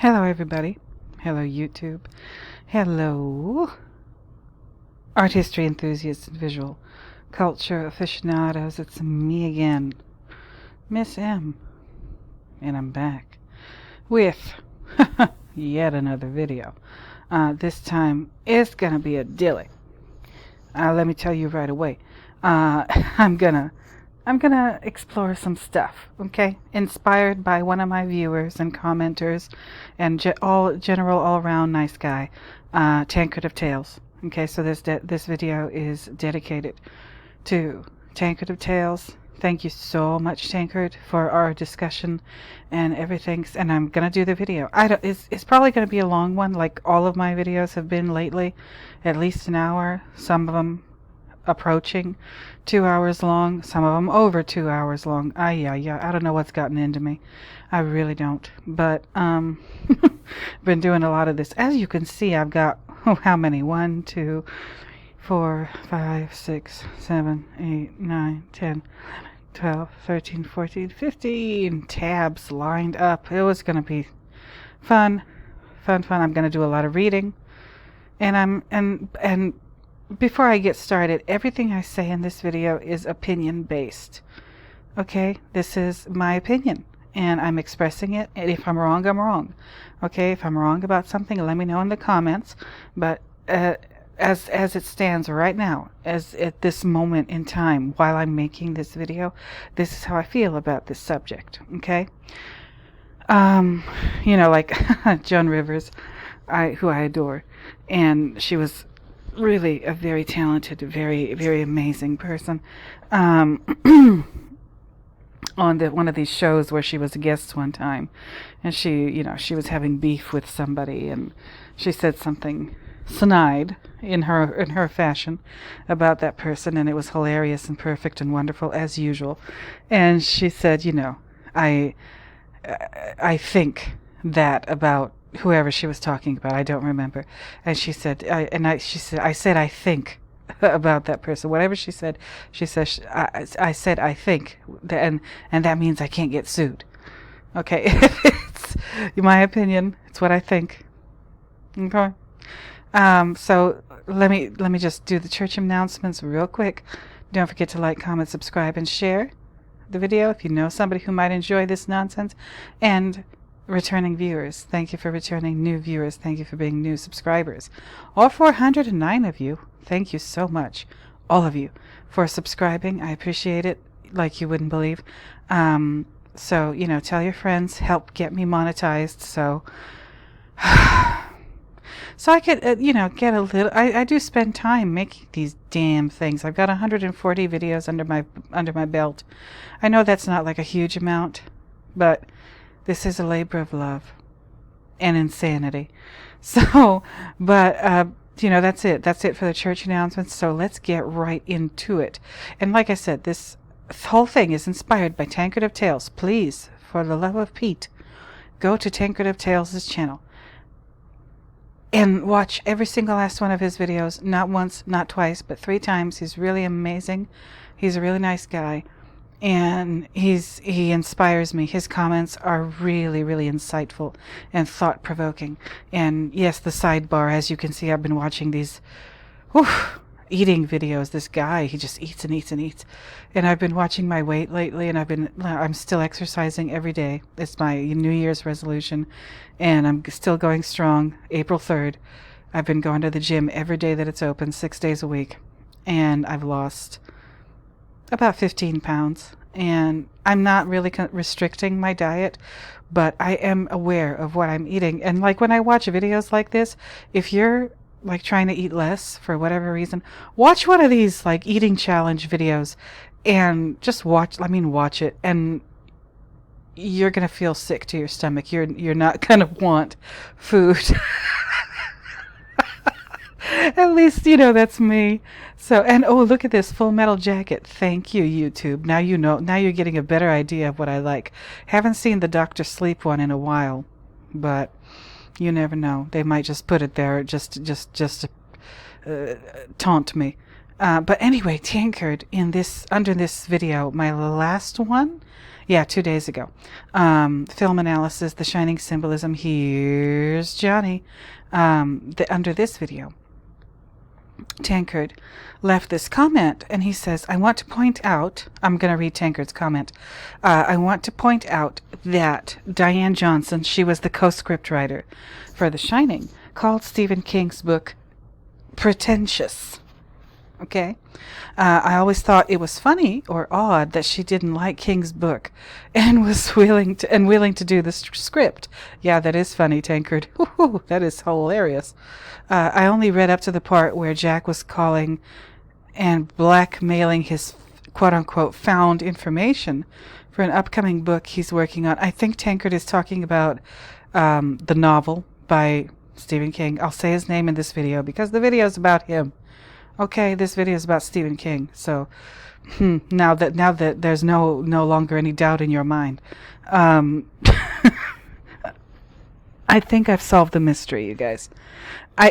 Hello everybody. Hello YouTube. Hello art history enthusiasts and visual culture aficionados. It's me again, Miss M. And I'm back with yet another video. This time it's gonna be a dilly. Let me tell you right away. I'm gonna explore some stuff, okay? Inspired by one of my viewers and commenters and all-around nice guy, Tankard of Tales. Okay, so this video is dedicated to Tankard of Tales. Thank you so much, Tankard, for our discussion and everything. And I'm gonna do the video. It's probably gonna be a long one, like all of my videos have been lately, at least an hour. Some of them approaching 2 hours long, some of them over 2 hours long. Yeah, I don't know what's gotten into me. I really don't. But been doing a lot of this. As you can see, I've got how many? 1, 2, 4, 5, 6, 7, 8, 9, 10, 12, 13, 14, 15 tabs lined up. It was gonna be fun. I'm gonna do a lot of reading, and before I get started, everything I say in this video is opinion-based. Okay? This is my opinion, and I'm expressing it, and if I'm wrong, I'm wrong. Okay? If I'm wrong about something, let me know in the comments, but as it stands right now, as at this moment in time, while I'm making this video, this is how I feel about this subject. Okay? Like Joan Rivers, who I adore, and she was really a very talented, very, very amazing person. On one of these shows where she was a guest one time, and she was having beef with somebody, and she said something snide in her fashion about that person, and it was hilarious and perfect and wonderful as usual. And she said, I think that about whoever she was talking about. I don't remember. And she said, I said, I think about that person. Whatever she said, I said, I think, and that means I can't get sued. Okay, it's my opinion. It's what I think. Okay. So let me just do the church announcements real quick. Don't forget to like, comment, subscribe, and share the video if you know somebody who might enjoy this nonsense. And returning viewers, thank you for returning. New viewers, thank you for being new subscribers. All 409 of you, thank you so much, all of you, for subscribing. I appreciate it like you wouldn't believe. So tell your friends, help get me monetized, so I could get a little. I do spend time making these damn things. I've got 140 videos under my belt. I know that's not like a huge amount, but this is a labor of love and insanity. So, but, that's it. That's it for the church announcements. So let's get right into it. And like I said, this whole thing is inspired by Tankard of Tales. Please, for the love of Pete, go to Tankard of Tales' channel and watch every single last one of his videos. Not once, not twice, but 3 times. He's really amazing. He's a really nice guy. And he inspires me. His comments are really, really insightful and thought-provoking. And yes, the sidebar, as you can see, I've been watching these eating videos. This guy, he just eats and eats and eats. And I've been watching my weight lately, and I'm still exercising every day. It's my New Year's resolution, and I'm still going strong. April 3rd, I've been going to the gym every day that it's open, 6 days a week, and I've lost about 15 pounds, and I'm not really restricting my diet, but I am aware of what I'm eating. And like when I watch videos like this, if you're like trying to eat less for whatever reason, watch one of these like eating challenge videos and just watch it, and you're gonna feel sick to your stomach. You're not gonna want food. At least, that's me. So, and oh, look at this Full Metal Jacket. Thank you, YouTube. Now you know. Now you're getting a better idea of what I like. Haven't seen the Dr. Sleep one in a while, but you never know. They might just put it there just to taunt me. But anyway, Tankard under this video, my last one, 2 days ago, film analysis, the shining symbolism, here's Johnny. Under this video, Tankard left this comment, and he says, I want to point out, I'm going to read Tankard's comment. I want to point out that Diane Johnson, she was the co-script writer for The Shining, called Stephen King's book pretentious. Okay? I always thought it was funny or odd that she didn't like King's book and was willing to do the script. Yeah, that is funny, Tankard. Ooh, that is hilarious. I only read up to the part where Jack was calling and blackmailing his quote-unquote found information for an upcoming book he's working on. I think Tankard is talking about the novel by Stephen King. I'll say his name in this video because the video is about him. Okay, this video is about Stephen King. So now that there's no longer any doubt in your mind, I think I've solved the mystery, you guys.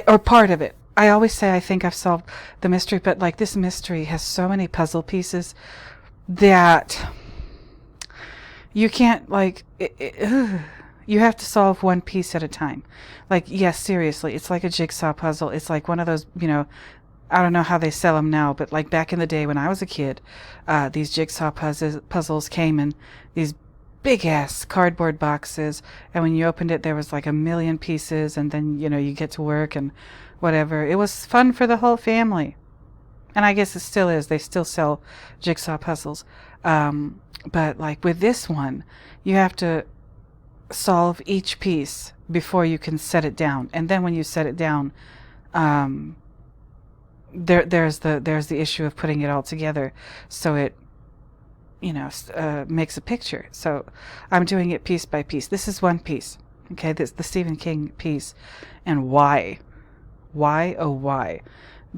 Or part of it. I always say I think I've solved the mystery, but like this mystery has so many puzzle pieces that you can't you have to solve one piece at a time. Like, yes, seriously, it's like a jigsaw puzzle. It's like one of those, I don't know how they sell them now, but like back in the day when I was a kid, these jigsaw puzzles came in these big ass cardboard boxes, and when you opened it there was like a million pieces, and then you get to work and whatever. It was fun for the whole family, and I guess it still is. They still sell jigsaw puzzles, but like with this one, you have to solve each piece before you can set it down, and then when you set it down, there's the issue of putting it all together so it makes a picture. So I'm doing it piece by piece. This is one piece, okay? This the Stephen King piece. And why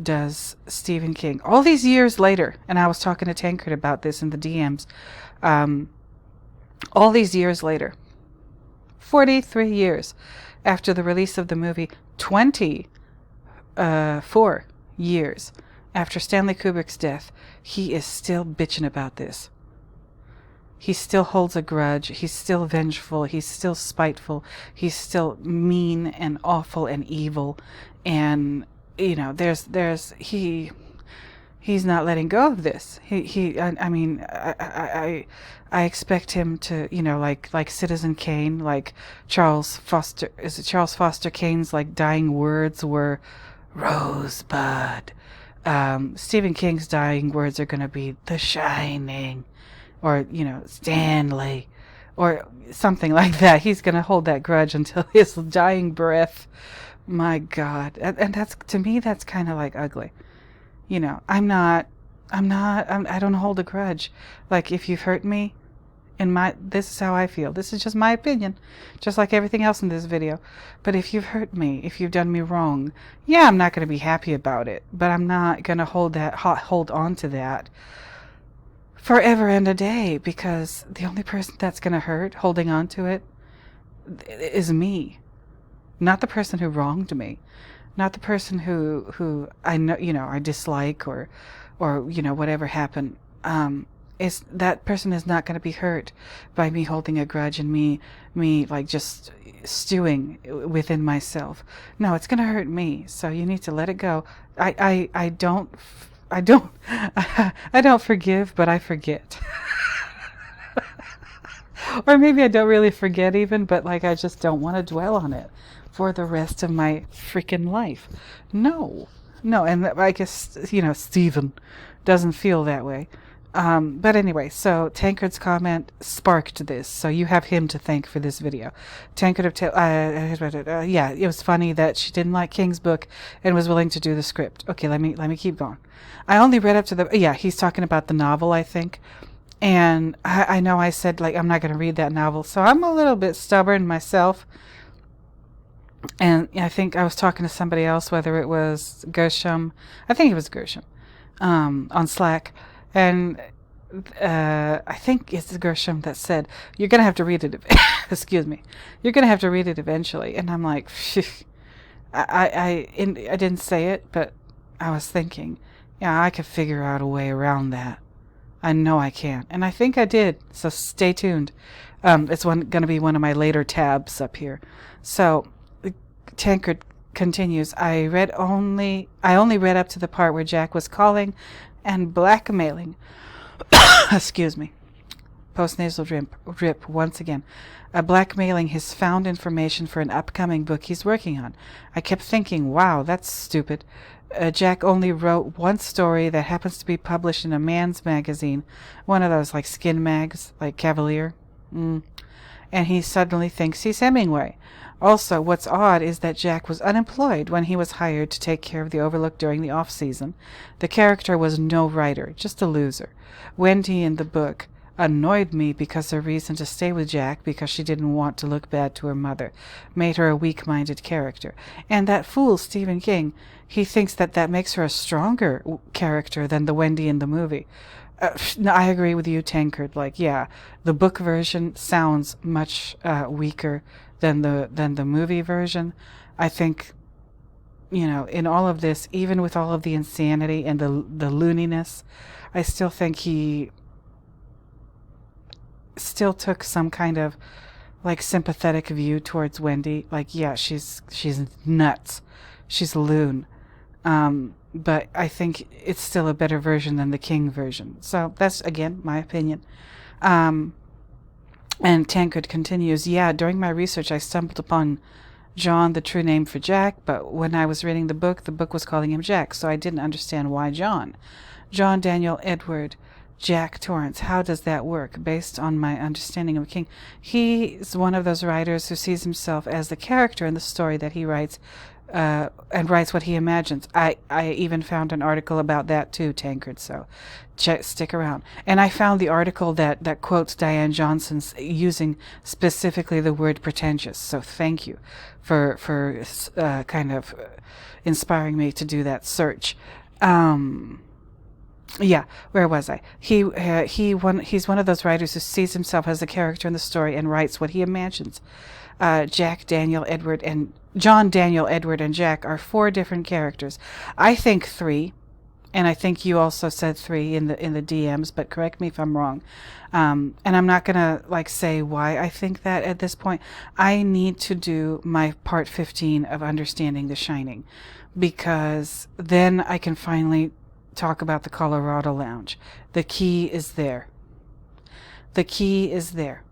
does Stephen King, all these years later, and I was talking to Tankard about this in the DMs, all these years later, 43 years after the release of the movie, 24 years after Stanley Kubrick's death, he is still bitching about this. He still holds a grudge. He's still vengeful. He's still spiteful. He's still mean and awful and evil. And he's not letting go of this. I expect him to, like Citizen Kane, like Charles Foster Kane's like dying words were Rosebud. Stephen King's dying words are going to be The Shining, or Stanley, or something like that. He's going to hold that grudge until his dying breath. My God. And that's, to me, that's kind of like ugly. I don't hold a grudge. Like, if you've hurt me, this is how I feel. This is just my opinion, just like everything else in this video. But if you've hurt me, if you've done me wrong, I'm not going to be happy about it. But I'm not going to hold on to that forever and a day, because the only person that's going to hurt holding on to it is me, not the person who wronged me, not the person who I know, I dislike, or whatever happened. That person is not going to be hurt by me holding a grudge and me like just stewing within myself. No, it's going to hurt me. So you need to let it go. I don't forgive, but I forget. Or maybe I don't really forget even, but like I just don't want to dwell on it for the rest of my freaking life. No, and I guess Stephen doesn't feel that way. But anyway, so Tankard's comment sparked this. So you have him to thank for this video. Tankard of it was funny that she didn't like King's book and was willing to do the script. Okay, let me keep going. I only read up to he's talking about the novel, I think. And I know I said, like, I'm not going to read that novel. So I'm a little bit stubborn myself. And I think I was talking to somebody else, whether it was Gershom. I think it was Gershom, on Slack. And I think it's Gershom that said, you're going to have to read it. Excuse me. You're going to have to read it eventually. And I'm like, I didn't say it, but I was thinking, Yeah, I could figure out a way around that. I know I can. And I think I did. So stay tuned. It's going to be one of my later tabs up here. So Tankard continues. I only read up to the part where Jack was calling and blackmailing. Excuse me. Postnasal drip once again. Blackmailing his found information for an upcoming book he's working on. I kept thinking, wow, that's stupid. Jack only wrote one story that happens to be published in a man's magazine, one of those like skin mags, like Cavalier. And he suddenly thinks he's Hemingway. Also, what's odd is that Jack was unemployed when he was hired to take care of the Overlook during the off-season. The character was no writer, just a loser. Wendy in the book annoyed me because her reason to stay with Jack, because she didn't want to look bad to her mother, made her a weak-minded character. And that fool Stephen King, he thinks that makes her a stronger character than the Wendy in the movie. No, I agree with you, Tankard. Like, yeah, the book version sounds much weaker than the movie version. I think, in all of this, even with all of the insanity and the looniness, I still think he still took some kind of like sympathetic view towards Wendy. Like, yeah, she's nuts, she's a loon, but I think it's still a better version than the King version. So that's, again, my opinion. And Tankard continues, yeah, during my research I stumbled upon John, the true name for Jack, but when I was reading the book was calling him Jack, so I didn't understand why John. John Daniel Edward Jack Torrance. How does that work? Based on my understanding of King, he's one of those writers who sees himself as the character in the story that he writes, and writes what he imagines. I even found an article about that too, Tankard, so stick around. And I found the article that quotes Diane Johnson using specifically the word pretentious, so thank you for kind of inspiring me to do that search. Yeah, where was I? He's one of those writers who sees himself as a character in the story and writes what he imagines. John Daniel Edward and Jack are 4 different characters. I think 3, and I think you also said 3 in the DMs, but correct me if I'm wrong. And I'm not gonna say why I think that at this point. I need to do my part 15 of understanding The Shining, because then I can finally talk about the Colorado Lounge. The key is there. The key is there.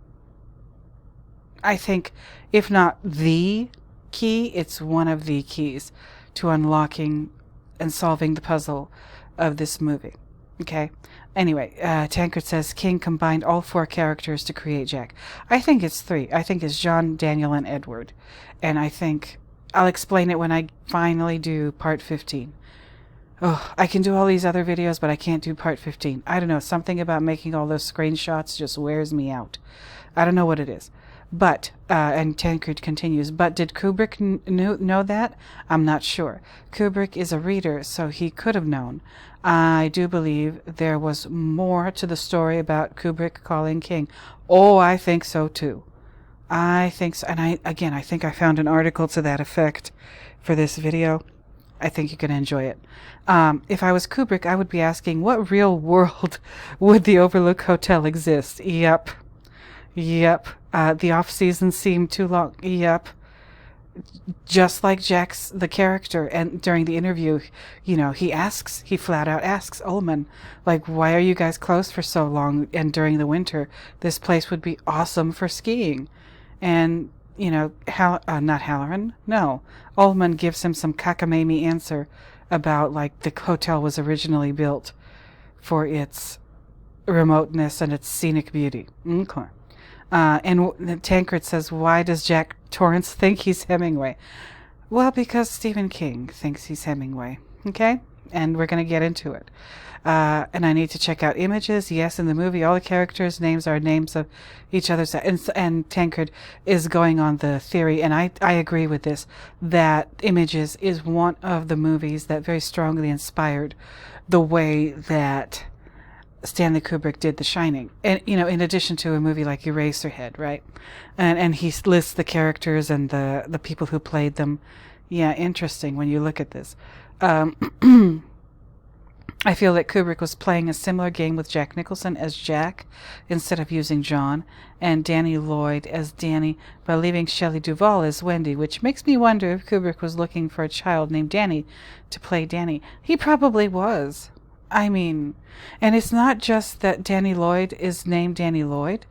I think, if not the key, it's one of the keys to unlocking and solving the puzzle of this movie. Okay? Anyway, Tankard says King combined all 4 characters to create Jack. I think it's 3. I think it's John, Daniel, and Edward. And I think I'll explain it when I finally do part 15. Oh, I can do all these other videos, but I can't do part 15. I don't know. Something about making all those screenshots just wears me out. I don't know what it is. But, and Tankard continues, but did Kubrick know that? I'm not sure. Kubrick is a reader, so he could have known. I do believe there was more to the story about Kubrick calling King. Oh, I think so too. I think so. And I think I found an article to that effect for this video. I think you can enjoy it. If I was Kubrick, I would be asking, what real world would the Overlook Hotel exist? Yep. The off-season seemed too long. Yep. Just like Jack's the character, and during the interview, he flat out asks Ullman, why are you guys closed for so long? And during the winter, this place would be awesome for skiing. And not Halloran. No, Ullman gives him some cockamamie answer about the hotel was originally built for its remoteness and its scenic beauty. Okay. And Tankard says, why does Jack Torrance think he's Hemingway? Well, because Stephen King thinks he's Hemingway. Okay? And we're going to get into it. And I need to check out images. Yes, in the movie, all the characters' names are names of each other's. And Tankard is going on the theory, and I agree with this, that Images is one of the movies that very strongly inspired the way that Stanley Kubrick did The Shining. And, in addition to a movie like Eraserhead, right? And he lists the characters and the people who played them. Yeah, interesting when you look at this. I feel that Kubrick was playing a similar game with Jack Nicholson as Jack instead of using John, and Danny Lloyd as Danny by leaving Shelley Duvall as Wendy, which makes me wonder if Kubrick was looking for a child named Danny to play Danny. He probably was. I mean, and it's not just that Danny Lloyd is named Danny Lloyd.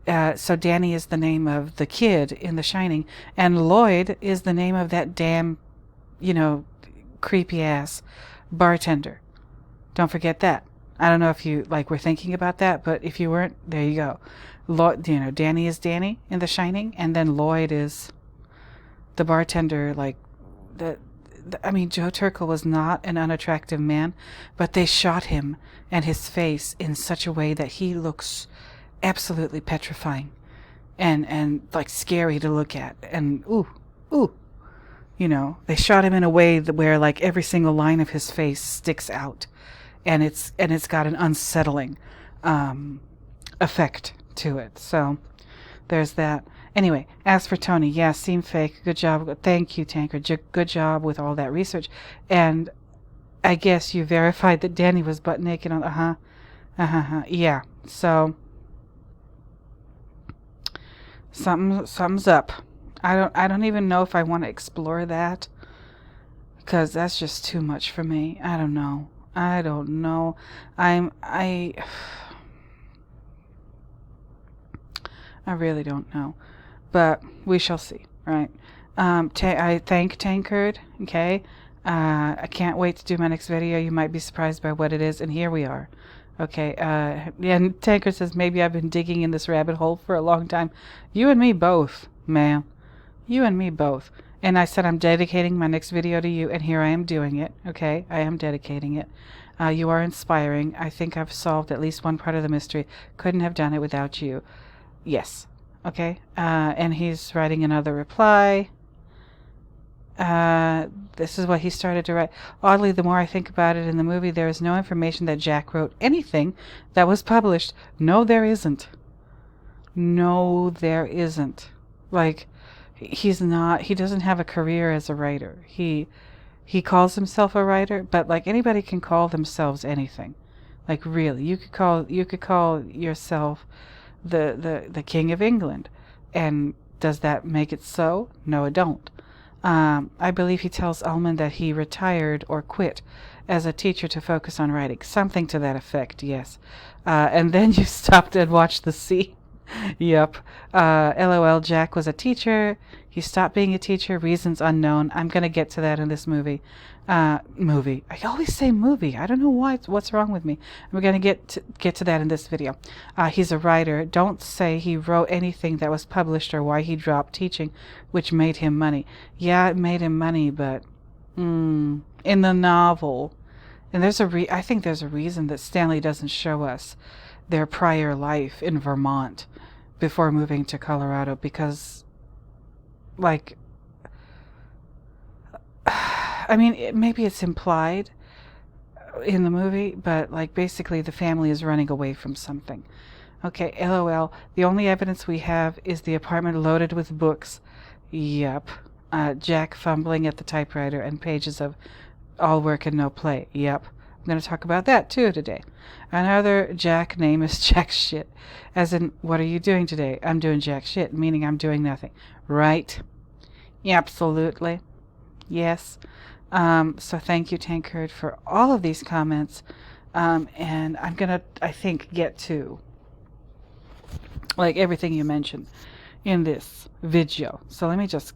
So Danny is the name of the kid in The Shining, and Lloyd is the name of that damn, creepy-ass bartender. Don't forget that. I don't know if you were thinking about that, but if you weren't, there you go. Lloyd, Danny is Danny in The Shining, and then Lloyd is the bartender. Joe Turkel was not an unattractive man, but they shot him and his face in such a way that he looks absolutely petrifying and scary to look at. And ooh. They shot him in a way where every single line of his face sticks out. And it's got an unsettling effect to it. So there's that. Anyway, as for Tony, yeah, seemed fake. Good job. Thank you, Tankard. Good job with all that research. And I guess you verified that Danny was butt naked on. Yeah. So something's up. I don't even know if I want to explore that, because that's just too much for me. I don't know. I really don't know, but we shall see, right? I thank Tankard. Okay, I can't wait to do my next video. You might be surprised by what it is, and here we are. Okay, and Tankard says, maybe I've been digging in this rabbit hole for a long time. You and me both, man. You and me both. And I said I'm dedicating my next video to you, and here I am doing it. Okay, I am dedicating it. You are inspiring. I think I've solved at least one part of the mystery. Couldn't have done it without you. Yes. Okay. And he's writing another reply. This is what he started to write. Oddly, the more I think about it in the movie, there is no information that Jack wrote anything that was published. No, there isn't. No, there isn't. He doesn't have a career as a writer. He calls himself a writer, but anybody can call themselves anything. Really, you could call yourself the King of England, and does that make it so? No, it don't. I believe he tells Ullman that he retired or quit as a teacher to focus on writing, something to that effect. Yes, and then you stopped and watched the scene. Yep. LOL, Jack was a teacher. He stopped being a teacher. Reasons unknown. I'm going to get to that in this movie. Movie. I always say movie. I don't know why. What's wrong with me? We're going to get to that in this video. He's a writer. Don't say he wrote anything that was published or why he dropped teaching, which made him money. Yeah, it made him money, but in the novel. And I think there's a reason that Stanley doesn't show us their prior life in Vermont before moving to Colorado, because maybe it's implied in the movie, but basically the family is running away from something. Okay, LOL, the only evidence we have is the apartment loaded with books. Yep. Jack fumbling at the typewriter and pages of all work and no play. Yep. I'm going to talk about that too today. Another Jack name is Jack Shit. As in, what are you doing today? I'm doing Jack Shit, meaning I'm doing nothing. Right? Yeah, absolutely. Yes. So thank you, Tankard, for all of these comments. And I'm going to, I think, get to everything you mentioned in this video. So let me just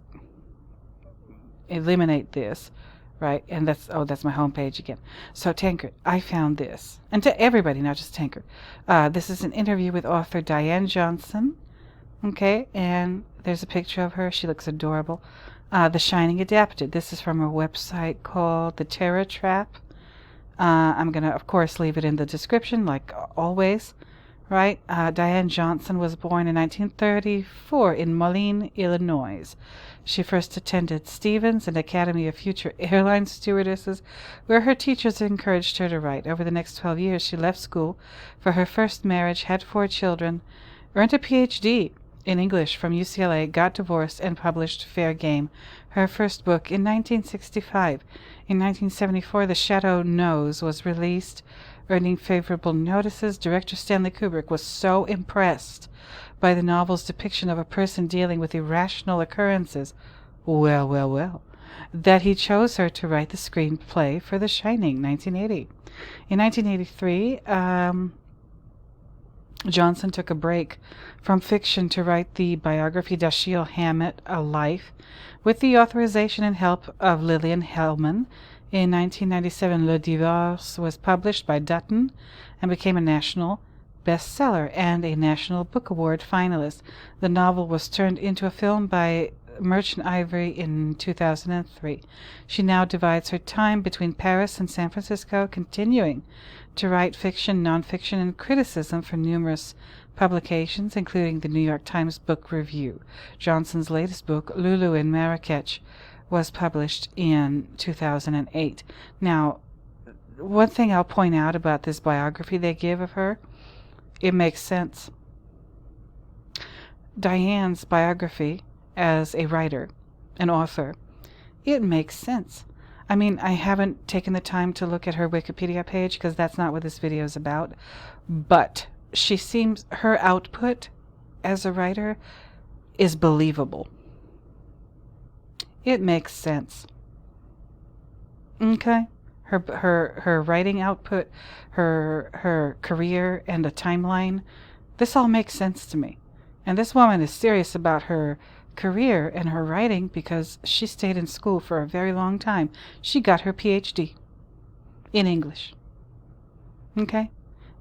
eliminate this. Right, and that's my homepage again. So Tankard, I found this, and to everybody, not just Tankard. This is an interview with author Diane Johnson. Okay, and there's a picture of her. She looks adorable. The Shining Adapted. This is from a website called The Terror Trap. I'm gonna, of course, leave it in the description, like always. Right, Diane Johnson was born in 1934 in Moline, Illinois. She first attended Stevens, an Academy of Future Airline Stewardesses, where her teachers encouraged her to write. Over the next 12 years, she left school for her first marriage, had 4 children, earned a Ph.D., in English from UCLA, got divorced, and published Fair Game, her first book, in 1965. In 1974, The Shadow Knows was released, earning favorable notices. Director Stanley Kubrick was so impressed by the novel's depiction of a person dealing with irrational occurrences, that he chose her to write the screenplay for The Shining, 1980. In 1983, Johnson took a break from fiction to write the biography Dashiell Hammett, A Life, with the authorization and help of Lillian Hellman. In 1997, Le Divorce was published by Dutton and became a national bestseller and a National Book Award finalist. The novel was turned into a film by Merchant Ivory in 2003. She now divides her time between Paris and San Francisco, continuing to write fiction, nonfiction, and criticism for numerous publications, including the New York Times Book Review. Johnson's latest book, Lulu in Marrakech, was published in 2008. Now, one thing I'll point out about this biography they give of her, it makes sense. Diane's biography as a writer, an author, it makes sense. I mean, I haven't taken the time to look at her Wikipedia page because that's not what this video is about, but she seems, her output as a writer is believable. It makes sense. Okay? Her writing output, her career, and the timeline, this all makes sense to me. And this woman is serious about her career and her writing because she stayed in school for a very long time. She got her PhD in English. Okay?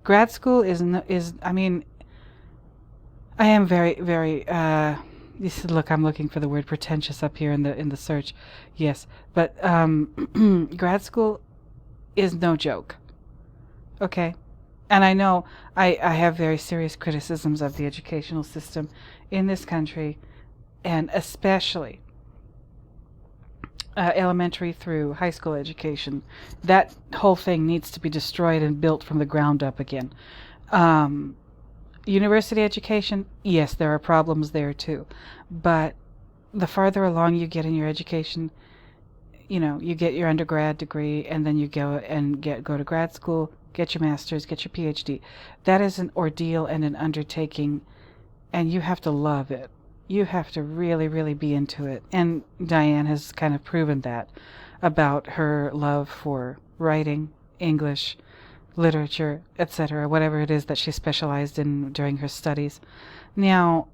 Grad school is I mean, I am very, very, look, I'm looking for the word pretentious up here in the search. Yes, but grad school is no joke. Okay? And I know I have very serious criticisms of the educational system in this country, and especially elementary through high school education. That whole thing needs to be destroyed and built from the ground up again. University education, yes, there are problems there too. But the farther along you get in your education, you know, you get your undergrad degree, and then you go to grad school, get your master's, get your PhD. That is an ordeal and an undertaking, and you have to love it. You have to really, really be into it. And Diane has kind of proven that about her love for writing, English, literature, etc., whatever it is that she specialized in during her studies. Now,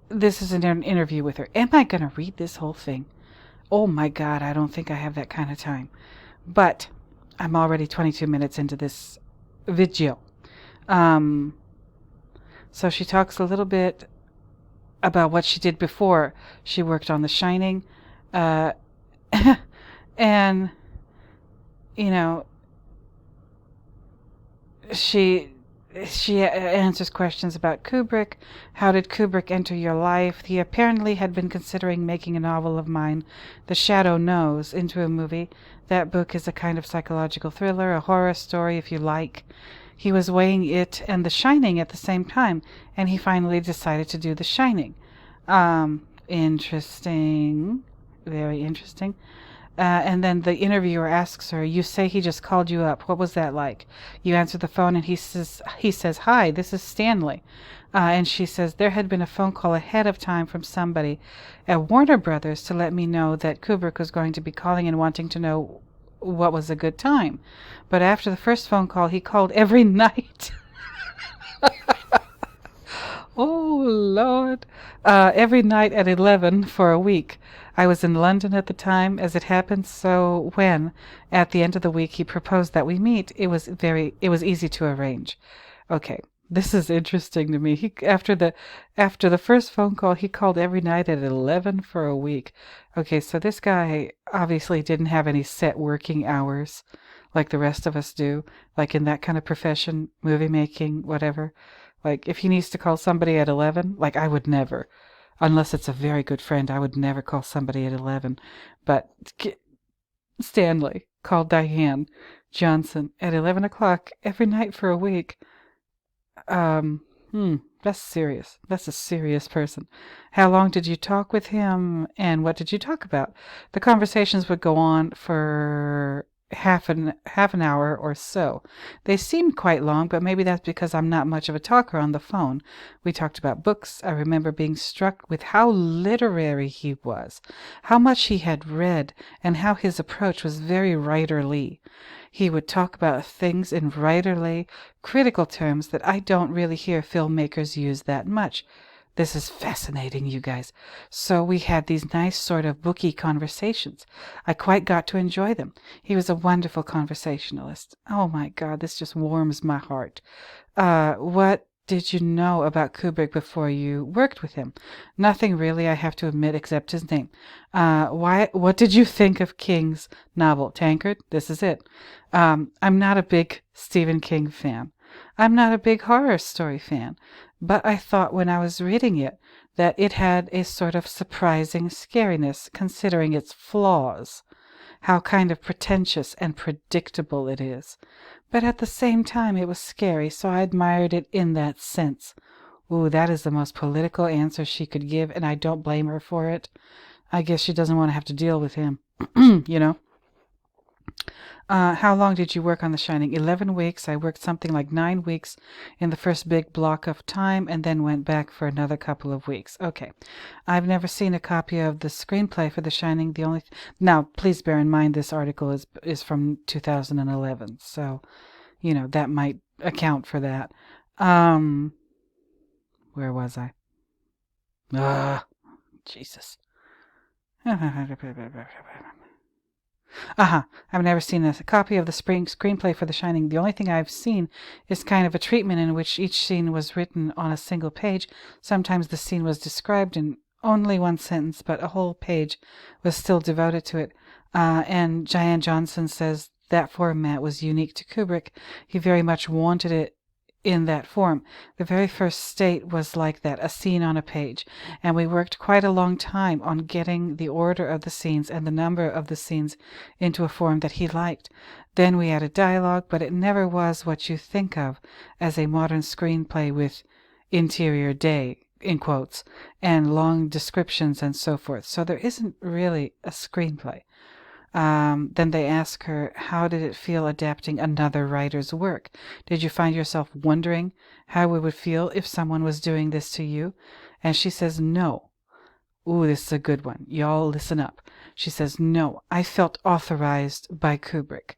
this is an interview with her. Am I going to read this whole thing? Oh my God, I don't think I have that kind of time. But I'm already 22 minutes into this video. So she talks a little bit about what she did before. She worked on The Shining, and, you know, she answers questions about Kubrick. How did Kubrick enter your life? He apparently had been considering making a novel of mine, The Shadow Knows, into a movie. That book is a kind of psychological thriller, a horror story if you like. He was weighing it and The Shining at the same time, and he finally decided to do The Shining. Interesting. Very interesting. And then the interviewer asks her, you say he just called you up. What was that like? You answer the phone and he says, hi, this is Stanley. And she says, there had been a phone call ahead of time from somebody at Warner Brothers to let me know that Kubrick was going to be calling and wanting to know what was a good time. But after the first phone call, he called every night. Oh, Lord. Every night at 11 for a week. I was in London at the time, as it happened, so when, at the end of the week, he proposed that we meet, it was easy to arrange. Okay, this is interesting to me. After the first phone call, he called every night at 11 for a week. Okay, so this guy obviously didn't have any set working hours like the rest of us do, like in that kind of profession, movie making, whatever. Like, if he needs to call somebody at 11, like, I would never. Unless it's a very good friend, I would never call somebody at 11. But Stanley called Diane Johnson at 11 o'clock every night for a week. That's serious. That's a serious person. How long did you talk with him, and what did you talk about? The conversations would go on for half an hour or so. They seemed quite long, but maybe that's because I'm not much of a talker on the phone. We talked about books. I remember being struck with how literary he was, how much he had read, and how his approach was very writerly. He would talk about things in writerly, critical terms that I don't really hear filmmakers use that much. This is fascinating, you guys. So we had these nice sort of booky conversations. I quite got to enjoy them. He was a wonderful conversationalist. Oh my God, this just warms my heart. What did you know about Kubrick before you worked with him? Nothing really, I have to admit, except his name. What did you think of King's novel, Tancred? This is it. I'm not a big Stephen King fan. I'm not a big horror story fan, but I thought when I was reading it that it had a sort of surprising scariness considering its flaws, how kind of pretentious and predictable it is. But at the same time it was scary, so I admired it in that sense. Ooh, that is the most political answer she could give, and I don't blame her for it. I guess she doesn't want to have to deal with him, you know. How long did you work on The Shining? 11 weeks. I worked something like 9 weeks in the first big block of time and then went back for another couple of weeks. Okay. I've never seen a copy of the screenplay for The Shining. Now, please bear in mind this article is from 2011, so, that might account for that. Where was I? Jesus. I've never seen a copy of the screenplay for The Shining. The only thing I've seen is kind of a treatment in which each scene was written on a single page. Sometimes the scene was described in only one sentence, but a whole page was still devoted to it. And Diane Johnson says that format was unique to Kubrick. He very much wanted it in that form. The very first state was like that, a scene on a page, and we worked quite a long time on getting the order of the scenes and the number of the scenes into a form that he liked. Then we added dialogue, but it never was what you think of as a modern screenplay with interior day, in quotes, and long descriptions and so forth. So there isn't really a screenplay. Then they ask her, how did it feel adapting another writer's work? Did you find yourself wondering how it would feel if someone was doing this to you? And she says, no. Ooh, this is a good one. Y'all listen up. She says, no, I felt authorized by Kubrick.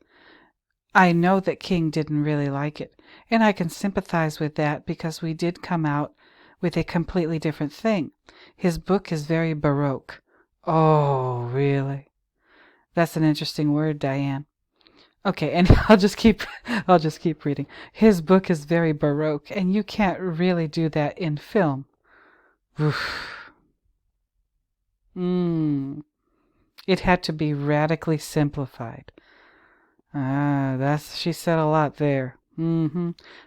I know that King didn't really like it, and I can sympathize with that because we did come out with a completely different thing. His book is very Baroque. Oh, really? That's an interesting word, Diane. Okay, and I'll just keep reading. His book is very Baroque, and you can't really do that in film. Oof. It had to be radically simplified. She said a lot there.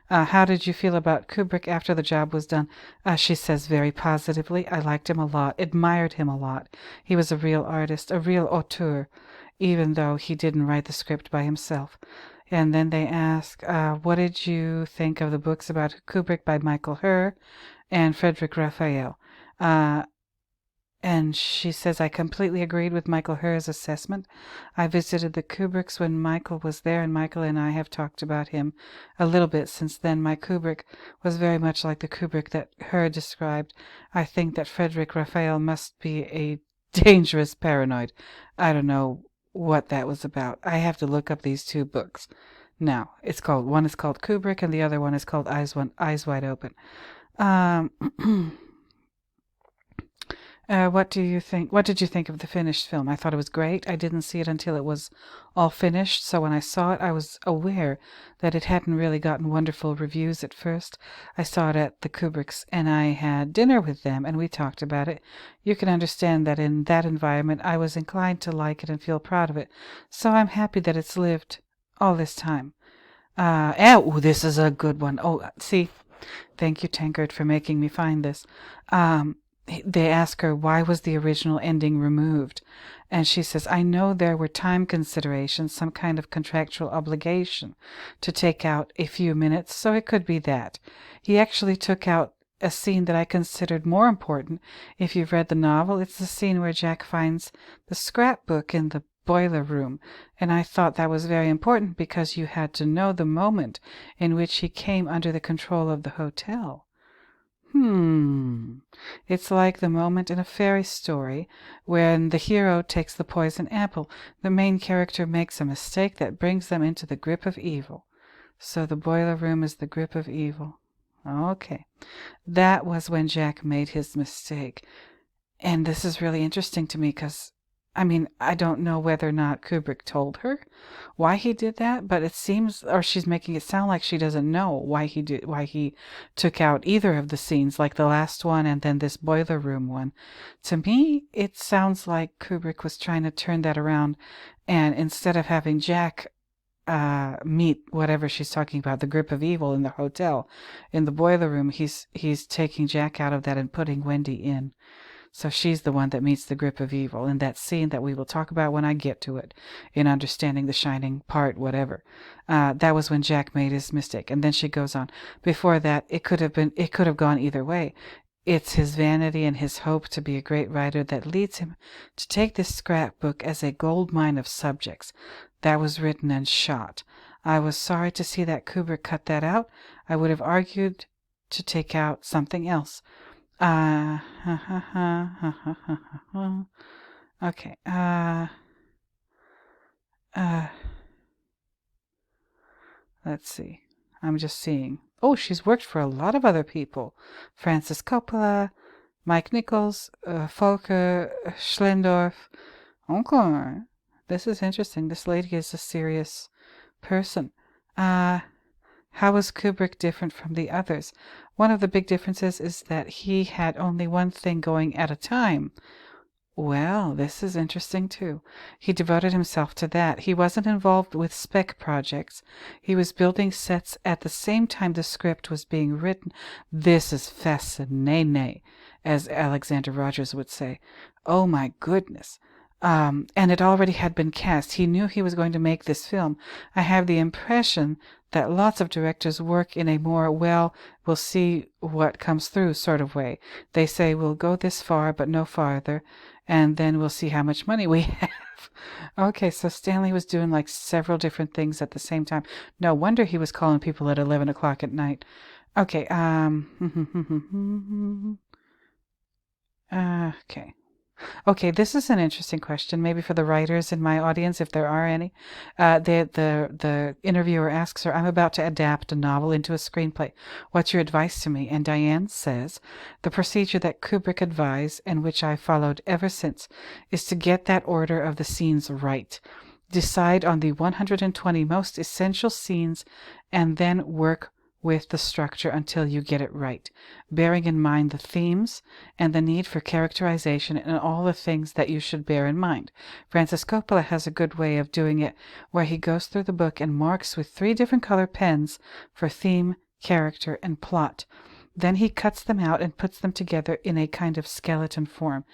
How did you feel about Kubrick after the job was done? She says very positively. I liked him a lot, admired him a lot. He was a real artist, a real auteur, even though he didn't write the script by himself. And then they ask, what did you think of the books about Kubrick by Michael Herr and Frederick Raphael? And she says, I completely agreed with Michael Herr's assessment. I visited the Kubricks when Michael was there, and Michael and I have talked about him a little bit since then. My Kubrick was very much like the Kubrick that Herr described. I think that Frederick Raphael must be a dangerous paranoid. I don't know what that was about. I have to look up these two books. Now, one is called Kubrick, and the other one is called Eyes Wide Open. What did you think of the finished film? I thought it was great. I didn't see it until it was all finished, so when I saw it, I was aware that it hadn't really gotten wonderful reviews at first. I saw it at the Kubricks, and I had dinner with them, and we talked about it. You can understand that in that environment, I was inclined to like it and feel proud of it. So I'm happy that it's lived all this time. This is a good one. Oh, see, thank you, Tancred, for making me find this. They ask her, why was the original ending removed? And she says, I know there were time considerations, some kind of contractual obligation to take out a few minutes, so it could be that. He actually took out a scene that I considered more important. If you've read the novel, it's the scene where Jack finds the scrapbook in the boiler room, and I thought that was very important because you had to know the moment in which he came under the control of the hotel. It's like the moment in a fairy story when the hero takes the poison apple. The main character makes a mistake that brings them into the grip of evil. So the boiler room is the grip of evil. Okay. That was when Jack made his mistake. And this is really interesting to me because, I don't know whether or not Kubrick told her why he did that, but it seems, or she's making it sound like she doesn't know why he took out either of the scenes, like the last one and then this boiler room one. To me, it sounds like Kubrick was trying to turn that around, and instead of having Jack meet whatever she's talking about, the grip of evil in the hotel, in the boiler room, he's taking Jack out of that and putting Wendy in. So she's the one that meets the grip of evil in that scene that we will talk about when I get to it, in Understanding the Shining part, whatever. That was when Jack made his mistake. And then she goes on. Before that, it could have gone either way. It's his vanity and his hope to be a great writer that leads him to take this scrapbook as a gold mine of subjects that was written and shot. I was sorry to see that Kubrick cut that out. I would have argued to take out something else. Okay. Let's see. I'm just seeing. Oh, she's worked for a lot of other people. Francis Coppola, Mike Nichols, Volker Schlendorf. Okay. This is interesting. This lady is a serious person. How was Kubrick different from the others? One of the big differences is that he had only one thing going at a time. Well, this is interesting too. He devoted himself to that. He wasn't involved with spec projects. He was building sets at the same time the script was being written. This is fascinating, as Alexander Rogers would say. Oh my goodness. And it already had been cast. He knew he was going to make this film. I have the impression that lots of directors work in a more, well, we'll see what comes through sort of way. They say, we'll go this far, but no farther, and then we'll see how much money we have. Okay, so Stanley was doing like several different things at the same time. No wonder he was calling people at 11 o'clock at night. Okay, okay. Okay, this is an interesting question, maybe for the writers in my audience, if there are any. The interviewer asks her, I'm about to adapt a novel into a screenplay. What's your advice to me? And Diane says, the procedure that Kubrick advised, and which I followed ever since, is to get that order of the scenes right. Decide on the 120 most essential scenes, and then work with the structure until you get it right, bearing in mind the themes and the need for characterization and all the things that you should bear in mind. Francis Coppola has a good way of doing it, where he goes through the book and marks with 3 different color pens for theme, character, and plot. Then he cuts them out and puts them together in a kind of skeleton form.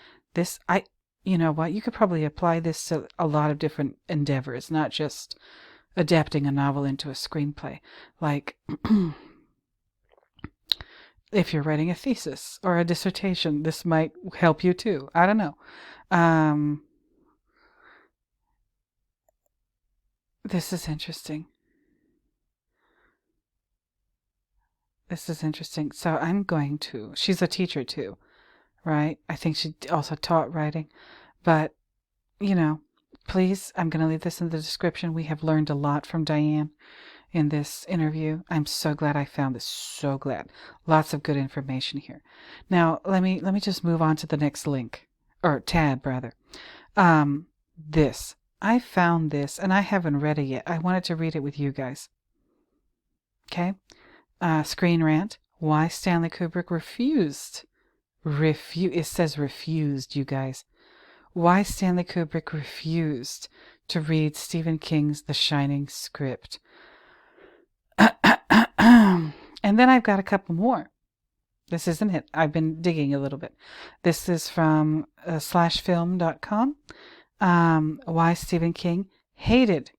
You know what, you could probably apply this to a lot of different endeavors, not just adapting a novel into a screenplay. Like, if you're writing a thesis or a dissertation, this might help you too. I don't know. This is interesting. So I'm going to, she's a teacher too, right? I think she also taught writing. But, please, I'm going to leave this in the description. We have learned a lot from Diane in this interview. I'm so glad I found this. So glad. Lots of good information here. Now, let me just move on to the next link, or tab rather. This. I found this, and I haven't read it yet. I wanted to read it with you guys. Okay? Screen Rant. Why Stanley Kubrick refused. It says refused, you guys. Why Stanley Kubrick refused to read Stephen King's The Shining script. And then I've got a couple more. This isn't it. I've been digging a little bit. This is from /film.com. Why Stephen King hated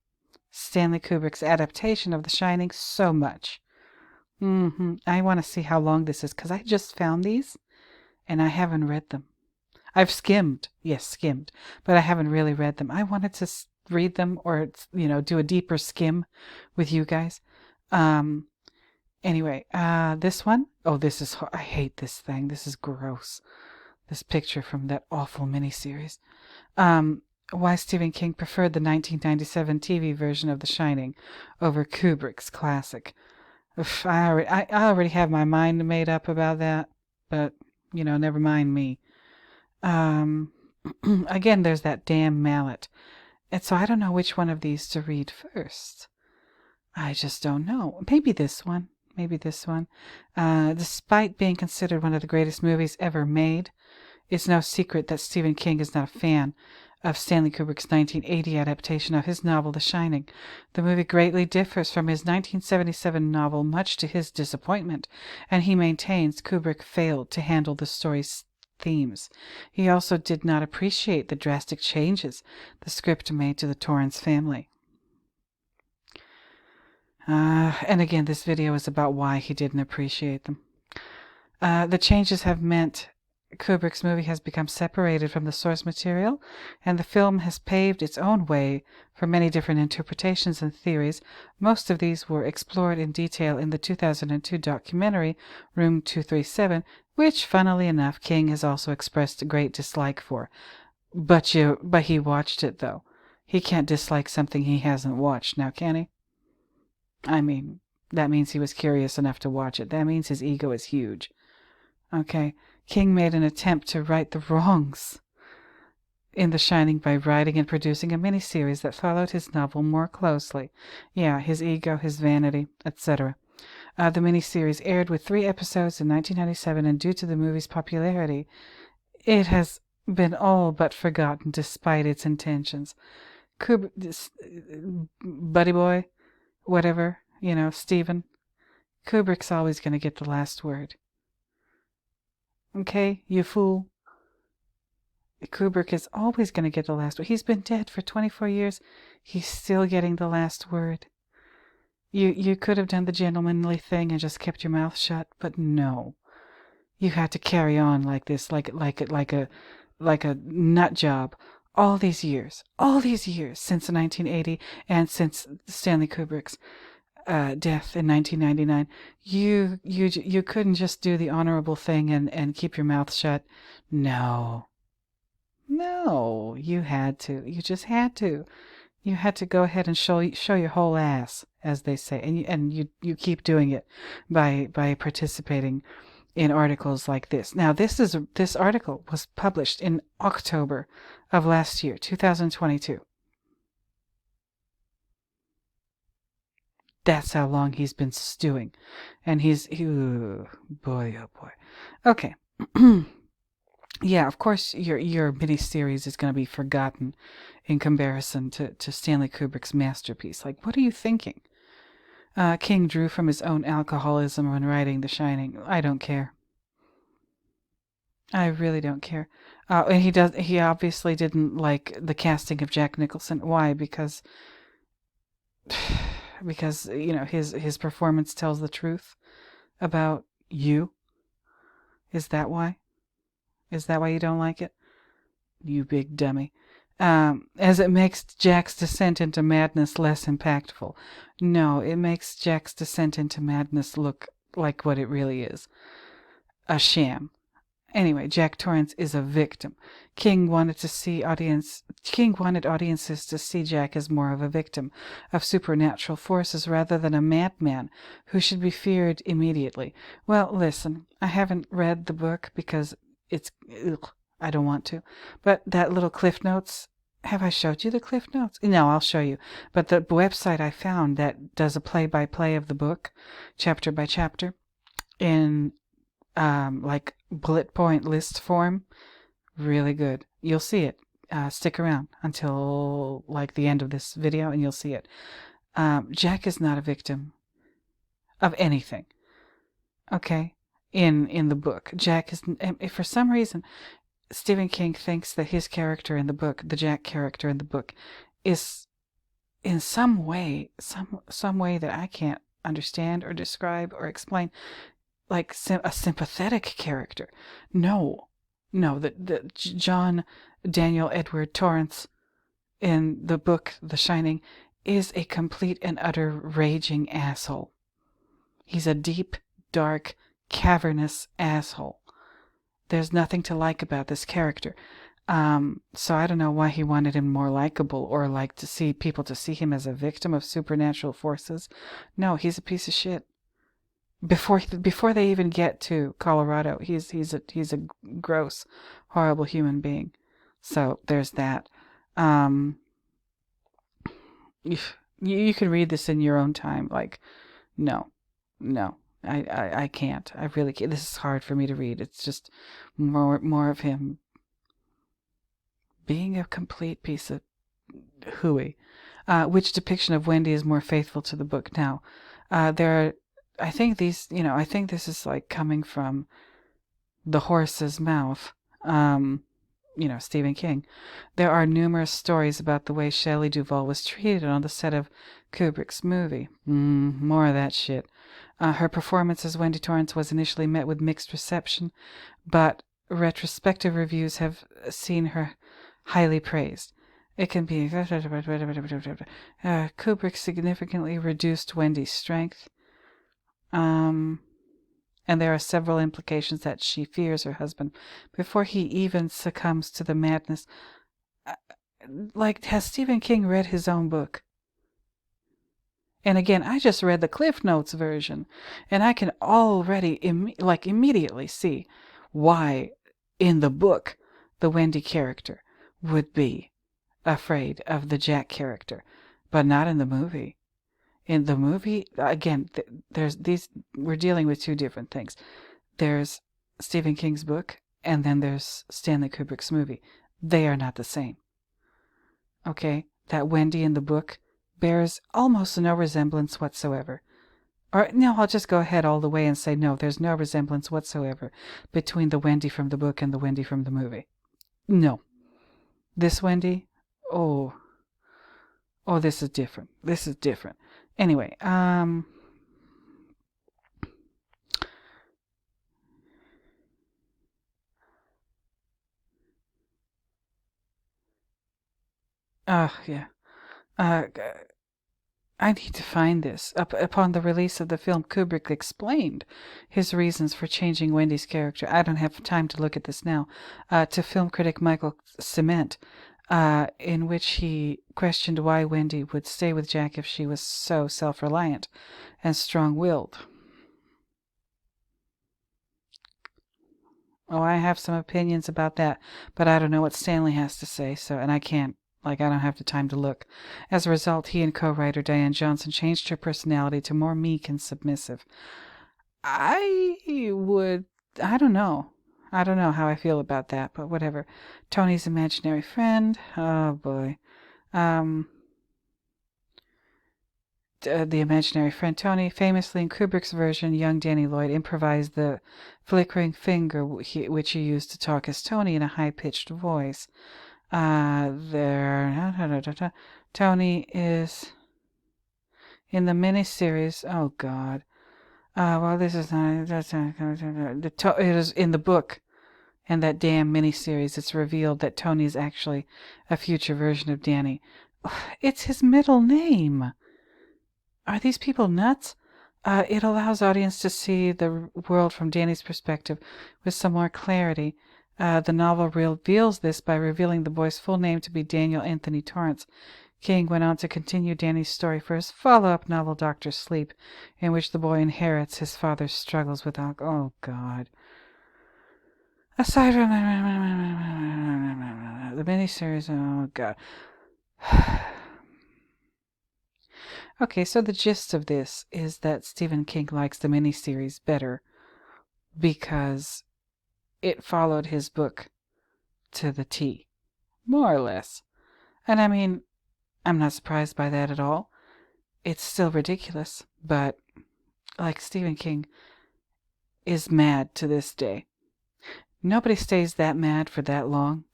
Stanley Kubrick's adaptation of The Shining so much. I want to see how long this is, because I just found these, and I haven't read them. I've skimmed, but I haven't really read them. I wanted to read them, or, do a deeper skim with you guys. Anyway, this one, this is, I hate this thing. This is gross. This picture from that awful miniseries. Why Stephen King preferred the 1997 TV version of The Shining over Kubrick's classic. I already have my mind made up about that, but, never mind me. Again, there's that damn mallet. And so I don't know which one of these to read first. I just don't know. Maybe this one. Despite being considered one of the greatest movies ever made, it's no secret that Stephen King is not a fan of Stanley Kubrick's 1980 adaptation of his novel The Shining. The movie greatly differs from his 1977 novel, much to his disappointment, and he maintains Kubrick failed to handle the story's themes. He also did not appreciate the drastic changes the script made to the Torrance family. And again, this video is about why he didn't appreciate them. The changes have meant Kubrick's movie has become separated from the source material, and the film has paved its own way for many different interpretations and theories. Most of these were explored in detail in the 2002 documentary Room 237, which, funnily enough, King has also expressed a great dislike for. But he watched it, though. He can't dislike something he hasn't watched, now can he? I mean, that means he was curious enough to watch it. That means his ego is huge. Okay, King made an attempt to right the wrongs in The Shining by writing and producing a miniseries that followed his novel more closely. Yeah, his ego, his vanity, etc. The miniseries aired with 3 episodes in 1997, and due to the movie's popularity, it has been all but forgotten despite its intentions. Buddy boy, whatever, Stephen, Kubrick's always going to get the last word. Okay, you fool. Kubrick is always going to get the last word. He's been dead for 24 years. He's still getting the last word. You could have done the gentlemanly thing and just kept your mouth shut, but no. You had to carry on like this, like a nut job, all these years since 1980 and since Stanley Kubrick's death in 1999. You couldn't just do the honorable thing and keep your mouth shut. No, you had to. You just had to. You had to go ahead and show your whole ass, as they say, and you keep doing it by participating in articles like this. Now, this article was published in October of last year, 2022. That's how long he's been stewing. And boy, oh boy. Okay. Yeah, of course your mini-series is going to be forgotten in comparison to Stanley Kubrick's masterpiece. Like, what are you thinking? King drew from his own alcoholism when writing The Shining. I don't care. I really don't care. And he obviously didn't like the casting of Jack Nicholson. Why? Because his performance tells the truth about you. Is that why? Is that why you don't like it? You big dummy. As it makes Jack's descent into madness less impactful. No, it makes Jack's descent into madness look like what it really is. A sham. Anyway, Jack Torrance is a victim. King wanted audiences to see Jack as more of a victim of supernatural forces rather than a madman who should be feared immediately. Well, listen, I haven't read the book because I don't want to. But that little Cliff Notes, have I showed you the Cliff Notes? No, I'll show you. But the website I found that does a play-by-play of the book, chapter by chapter, in like bullet point list form, really good. You'll see it. Stick around until like the end of this video and you'll see it. Jack is not a victim of anything. Okay? In the book, Jack is, for some reason, Stephen King thinks that his character in the book, the Jack character in the book, is in some way, some way that I can't understand or describe or explain, like a sympathetic character. No, the John Daniel Edward Torrance in the book The Shining is a complete and utter raging asshole. He's a deep, dark, cavernous asshole. There's nothing to like about this character. So I don't know why he wanted him more likable, or like to see people to see him as a victim of supernatural forces. No, he's a piece of shit. Before they even get to Colorado, he's a gross, horrible human being. So there's that. You can read this in your own time. Like, no, I can't. I really can't. This is hard for me to read. It's just more of him being a complete piece of hooey. Which depiction of Wendy is more faithful to the book? Now, there are, I think this is like coming from the horse's mouth. Stephen King. There are numerous stories about the way Shelley Duvall was treated on the set of Kubrick's movie. More of that shit. Her performance as Wendy Torrance was initially met with mixed reception, but retrospective reviews have seen her highly praised. It can be Kubrick significantly reduced Wendy's strength. And there are several implications that she fears her husband before he even succumbs to the madness. Like, has Stephen King read his own book? And again, I just read the Cliff Notes version, and I can already immediately see why in the book the Wendy character would be afraid of the Jack character, but not in the movie. In the movie, again, we're dealing with two different things. There's Stephen King's book, and then there's Stanley Kubrick's movie. They are not the same. Okay? That Wendy in the book bears almost no resemblance whatsoever. Or, no, I'll just go ahead all the way and say, no, there's no resemblance whatsoever between the Wendy from the book and the Wendy from the movie. No. This Wendy, oh, this is different. This is different. Anyway, yeah. I need to find this. Upon the release of the film, Kubrick explained his reasons for changing Wendy's character. I don't have time to look at this now. To film critic Michael Cement, in which he questioned why Wendy would stay with Jack if she was so self-reliant and strong-willed. Oh, I have some opinions about that, but I don't know what Stanley has to say, and I can't. I don't have the time to look. As a result, he and co-writer Diane Johnson changed her personality to more meek and submissive. I don't know. I don't know how I feel about that, but whatever. Tony's imaginary friend. Oh, boy. The imaginary friend Tony. Famously, in Kubrick's version, young Danny Lloyd improvised the flickering finger which he used to talk as Tony in a high-pitched voice. Tony is in the miniseries. Oh God. Well, this is not. It is in the book, and that damn miniseries. It's revealed that Tony is actually a future version of Danny. It's his middle name. Are these people nuts? It allows audience to see the world from Danny's perspective with some more clarity. The novel reveals this by revealing the boy's full name to be Daniel Anthony Torrance. King went on to continue Danny's story for his follow-up novel, Dr. Sleep, in which the boy inherits his father's struggles with alcohol. Oh, God. Aside from the miniseries, oh, God. Okay, so the gist of this is that Stephen King likes the miniseries better because it followed his book to the T, more or less. And I mean, I'm not surprised by that at all. It's still ridiculous, but like Stephen King is mad to this day. Nobody stays that mad for that long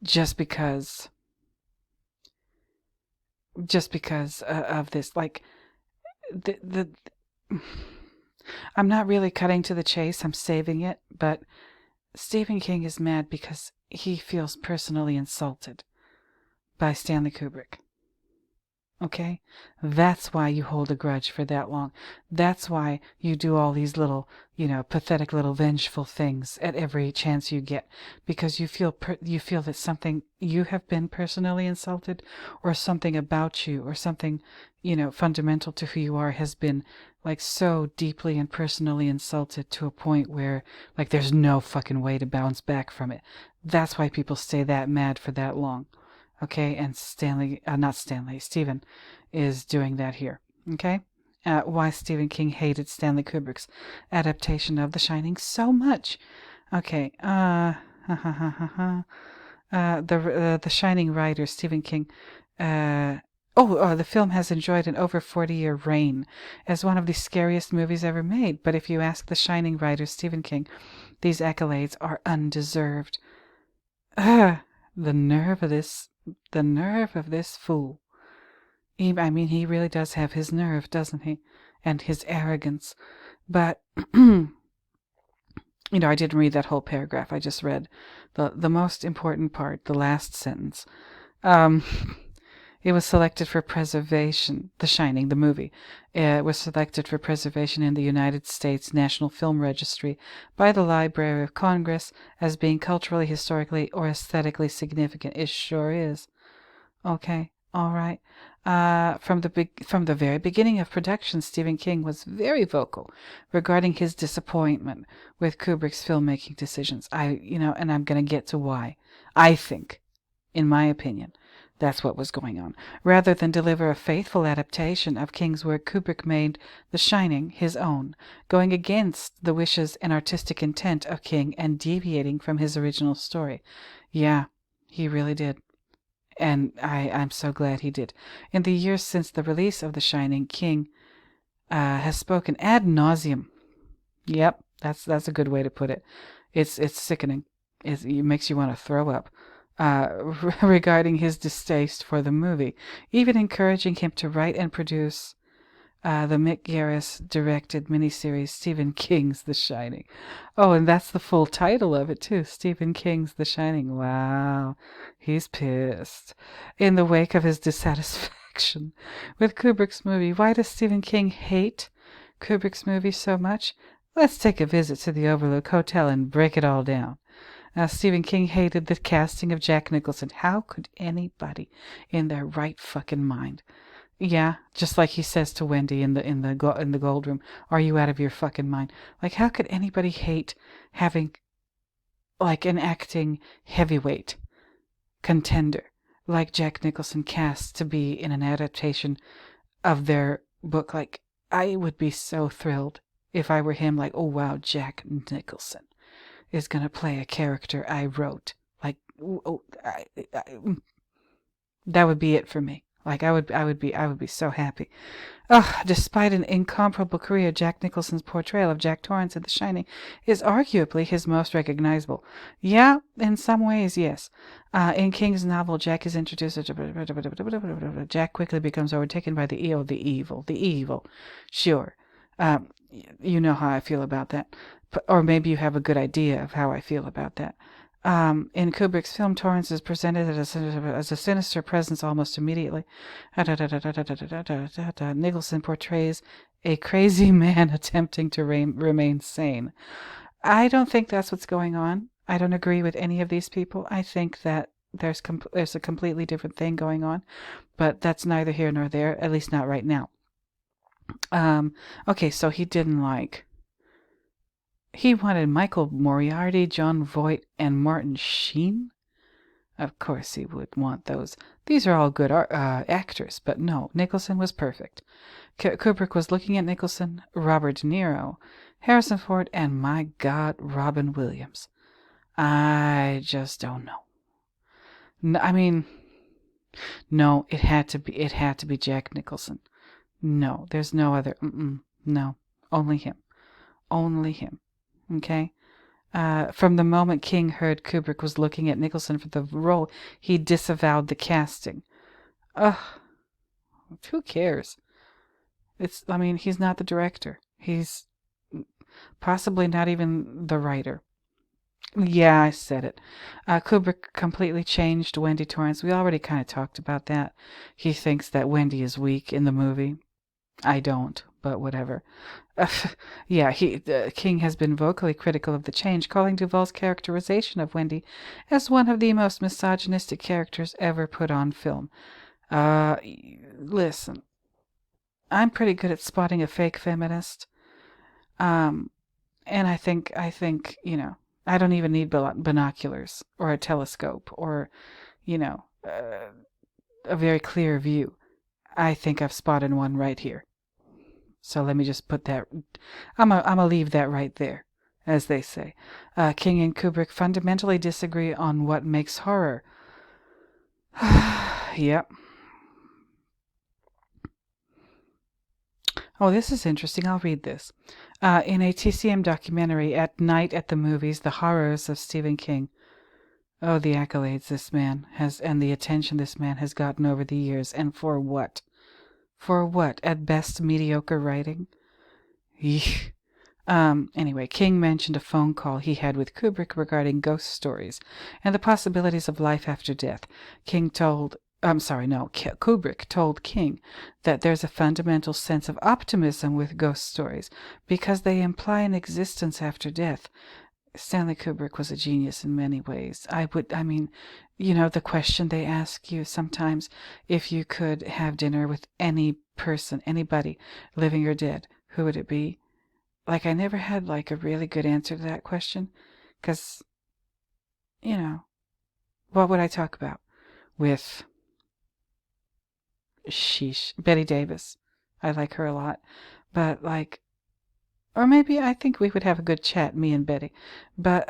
just because of this. Like, the I'm not really cutting to the chase. I'm saving it. But Stephen King is mad because he feels personally insulted by Stanley Kubrick. Okay? That's why you hold a grudge for that long. That's why you do all these little, pathetic little vengeful things at every chance you get, because you feel that something, you have been personally insulted, or something about you, or something, fundamental to who you are has been like so deeply and personally insulted to a point where like there's no fucking way to bounce back from it. That's why people stay that mad for that long. Okay, and Stephen is doing that here. Okay, why Stephen King hated Stanley Kubrick's adaptation of The Shining so much. Okay, the Shining writer Stephen King. The film has enjoyed an over 40-year reign as one of the scariest movies ever made. But if you ask the Shining writer Stephen King, these accolades are undeserved. The nerve of this. The nerve of this fool. He really does have his nerve, doesn't he? And his arrogance. But, I didn't read that whole paragraph. I just read the most important part, the last sentence. It was selected for preservation. The Shining, the movie, was selected for preservation in the United States National Film Registry by the Library of Congress as being culturally, historically, or aesthetically significant. It sure is. Okay, all right. From the very beginning of production, Stephen King was very vocal regarding his disappointment with Kubrick's filmmaking decisions. And I'm going to get to why. I think, in my opinion, that's what was going on. Rather than deliver a faithful adaptation of King's work, Kubrick made The Shining his own, going against the wishes and artistic intent of King and deviating from his original story. Yeah, he really did. And I'm so glad he did. In the years since the release of The Shining, King has spoken ad nauseum. Yep, that's a good way to put it. It's sickening. It makes you want to throw up. Regarding his distaste for the movie, even encouraging him to write and produce the Mick Garris directed miniseries Stephen King's The Shining. Oh, and that's the full title of it too, Stephen King's The Shining. Wow, he's pissed. In the wake of his dissatisfaction with Kubrick's movie, why does Stephen King hate Kubrick's movie so much? Let's take a visit to the Overlook Hotel and break it all down. Stephen King hated the casting of Jack Nicholson. How could anybody in their right fucking mind? Yeah, just like he says to Wendy in the gold room, "Are you out of your fucking mind?" Like, how could anybody hate having like an acting heavyweight contender like Jack Nicholson cast to be in an adaptation of their book? Like, I would be so thrilled if I were him. Like, oh wow, Jack Nicholson is gonna play a character I wrote. Like, that would be it for me. Like, I would be so happy. Despite an incomparable career, Jack Nicholson's portrayal of Jack Torrance in The Shining is arguably his most recognizable. Yeah, in some ways, yes. In King's novel, Jack is introduced. Jack quickly becomes overtaken by the evil. Sure. You know how I feel about that. Or maybe you have a good idea of how I feel about that. In Kubrick's film, Torrance is presented as a sinister presence almost immediately. Nicholson portrays a crazy man attempting to remain sane. I don't think that's what's going on. I don't agree with any of these people. I think that there's a completely different thing going on, but that's neither here nor there, at least not right now. Okay, so he didn't like... He wanted Michael Moriarty, John Voight, and Martin Sheen? Of course he would want those. These are all good actors, but no, Nicholson was perfect. Kubrick was looking at Nicholson, Robert De Niro, Harrison Ford, and my God, Robin Williams. I just don't know. No, it had to be Jack Nicholson. No, there's no other. No, only him. Only him. Okay? From the moment King heard Kubrick was looking at Nicholson for the role, he disavowed the casting. Ugh, who cares? He's not the director. He's possibly not even the writer. Yeah, I said it. Kubrick completely changed Wendy Torrance. We already kind of talked about that. He thinks that Wendy is weak in the movie. I don't, but whatever. Yeah, King has been vocally critical of the change, calling Duvall's characterization of Wendy as one of the most misogynistic characters ever put on film. Listen, I'm pretty good at spotting a fake feminist. And I think, I don't even need binoculars or a telescope or, a very clear view. I think I've spotted one right here. So let me just put that, I'm gonna leave that right there, as they say. King and Kubrick fundamentally disagree on what makes horror. Yep. Oh, this is interesting. I'll read this. In a TCM documentary, At Night at the Movies, The Horrors of Stephen King. Oh, the accolades this man has, and the attention this man has gotten over the years. And for what? For what? At best, mediocre writing? Eesh. Anyway, King mentioned a phone call he had with Kubrick regarding ghost stories and the possibilities of life after death. Kubrick told King that there's a fundamental sense of optimism with ghost stories because they imply an existence after death. Stanley Kubrick was a genius in many ways. The question they ask you sometimes, if you could have dinner with any person, anybody, living or dead, who would it be? I never had, a really good answer to that question, because, what would I talk about? With, Betty Davis. I like her a lot. But, or maybe I think we would have a good chat, me and Betty. But,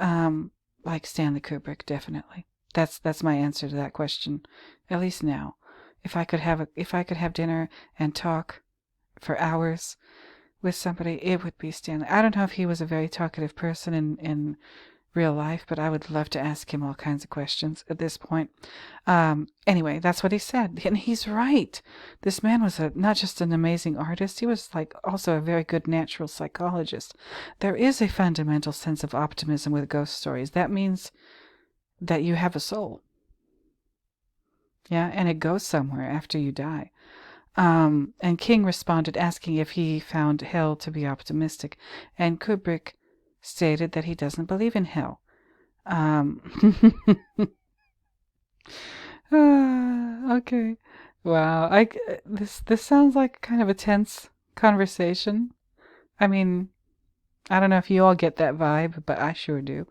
Stanley Kubrick, definitely. That's my answer to that question, at least now. If I could have dinner and talk for hours with somebody, it would be Stanley. I don't know if he was a very talkative person in real life, but I would love to ask him all kinds of questions at this point. Anyway, that's what he said, and he's right. This man was not just an amazing artist, he was also a very good natural psychologist. There is a fundamental sense of optimism with ghost stories. That means that you have a soul. Yeah, and it goes somewhere after you die. And King responded asking if he found hell to be optimistic, and Kubrick stated that he doesn't believe in hell. Okay. Wow. This sounds like kind of a tense conversation. I don't know if you all get that vibe, but I sure do.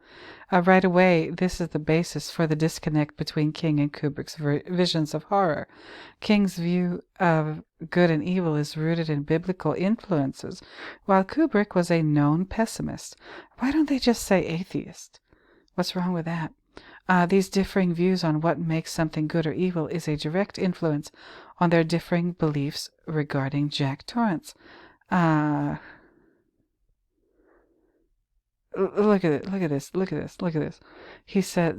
Right away, this is the basis for the disconnect between King and Kubrick's visions of horror. King's view of good and evil is rooted in biblical influences, while Kubrick was a known pessimist. Why don't they just say atheist? What's wrong with that? These differing views on what makes something good or evil is a direct influence on their differing beliefs regarding Jack Torrance. Look at it, look at this.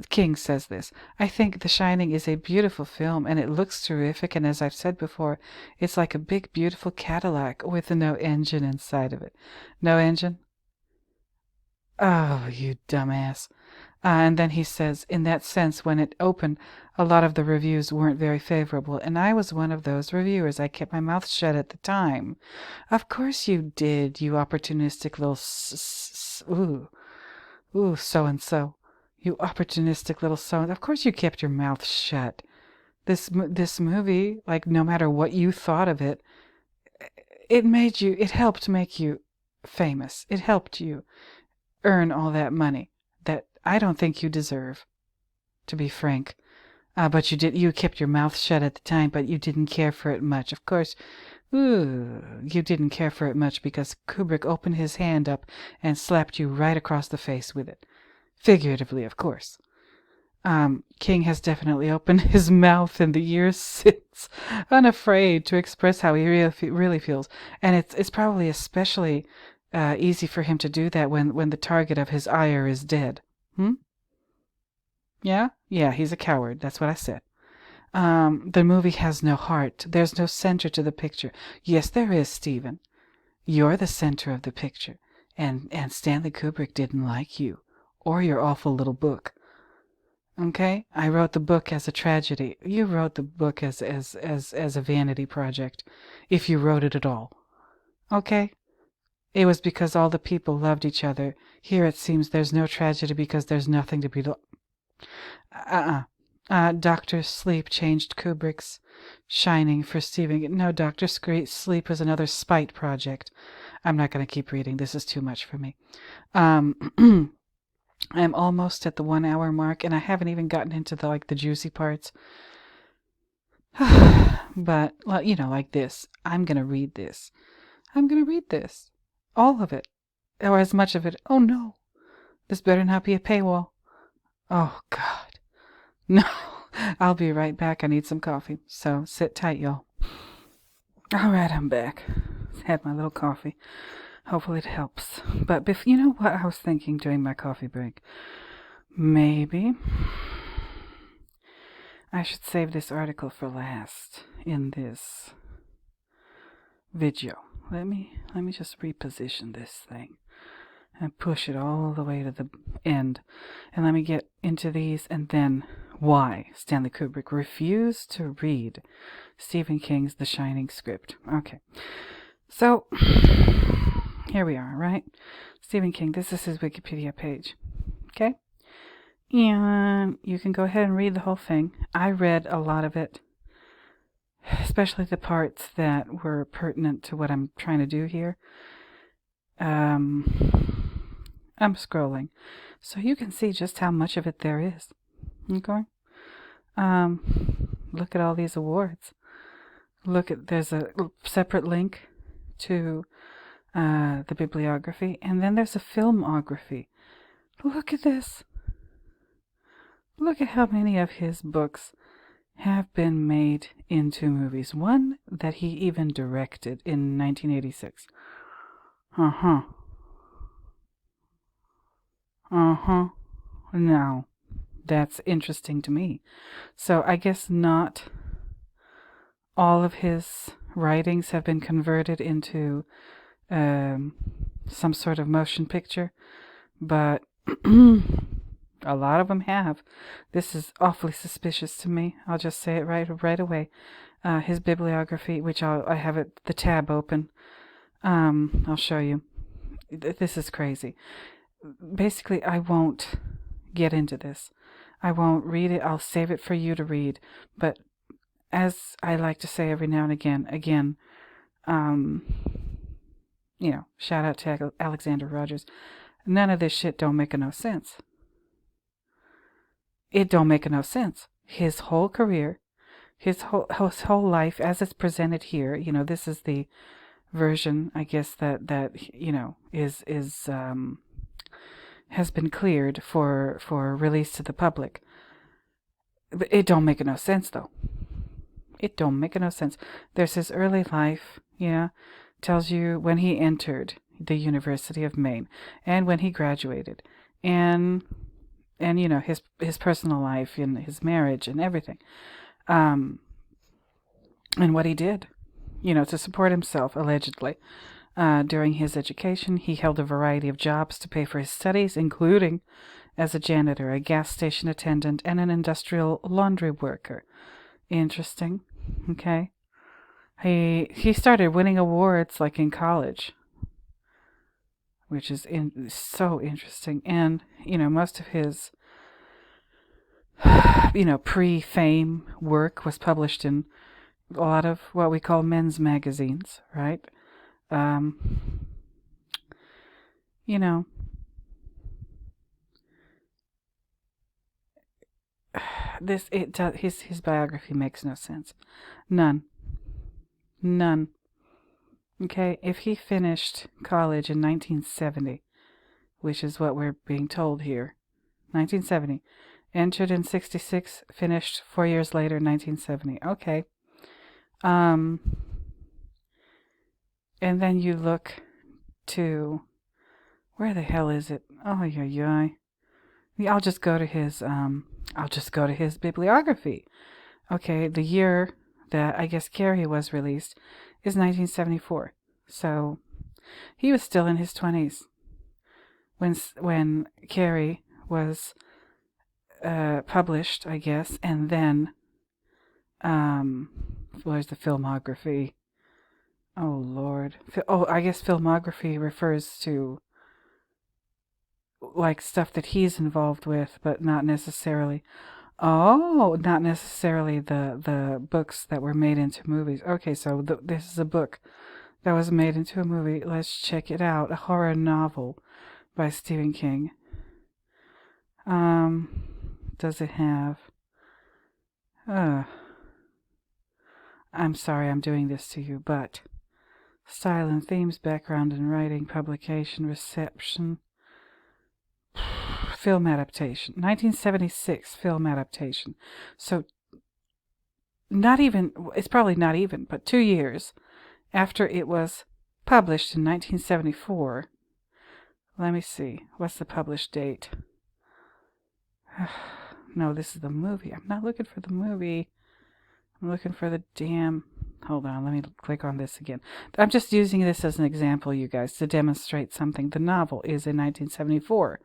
King says this. I think The Shining is a beautiful film, and it looks terrific, and as I've said before, it's like a big, beautiful Cadillac with no engine inside of it. No engine? Oh, you dumbass. And then he says, in that sense, when it opened, a lot of the reviews weren't very favorable, and I was one of those reviewers. I kept my mouth shut at the time. Of course you did, you opportunistic little so-and-so. You opportunistic little so-and-so. Of course you kept your mouth shut. This movie, no matter what you thought of it, it helped make you famous. It helped you earn all that money that I don't think you deserve, to be frank. But you kept your mouth shut at the time, but you didn't care for it much. Of course, you didn't care for it much because Kubrick opened his hand up and slapped you right across the face with it. Figuratively, of course. King has definitely opened his mouth in the years since, unafraid to express how he really feels. And it's probably especially easy for him to do that when the target of his ire is dead. Hmm? Yeah? Yeah, he's a coward. That's what I said. The movie has no heart. There's no center to the picture. Yes, there is, Stephen. You're the center of the picture. And Stanley Kubrick didn't like you. Or your awful little book. Okay? I wrote the book as a tragedy. You wrote the book as a vanity project. If you wrote it at all. Okay? It was because all the people loved each other. Here it seems there's no tragedy because there's nothing to be Dr. Sleep changed Kubrick's Shining for Stephen. No, Dr. Sleep was another spite project. I'm not going to keep reading. This is too much for me. I'm almost at the 1 hour mark, and I haven't even gotten into the juicy parts. But, well, like this. I'm going to read this. All of it. Or as much of it. Oh, no. This better not be a paywall. Oh, God. No. I'll be right back. I need some coffee. So sit tight, y'all. All right, I'm back. Had my little coffee. Hopefully it helps. But you know what I was thinking during my coffee break? Maybe I should save this article for last in this video. Let me just reposition this thing and push it all the way to the end. And let me get into these, and then why Stanley Kubrick refused to read Stephen King's The Shining script. Okay. So here we are, right? Stephen King, this is his Wikipedia page. Okay? And you can go ahead and read the whole thing. I read a lot of it, especially the parts that were pertinent to what I'm trying to do here. I'm scrolling, so you can see just how much of it there is. Okay? Look at all these awards. There's a separate link to the bibliography, and then there's a filmography. Look at this. Look at how many of his books have been made into movies. One that he even directed in 1986. Now, that's interesting to me. So I guess not all of his writings have been converted into some sort of motion picture, but a lot of them have. This is awfully suspicious to me. I'll just say it right away. His bibliography, which I have the tab open. I'll show you. This is crazy. Basically, I won't get into this. I won't read it. I'll save it for you to read. But as I like to say every now and again, shout out to Alexander Rogers. None of this shit don't make no sense. It don't make no sense. His whole career, his whole life, as it's presented here. This is the version, I guess, that is has been cleared for release to the public. But it don't make no sense, though. It don't make no sense. There's his early life, tells you when he entered the University of Maine and when he graduated, and his personal life and his marriage and everything, and what he did, to support himself, allegedly. During his education, he held a variety of jobs to pay for his studies, including as a janitor, a gas station attendant, and an industrial laundry worker. Interesting. Okay. He started winning awards in college, which is so interesting. And most of his pre-fame work was published in a lot of what we call men's magazines, right? His biography makes no sense. None. Okay, if he finished college in 1970, which is what we're being told here, 1970, entered in 66, finished 4 years later, 1970. Okay. And then you look to, where the hell is it? Oh, yeah. I'll just go to his bibliography. Okay, the year that I guess Carrie was released is 1974. So he was still in his 20s when Carrie was published, I guess, and then where's the filmography? Oh Lord. I guess filmography refers to like stuff that he's involved with, but not necessarily. Oh, not necessarily the books that were made into movies. Okay, so this is a book that was made into a movie. Let's check it out. A horror novel by Stephen King. Does it have? I'm sorry I'm doing this to you, but style and themes, background and writing, publication, reception, film adaptation. 1976 film adaptation. So not even, it's probably not even, but 2 years after it was published in 1974. Let me see. What's the published date? No, this is the movie. I'm not looking for the movie. I'm looking for the damn... Hold on, let me click on this again. I'm just using this as an example, you guys, to demonstrate something. The novel is in 1974.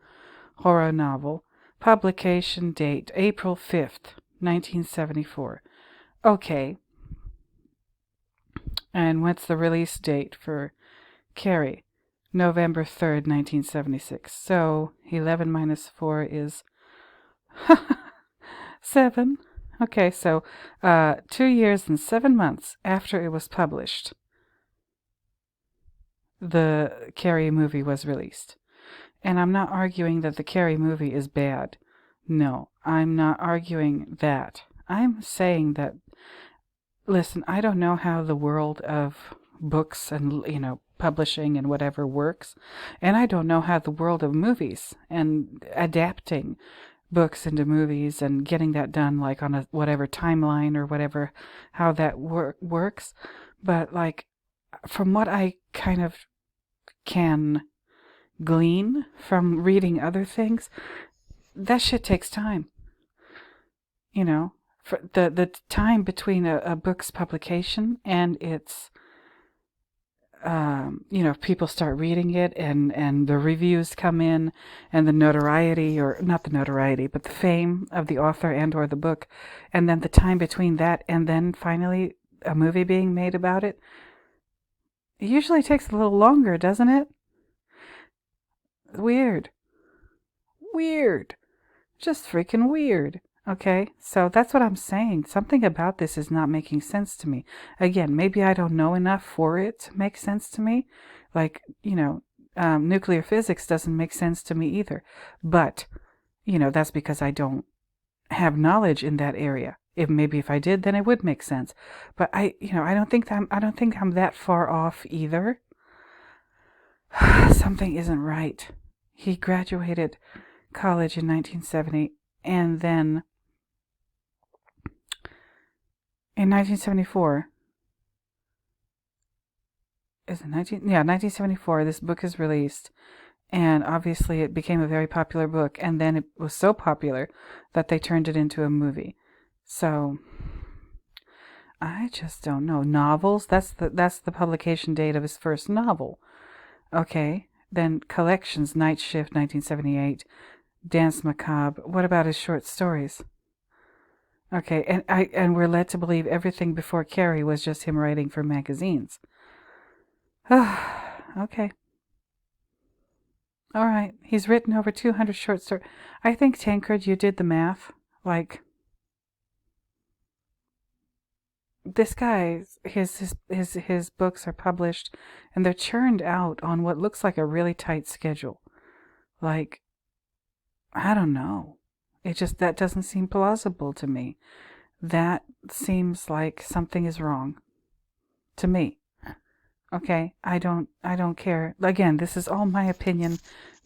Horror novel. Publication date, April 5th, 1974. Okay. And what's the release date for Carrie? November 3rd, 1976. So 11 minus 4 is 7. Okay, so 2 years and 7 months after it was published, the Carrie movie was released. And I'm not arguing that the Carrie movie is bad. No, I'm not arguing that. I'm saying that, listen, I don't know how the world of books and, publishing and whatever works. And I don't know how the world of movies and adapting books into movies and getting that done like on a whatever timeline or whatever, how that works. But like, from what I kind of can glean from reading other things, that shit takes time. For the time between a book's publication and its people start reading it and the reviews come in and the notoriety, or not the notoriety, but the fame of the author and or the book, and then the time between that and then finally a movie being made about it, it usually takes a little longer, doesn't it? Weird. Just freaking weird. Okay, so that's what I'm saying. Something about this is not making sense to me. Again, maybe I don't know enough for it to make sense to me. Like, nuclear physics doesn't make sense to me either. But, that's because I don't have knowledge in that area. If I did, then it would make sense. But I don't think I'm that far off either. Something isn't right. He graduated college in 1970, and then in 1974, 1974, this book is released, and obviously it became a very popular book, and then it was so popular that they turned it into a movie. So I just don't know. Novels, that's the publication date of his first novel. Okay, then collections, Night Shift, 1978, Dance Macabre. What about his short stories? Okay, and we're led to believe everything before Carrie was just him writing for magazines. Okay. All right, he's written over 200 short stories. I think, Tancred, you did the math. Like, this guy, his books are published, and they're churned out on what looks like a really tight schedule. Like, I don't know. That doesn't seem plausible to me. That seems like something is wrong to me. Okay, I don't care. Again, this is all my opinion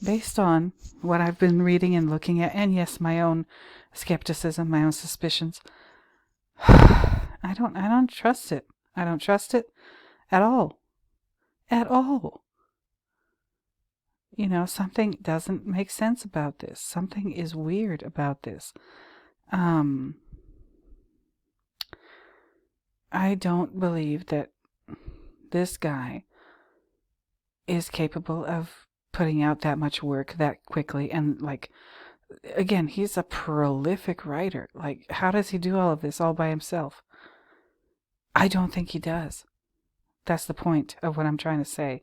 based on what I've been reading and looking at, and yes, my own skepticism, my own suspicions. I don't trust it. I don't trust it at all. At all. something doesn't make sense about this. Something is weird about this. I don't believe that this guy is capable of putting out that much work that quickly. And again, he's a prolific writer. How does he do all of this all by himself? I don't think he does. That's the point of what I'm trying to say.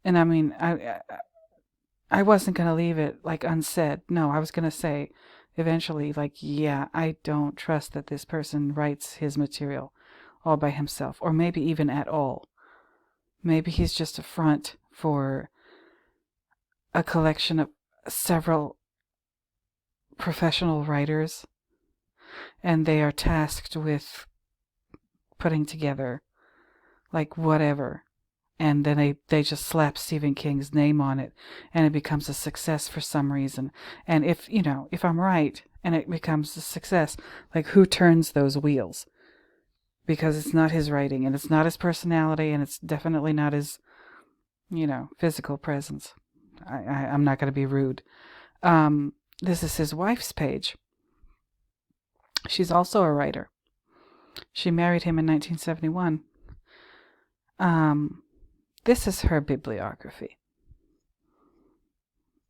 And I mean, I wasn't going to leave it unsaid. No, I was going to say eventually, yeah, I don't trust that this person writes his material all by himself, or maybe even at all. Maybe he's just a front for a collection of several professional writers, and they are tasked with putting together whatever, and then they just slap Stephen King's name on it, and it becomes a success for some reason. And if I'm right and it becomes a success, who turns those wheels? Because it's not his writing, and it's not his personality, and it's definitely not his physical presence. I'm not going to be rude. This is his wife's page. She's also a writer. She married him in 1971. This is her bibliography.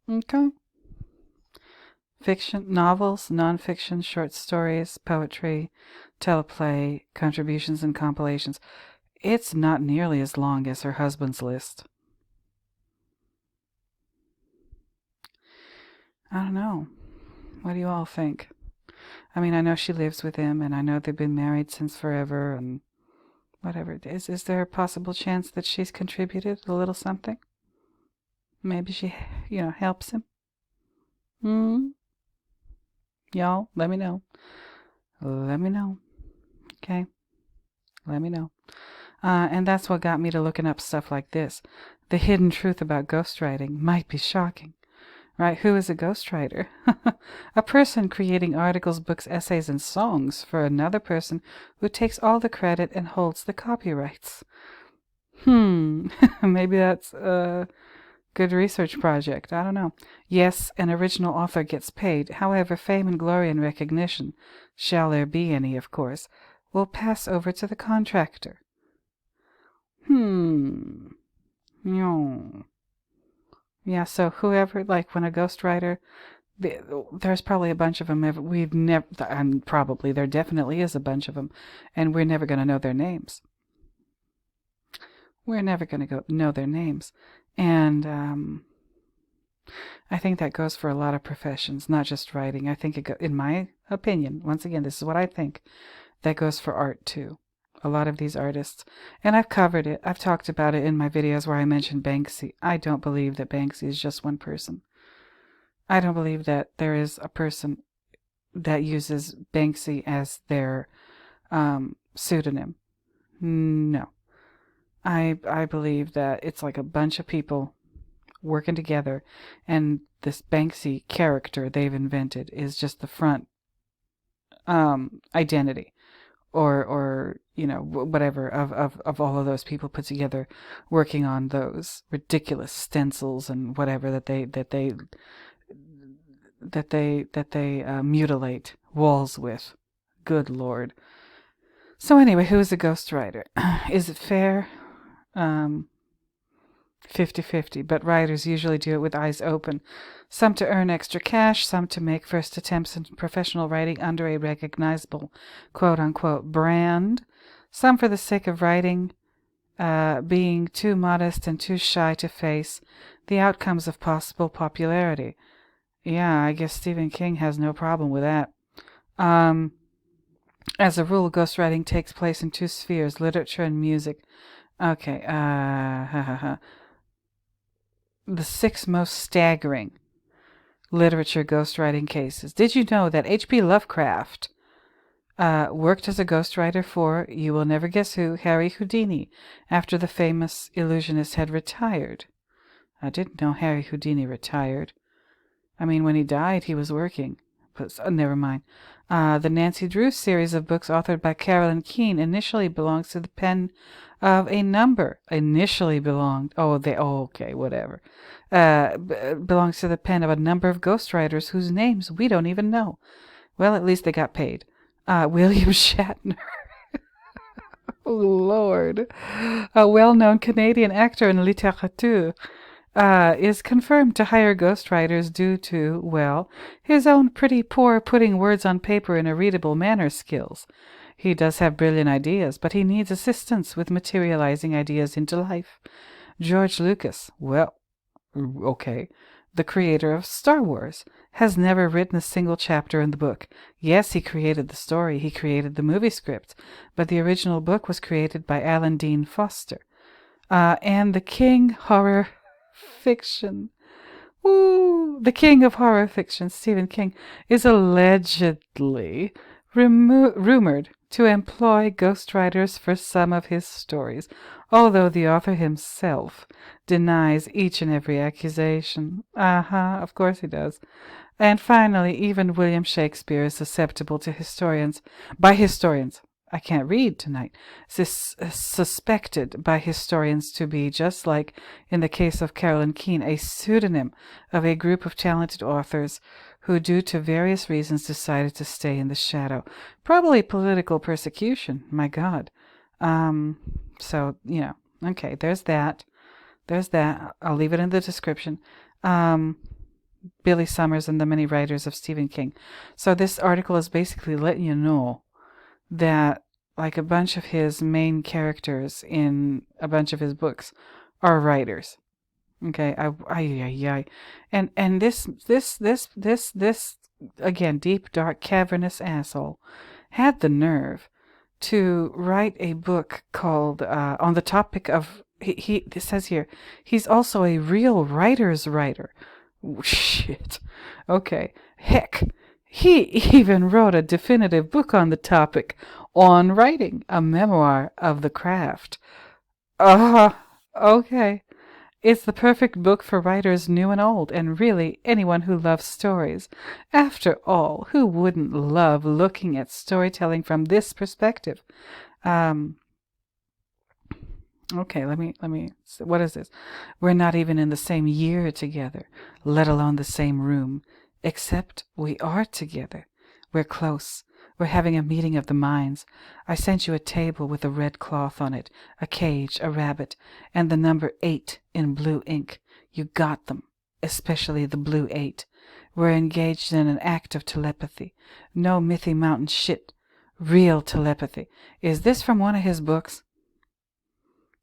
Okay. Fiction, novels, nonfiction, short stories, poetry, teleplay, contributions and compilations. It's not nearly as long as her husband's list. I don't know. What do you all think? I mean, I know she lives with him, and I know they've been married since forever, and whatever it is. Is there a possible chance that she's contributed a little something? Maybe she, helps him? Y'all, let me know. Let me know. Okay? Let me know. And that's what got me to looking up stuff like this. The hidden truth about ghostwriting might be shocking. Right? Who is a ghostwriter? A person creating articles, books, essays, and songs for another person who takes all the credit and holds the copyrights. Maybe that's a good research project. I don't know. Yes, an original author gets paid. However, fame and glory and recognition, shall there be any, of course, will pass over to the contractor. No. Yeah, so whoever, when a ghostwriter, there's probably a bunch of them. We've never, and probably there definitely is a bunch of them, and we're never going to know their names. We're never going to know their names. And I think that goes for a lot of professions, not just writing. I think, in my opinion, once again, this is what I think, that goes for art too. A lot of these artists, and I've covered it, I've talked about it in my videos where I mentioned Banksy. I don't believe that Banksy is just one person. I don't believe that there is a person that uses Banksy as their pseudonym. No. I believe that it's a bunch of people working together, and this Banksy character they've invented is just the front identity. Or whatever of all of those people put together, working on those ridiculous stencils and whatever that they mutilate walls with. Good Lord. So anyway, who is a ghostwriter? Is it fair? 50-50, but writers usually do it with eyes open. Some to earn extra cash, some to make first attempts in professional writing under a recognizable quote-unquote brand, some for the sake of writing, being too modest and too shy to face the outcomes of possible popularity. Yeah, I guess Stephen King has no problem with that. As a rule, ghostwriting takes place in two spheres, literature and music. Okay, the 6 most staggering literature ghostwriting cases. Did you know that H.P. Lovecraft worked as a ghostwriter for, you will never guess who, Harry Houdini, after the famous illusionist had retired? I didn't know Harry Houdini retired. I mean, when he died, he was working. but never mind. The Nancy Drew series of books authored by Carolyn Keene initially belongs to the pen of a number. Initially belonged. Okay, whatever. Belongs to the pen of a number of ghostwriters whose names we don't even know. Well, at least they got paid. William Shatner. Oh, Lord. A well-known Canadian actor in littérature is confirmed to hire ghostwriters due to, well, his own pretty poor putting words on paper in a readable manner skills. He does have brilliant ideas, but he needs assistance with materializing ideas into life. George Lucas, well, okay, the creator of Star Wars, has never written a single chapter in the book. Yes, he created the story, he created the movie script, but the original book was created by Alan Dean Foster. And the king horror fiction. The king of horror fiction, Stephen King, is allegedly rumored to employ ghostwriters for some of his stories, although the author himself denies each and every accusation. Of course he does. And finally, even William Shakespeare is susceptible to by historians. I can't read tonight. Suspected by historians to be, just like in the case of Carolyn Keene, a pseudonym of a group of talented authors who, due to various reasons, decided to stay in the shadow. Probably political persecution, my God. So, okay, there's that. I'll leave it in the description. Billy Summers and the many writers of Stephen King. So this article is basically letting you know that like a bunch of his main characters in a bunch of his books are writers. Okay, and this again, deep, dark, cavernous asshole had the nerve to write a book called on the topic of it says here he's also a real writer's writer. Shit. Okay. Heck, he even wrote a definitive book on the topic, on writing, a memoir of the craft. Okay. It's the perfect book for writers new and old, and really anyone who loves stories. After all, who wouldn't love looking at storytelling from this perspective? Okay, let me, what is this? We're not even in the same year together, let alone the same room, except we are together. We're close. We're having a meeting of the minds. I sent you a table with a red cloth on it, a cage, a rabbit, and the number 8 in blue ink. You got them, especially the blue 8. We're engaged in an act of telepathy. No Mythy Mountain shit. Real telepathy. Is this from one of his books?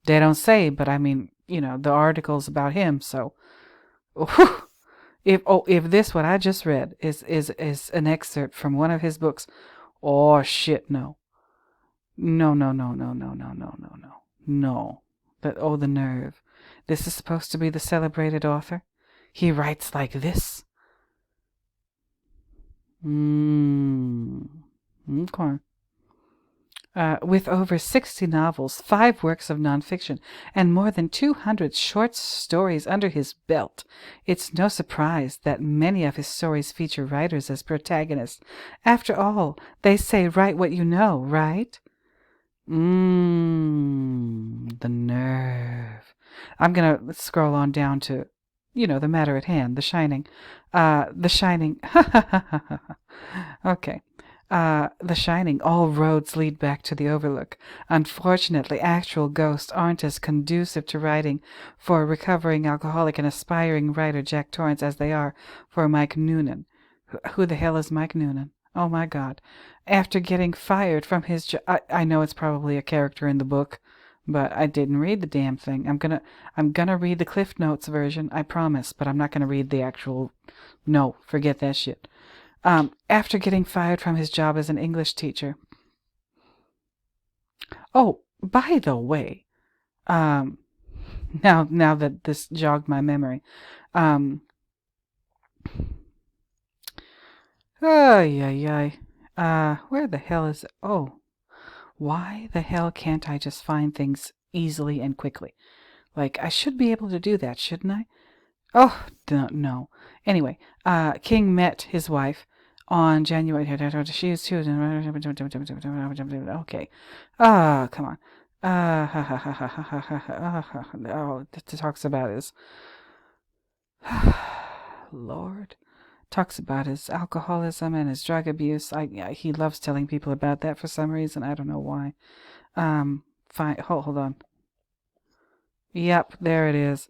They don't say, but I mean, the article's about him, so. If this what I just read is an excerpt from one of his books, oh shit, no. No. The nerve. This is supposed to be the celebrated author? He writes like this? Okay. With over 60 novels, 5 works of nonfiction, and more than 200 short stories under his belt, it's no surprise that many of his stories feature writers as protagonists. After all, they say write what you know, right? The nerve. I'm going to scroll on down to, the matter at hand, The Shining. The Shining. Okay. The Shining, all roads lead back to the Overlook. Unfortunately, actual ghosts aren't as conducive to writing for a recovering alcoholic and aspiring writer Jack Torrance as they are for Mike Noonan. Who the hell is Mike Noonan? Oh my God. After getting fired from his job, I know it's probably a character in the book, but I didn't read the damn thing. I'm gonna read the Cliff Notes version, I promise, but I'm not gonna read the actual. No, forget that shit. After getting fired from his job as an English teacher. Oh, by the way, now that this jogged my memory, why the hell is it? Oh, why the hell can't I just find things easily and quickly? Like, I should be able to do that, shouldn't I? Oh, no. Anyway, King met his wife on January. She is too. Okay. Ah, come on. Oh, it talks about his Lord. Talks about his alcoholism and his drug abuse. He loves telling people about that for some reason. I don't know why. Fine. Hold on. Yep, there it is.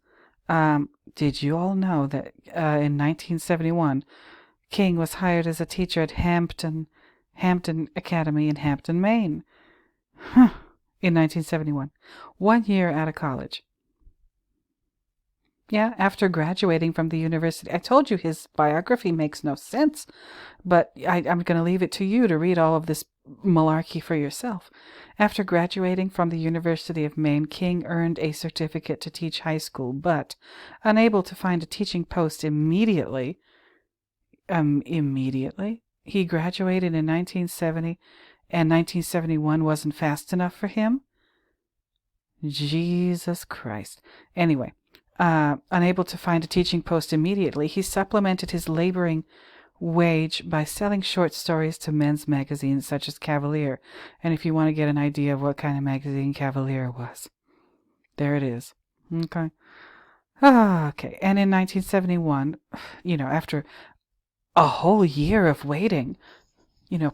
Did you all know that in 1971, King was hired as a teacher at Hampton Academy in Hampton, Maine? Huh. In 1971. 1 year out of college. Yeah, after graduating from the university. I told you his biography makes no sense, but I'm going to leave it to you to read all of this malarkey for yourself. After graduating from the University of Maine, King earned a certificate to teach high school, but unable to find a teaching post immediately, he graduated in 1970, and 1971 wasn't fast enough for him? Jesus Christ. Anyway, unable to find a teaching post immediately, he supplemented his laboring wage by selling short stories to men's magazines such as Cavalier. And if you want to get an idea of what kind of magazine Cavalier was, there it is. Okay. Okay. And in 1971, after a whole year of waiting,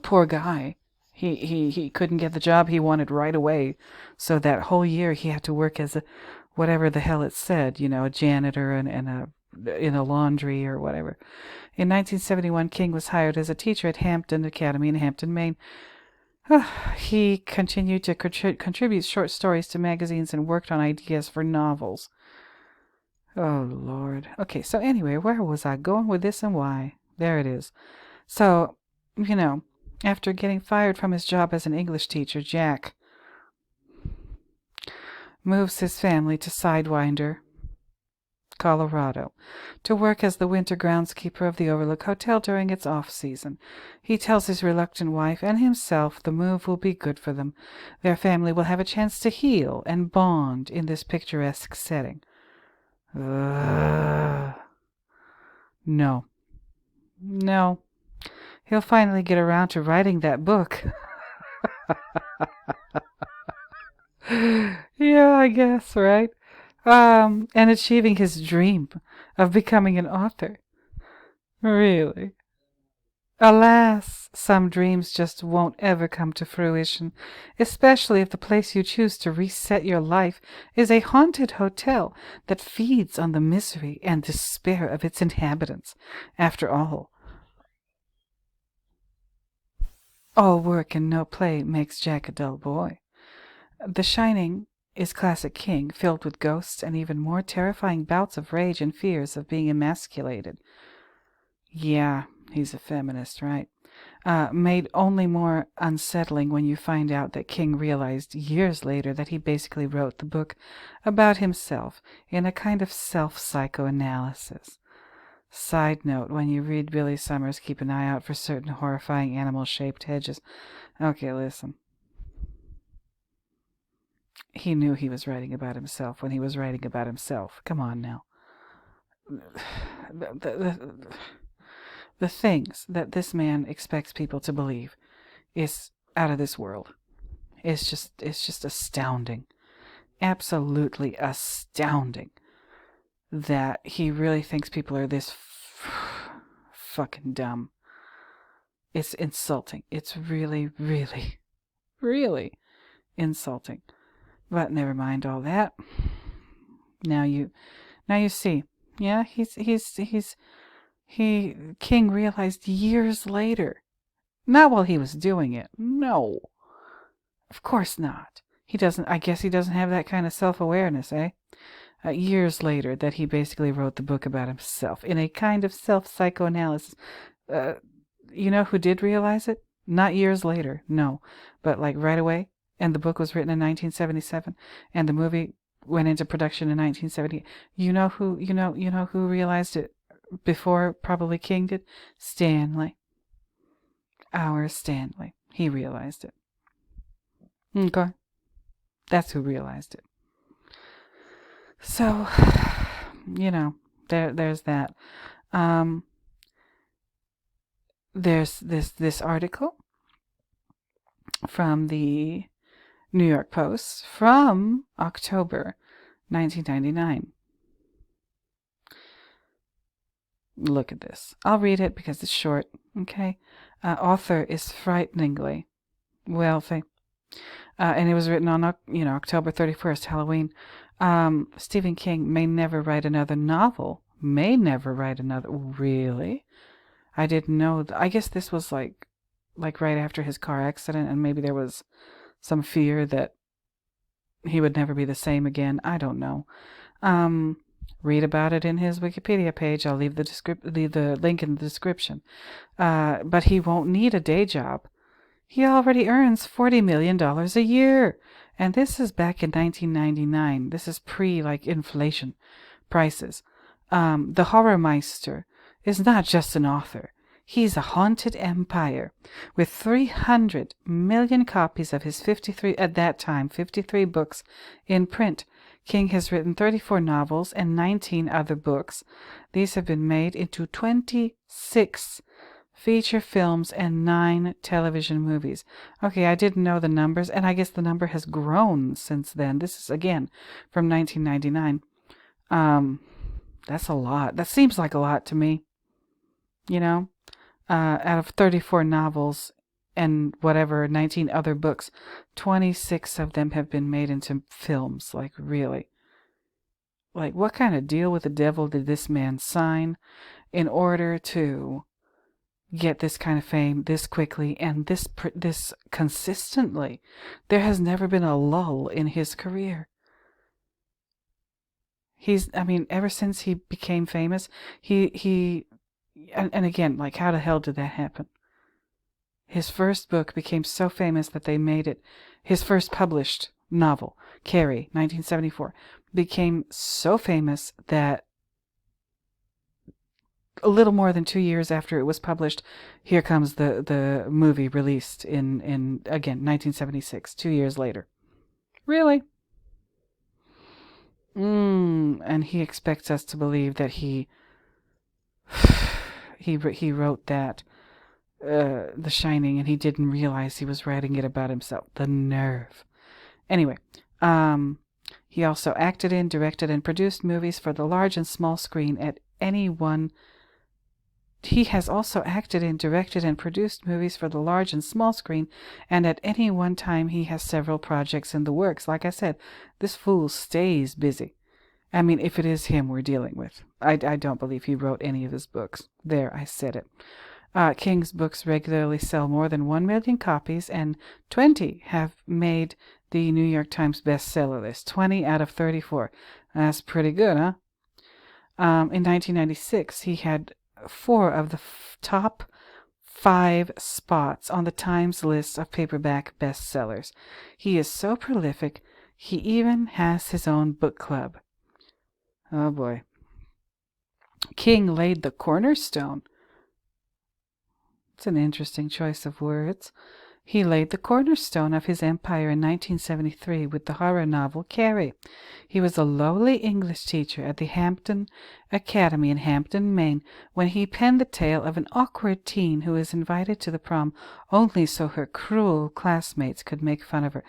poor guy, he couldn't get the job he wanted right away. So that whole year he had to work as a whatever the hell it said, a janitor and in a laundry or whatever. In 1971, King was hired as a teacher at Hampton Academy in Hampton, Maine. He continued to contribute short stories to magazines and worked on ideas for novels. Oh, Lord. Okay, so anyway, where was I going with this and why? There it is. So, after getting fired from his job as an English teacher, Jack moves his family to Sidewinder, Colorado, to work as the winter groundskeeper of the Overlook Hotel during its off-season. He tells his reluctant wife and himself the move will be good for them. Their family will have a chance to heal and bond in this picturesque setting. No. He'll finally get around to writing that book. Yeah, I guess, right? And achieving his dream of becoming an author. Really? Alas, some dreams just won't ever come to fruition, especially if the place you choose to reset your life is a haunted hotel that feeds on the misery and despair of its inhabitants. After all work and no play makes Jack a dull boy. The Shining is classic King, filled with ghosts and even more terrifying bouts of rage and fears of being emasculated. Yeah, he's a feminist, right? Made only more unsettling when you find out that King realized years later that he basically wrote the book about himself in a kind of self-psychoanalysis. Side note, when you read Billy Summers, keep an eye out for certain horrifying animal-shaped hedges. Okay, listen. He knew he was writing about himself when he was writing about himself. Come on now. The things that this man expects people to believe is out of this world. It's just astounding. Absolutely astounding that he really thinks people are this fucking dumb. It's insulting. It's really, really, really insulting. But never mind all that. Now you see. Yeah, King realized years later. Not while he was doing it. No. Of course not. I guess he doesn't have that kind of self-awareness, eh? Years later that he basically wrote the book about himself in a kind of self-psychoanalysis. You know who did realize it? Not years later, no. But like right away. And the book was written in 1977, and the movie went into production in 1970. You know who realized it before probably King did? Stanley. Our Stanley. He realized it. Okay. That's who realized it. So, there's that. there's this article from the New York Post from October 1999. Look at this. I'll read it because it's short, okay? Author is frighteningly wealthy. And it was written on, October 31st, Halloween. Stephen King may never write another novel. May never write another. Really? I didn't know. I guess this was like right after his car accident, and maybe there was some fear that he would never be the same again. I don't know. Read about it in his Wikipedia page. I'll leave the link in the description. But he won't need a day job. He already earns $40 million a year. And this is back in 1999. This is inflation prices. The Horrormeister is not just an author. He's a haunted empire. With 300 million copies of his 53 books in print, King has written 34 novels and 19 other books. These have been made into 26 feature films and 9 television movies. Okay, I didn't know the numbers, and I guess the number has grown since then. This is, again, from 1999. That's a lot. That seems like a lot to me. Out of 34 novels and 19 other books, 26 of them have been made into films. Really? What kind of deal with the devil did this man sign in order to get this kind of fame this quickly and this consistently? There has never been a lull in his career. Ever since he became famous, and again, how the hell did that happen? His first book became so famous that they made it, his first published novel, Carrie, 1974, became so famous that a little more than 2 years after it was published, here comes the movie released in 1976, 2 years later. Really? And he expects us to believe that he wrote that, The Shining, and he didn't realize he was writing it about himself. The nerve. Anyway, he also acted in, directed, and produced movies for the large and small screen at any one. He has also acted in, directed, and produced movies for the large and small screen, and at any one time he has several projects in the works. Like I said, this fool stays busy. If it is him we're dealing with. I don't believe he wrote any of his books. There, I said it. King's books regularly sell more than 1 million copies, and 20 have made the New York Times bestseller list. 20 out of 34. That's pretty good, huh? In 1996, he had 4 of the top 5 spots on the Times list of paperback bestsellers. He is so prolific, he even has his own book club. Oh boy. King laid the cornerstone. It's an interesting choice of words. He laid the cornerstone of his empire in 1973 with the horror novel Carrie. He was a lowly English teacher at the Hampton Academy in Hampton, Maine, when he penned the tale of an awkward teen who is invited to the prom only so her cruel classmates could make fun of her.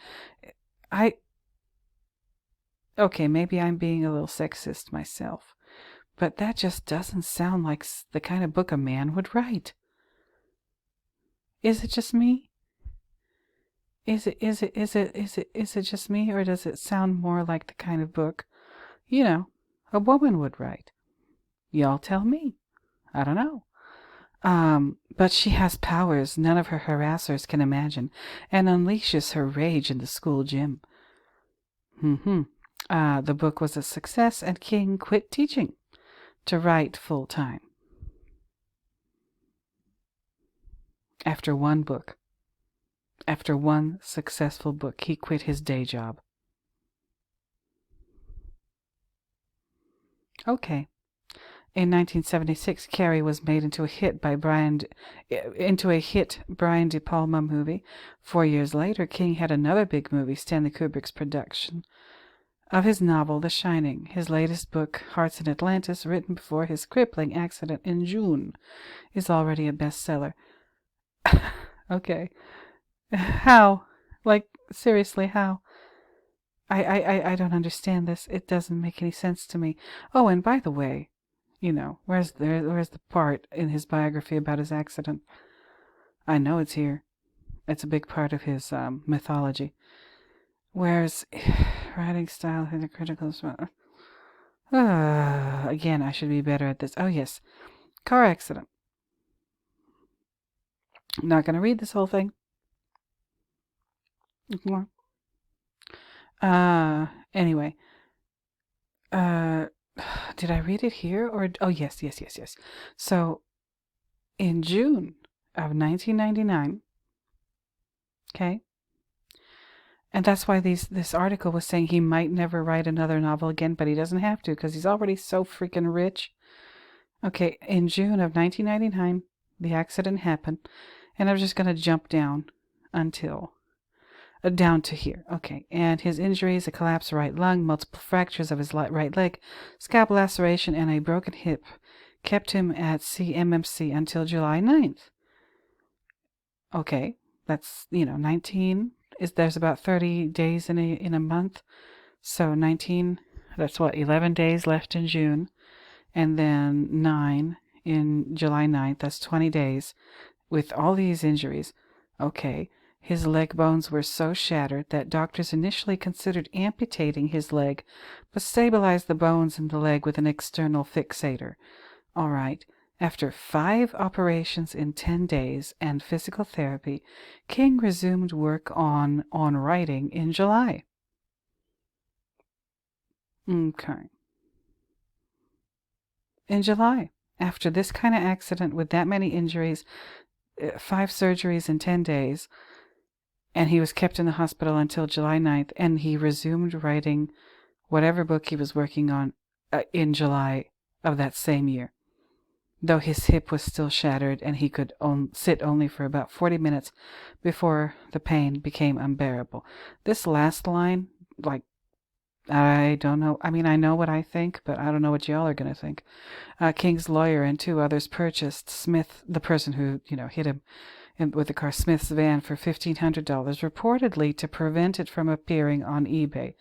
Okay, maybe I'm being a little sexist myself, but that just doesn't sound like the kind of book a man would write. Is it just me? Is it just me, or does it sound more like the kind of book, a woman would write? Y'all tell me. I don't know. But she has powers none of her harassers can imagine, and unleashes her rage in the school gym. The book was a success, and King quit teaching to write full-time. After one successful book, he quit his day job. Okay. In 1976, Carrie was made into a hit Brian De Palma movie. 4 years later, King had another big movie, Stanley Kubrick's production of his novel, The Shining. His latest book, Hearts in Atlantis, written before his crippling accident in June, is already a bestseller. Okay. How? Like, seriously, how? I don't understand this. It doesn't make any sense to me. Oh, and by the way, where's the part in his biography about his accident? I know it's here. It's a big part of his mythology. Where's writing style, the critical. Again, I should be better at this. Oh, yes. Car accident. I'm not going to read this whole thing. Anyway. Uh, did I read it here? Oh, yes, yes, yes, yes. So, in June of 1999, okay? And that's why this article was saying he might never write another novel again, but he doesn't have to because he's already so freaking rich. Okay, in June of 1999, the accident happened, and I'm just going to jump down until down to here. Okay, and his injuries: a collapsed right lung, multiple fractures of his right leg, scalp laceration, and a broken hip kept him at CMMC until July 9th. Okay, that's 19 is there's about 30 days in a month. So 19, that's what, 11 days left in June, and then 9 in July 9th. That's 20 days with all these injuries. Okay, his leg bones were so shattered that doctors initially considered amputating his leg, but stabilized the bones in the leg with an external fixator. All right. After 5 operations in 10 days and physical therapy, King resumed work on writing in July. Okay. In July, after this kind of accident with that many injuries, 5 surgeries in 10 days, and he was kept in the hospital until July 9th, and he resumed writing whatever book he was working on in July of that same year, though his hip was still shattered and he could sit only for about 40 minutes before the pain became unbearable. This last line, like, I don't know. I mean, I know what I think, but I don't know what y'all are going to think. King's lawyer and 2 others purchased Smith, the person who, hit him with the car, Smith's van for $1,500, reportedly to prevent it from appearing on eBay.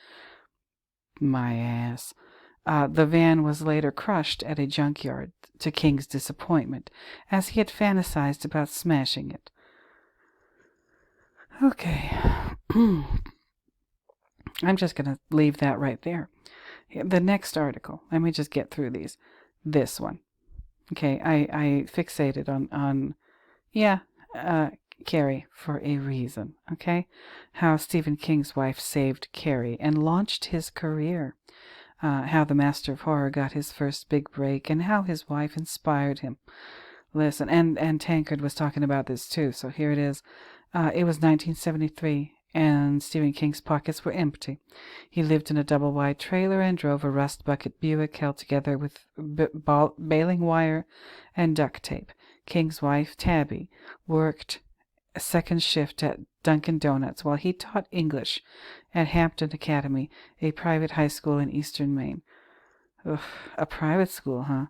My ass. The van was later crushed at a junkyard, to King's disappointment, as he had fantasized about smashing it. Okay. I'm just going to leave that right there. The next article, let me just get through these. This one. Okay, I fixated on Carrie for a reason, okay? How Stephen King's wife saved Carrie and launched his career. How the master of horror got his first big break, and how his wife inspired him. Listen, and Tankard was talking about this too, so here it is. It was 1973, and Stephen King's pockets were empty. He lived in a double-wide trailer and drove a rust bucket Buick held together with baling wire and duct tape. King's wife, Tabby, worked a second shift at Dunkin' Donuts while he taught English at Hampton Academy, a private high school in eastern Maine. Ugh, a private school, huh?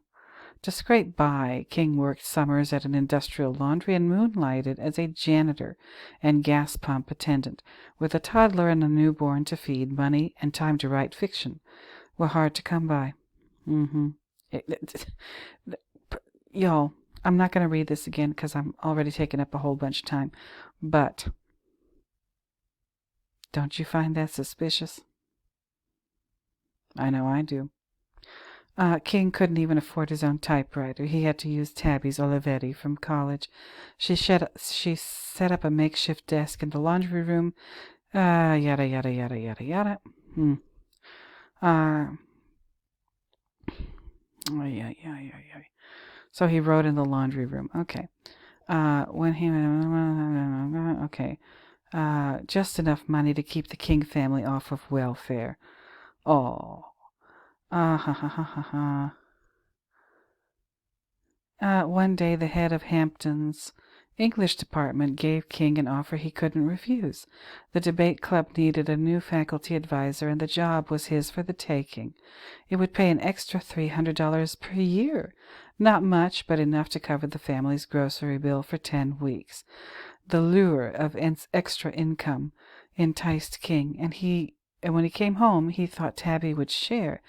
To scrape by, King worked summers at an industrial laundry and moonlighted as a janitor and gas pump attendant. With a toddler and a newborn to feed, money and time to write fiction were hard to come by. Y'all, I'm not going to read this again because I'm already taking up a whole bunch of time. But don't you find that suspicious? I know I do. King couldn't even afford his own typewriter. He had to use Tabby's Olivetti from college. She set up a makeshift desk in the laundry room. Yada, yada, yada, yada, yada. Yeah. So he wrote in the laundry room. Okay. Okay. Just enough money to keep the King family off of welfare. Oh. One day the head of Hampton's English department gave King an offer he couldn't refuse. The debate club needed a new faculty advisor, and the job was his for the taking. It would pay an extra $300 per year. Not much, but enough to cover the family's grocery bill for 10 weeks. The lure of extra income enticed King, and when he came home, he thought Tabby would share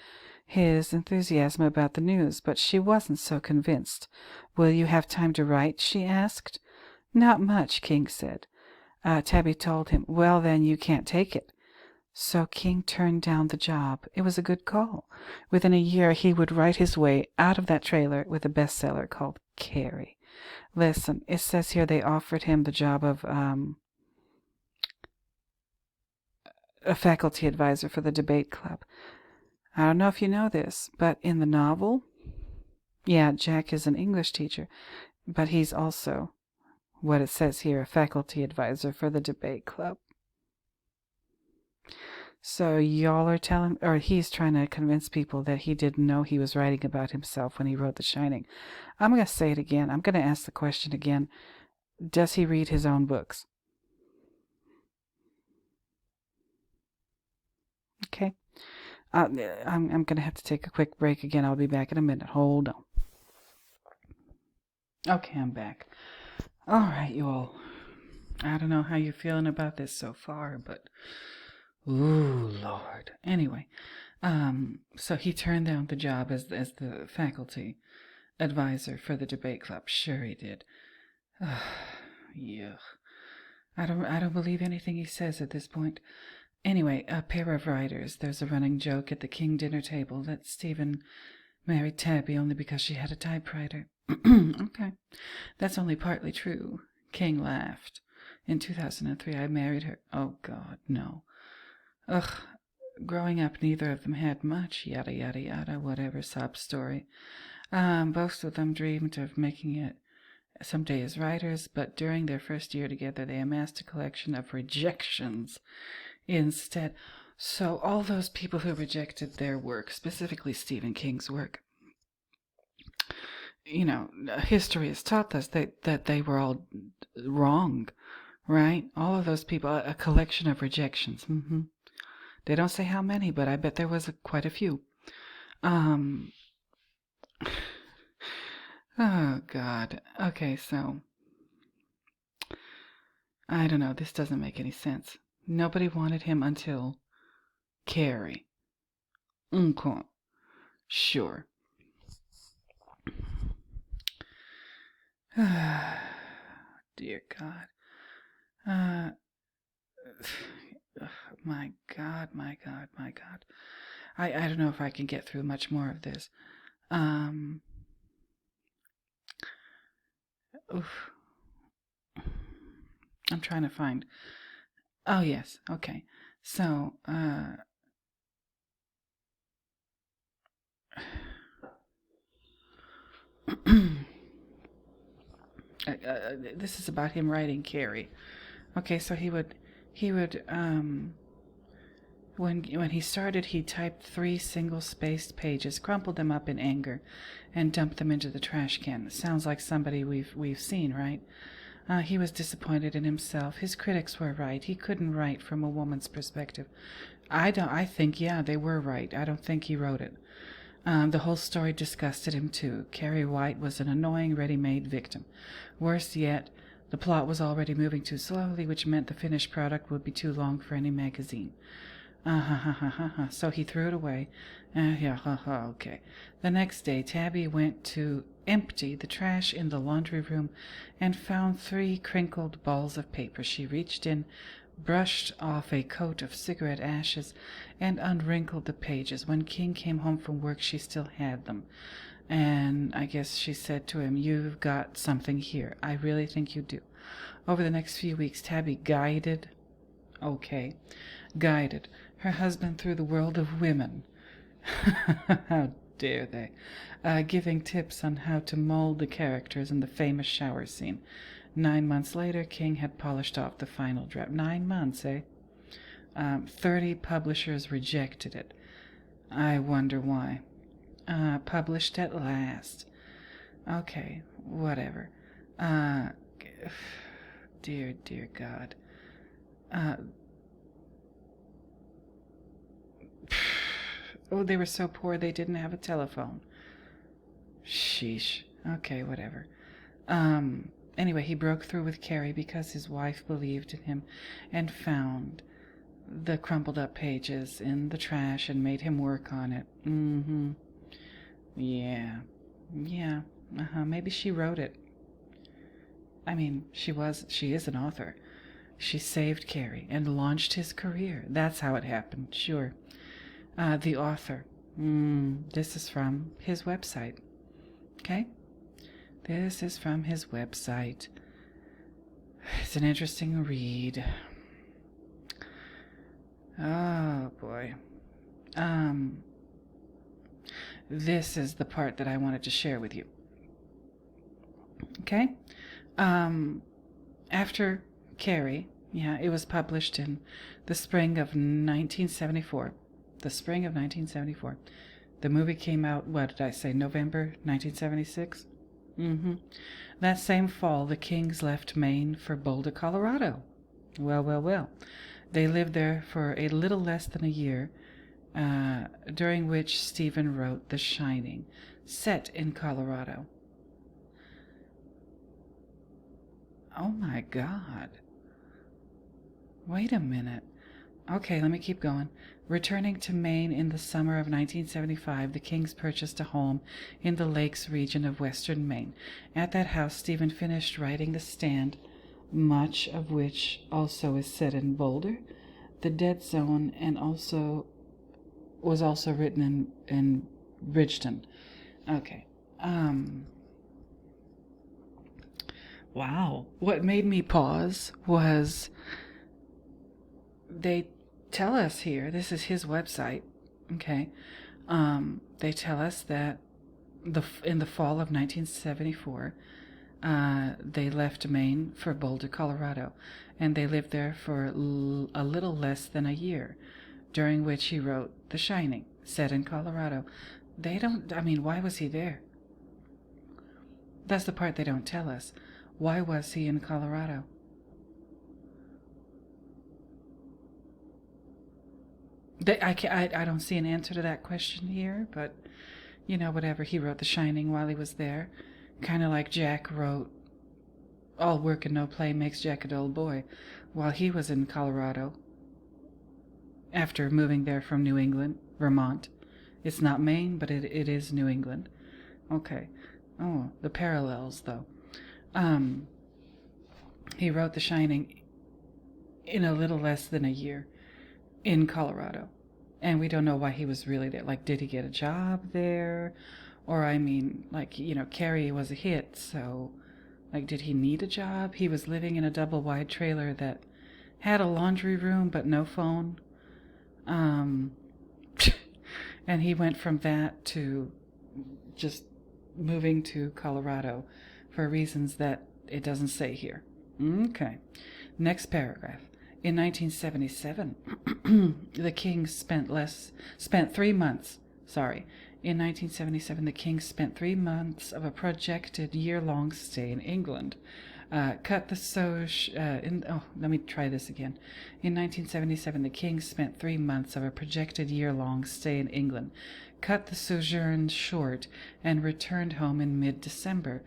his enthusiasm about the news, but she wasn't so convinced. "Will you have time to write?" she asked. "Not much," King said. Tabby told him, "Well, then you can't take it." So King turned down the job. It was a good call. Within a year, he would write his way out of that trailer with a bestseller called Carrie. Listen, it says here they offered him the job of a faculty advisor for the debate club. I don't know if you know this, but in the novel, yeah, Jack is an English teacher, but he's also, what it says here, a faculty advisor for the debate club. So y'all are telling, or he's trying to convince people that he didn't know he was writing about himself when he wrote The Shining. I'm going to say it again. I'm going to ask the question again. Does he read his own books? Okay. I'm going to have to take a quick break again. I'll be back in a minute. Hold on. Okay, I'm back. All right, you all. I don't know how you're feeling about this so far, but ooh, Lord. Anyway, so he turned down the job as the faculty advisor for the debate club. Sure he did. Yuck. I don't believe anything he says at this point. Anyway, a pair of writers. There's a running joke at the King dinner table that Stephen married Tabby only because she had a typewriter. Okay, that's only partly true. King laughed. In 2003, I married her. Oh, God, no. Ugh, growing up, neither of them had much, yada, yada, yada, whatever, sob story. Both of them dreamed of making it someday as writers, but during their first year together, they amassed a collection of rejections instead. So all those people who rejected their work, specifically Stephen King's work, you know, history has taught us that they were all wrong, right? All of those people, a collection of rejections. Mm-hmm. They don't say how many, but I bet there was quite a few. Oh, God. Okay, so I don't know. This doesn't make any sense. Nobody wanted him until Carrie. Okay. Sure. Dear God. My God, my God, my God. I don't know if I can get through much more of this. Oof. I'm trying to find. Oh, yes. Okay. So, this is about him writing Carrie. Okay, so he would when he started, he typed 3 single-spaced pages, crumpled them up in anger, and dumped them into the trash can. Sounds like somebody we've seen, right? He was disappointed in himself. His critics were right. He couldn't write from a woman's perspective. I think, yeah, they were right. I don't think he wrote it. The whole story disgusted him, too. Carrie White was an annoying, ready-made victim. Worse yet, the plot was already moving too slowly, which meant the finished product would be too long for any magazine. So he threw it away. Okay. The next day, Tabby went to empty the trash in the laundry room and found 3 crinkled balls of paper. She reached in, brushed off a coat of cigarette ashes, and unwrinkled the pages. When King came home from work, she still had them. And I guess she said to him, "You've got something here. I really think you do." Over the next few weeks, Tabby guided her husband through the world of women. How dare they? Giving tips on how to mold the characters in the famous shower scene. 9 months later, King had polished off the final draft. 9 months, eh? 30 publishers rejected it. I wonder why. Published at last. Okay, whatever. dear God. Uh, oh, they were so poor they didn't have a telephone. Sheesh. Okay, whatever. Anyway, he broke through with Carrie because his wife believed in him and found the crumpled up pages in the trash and made him work on it. Yeah. Maybe she wrote it. I mean, she is an author. She saved Carrie and launched his career. That's how it happened, sure. The author. This is from his website. Okay? This is from his website. It's an interesting read. Oh, boy. This is the part that I wanted to share with you. Okay? After Carrie, it was published in the spring of 1974. The spring of 1974. The movie came out, what did I say, November 1976? That same fall, the Kings left Maine for Boulder, Colorado. Well. They lived there for a little less than a year, during which Stephen wrote The Shining, set in Colorado. Oh my God. Wait a minute. Okay, let me keep going. Returning to Maine in the summer of 1975, the Kings purchased a home in the Lakes region of western Maine. At that house, Stephen finished writing The Stand, much of which also is set in Boulder, The Dead Zone, and was also written in Bridgeton. Okay. Wow. What made me pause was they tell us here, this is his website, okay, they tell us that in the fall of 1974, they left Maine for Boulder, Colorado, and they lived there for a little less than a year, during which he wrote The Shining, set in Colorado. Why was he there? That's the part they don't tell us. Why was he in Colorado? I don't see an answer to that question here, but, whatever. He wrote The Shining while he was there. Kind of like Jack wrote All Work and No Play Makes Jack a Dull Boy while he was in Colorado after moving there from New England, Vermont. It's not Maine, but it is New England. Okay. Oh, the parallels, though. He wrote The Shining in a little less than a year in Colorado. And we don't know why he was really there. Like, did he get a job there? Or, Carrie was a hit, so, did he need a job? He was living in a double-wide trailer that had a laundry room but no phone. And he went from that to just moving to Colorado for reasons that it doesn't say here. Okay. Next paragraph. In 1977, the Kings spent 3 months. In 1977, the Kings spent 3 months of a projected year-long stay in England. Let me try this again. In 1977, the Kings spent 3 months of a projected year-long stay in England, cut the sojourn short, and returned home in mid-December,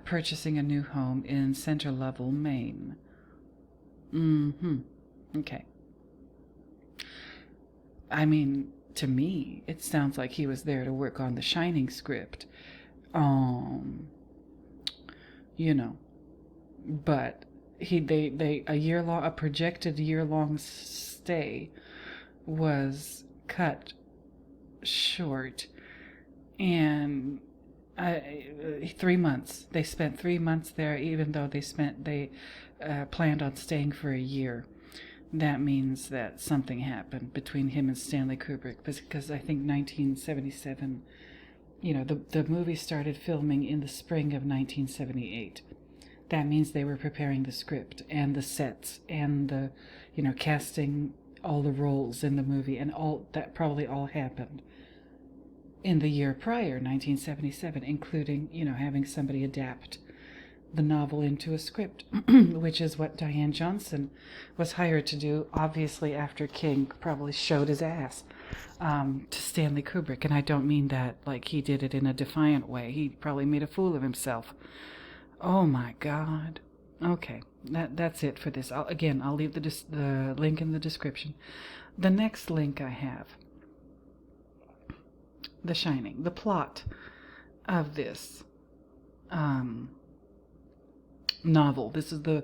purchasing a new home in Center Level, Maine. Okay. To me, it sounds like he was there to work on the Shining script. But a projected year-long stay was cut short, and 3 months. They spent 3 months there, even though they planned on staying for a year. That means that something happened between him and Stanley Kubrick, because I think 1977, the movie started filming in the spring of 1978. That means they were preparing the script and the sets and the, casting all the roles in the movie, and all that probably all happened in the year prior, 1977, including, having somebody adapt the novel into a script, which is what Diane Johnson was hired to do, obviously after King probably showed his ass to Stanley Kubrick. And I don't mean that like he did it in a defiant way. He probably made a fool of himself. Oh my God. Okay, that's it for this. I'll leave the link in the description. The next link I have, The Shining, the plot of this novel. This is the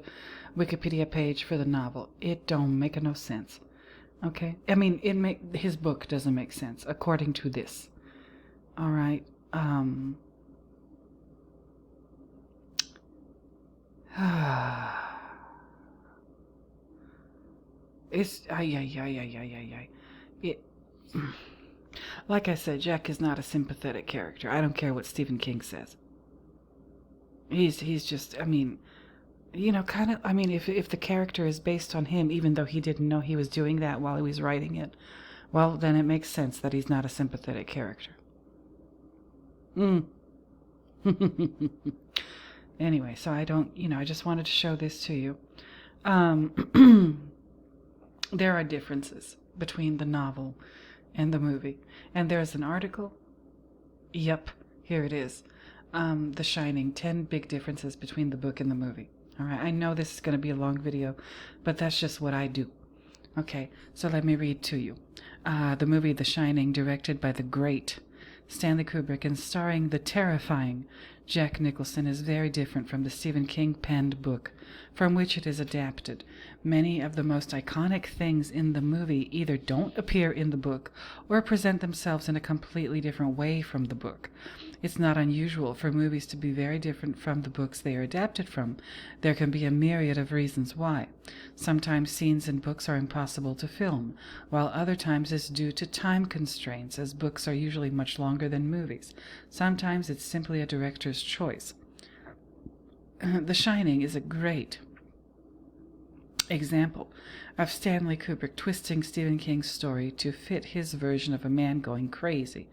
Wikipedia page for the novel. It don't make no sense. Okay, I mean, his book doesn't make sense according to this. All right. It's it. Like I said, Jack is not a sympathetic character. I don't care what Stephen King says. He's just, I mean, kind of, I mean, if the character is based on him, even though he didn't know he was doing that while he was writing it, well, then it makes sense that he's not a sympathetic character. Anyway, so I don't, I just wanted to show this to you. There are differences between the novel and the movie. And there's an article. Yep, here it is. The Shining, 10 big differences between the book and the movie. All right, I know this is going to be a long video, but that's just what I do. Okay, so let me read to you. The movie The Shining, directed by the great Stanley Kubrick and starring the terrifying Jack Nicholson, is very different from the Stephen King penned book from which it is adapted. Many of the most iconic things in the movie either don't appear in the book or present themselves in a completely different way from the book. It's not unusual for movies to be very different from the books they are adapted from. There can be a myriad of reasons why. Sometimes scenes in books are impossible to film, while other times it's due to time constraints, as books are usually much longer than movies. Sometimes it's simply a director's choice. The Shining is a great example of Stanley Kubrick twisting Stephen King's story to fit his version of a man going crazy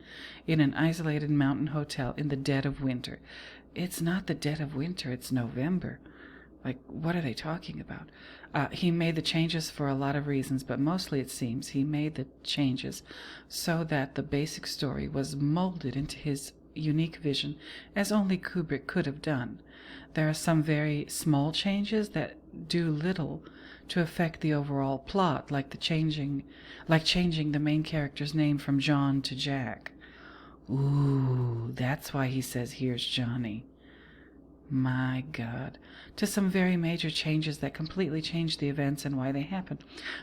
in an isolated mountain hotel in the dead of winter. It's not the dead of winter, it's November. Like, what are they talking about? He made the changes for a lot of reasons, but mostly it seems he made the changes so that the basic story was molded into his unique vision, as only Kubrick could have done. There are some very small changes that do little to affect the overall plot, like changing the main character's name from John to Jack. Ooh, that's why he says, "Here's Johnny." My God. To some very major changes that completely change the events and why they happen.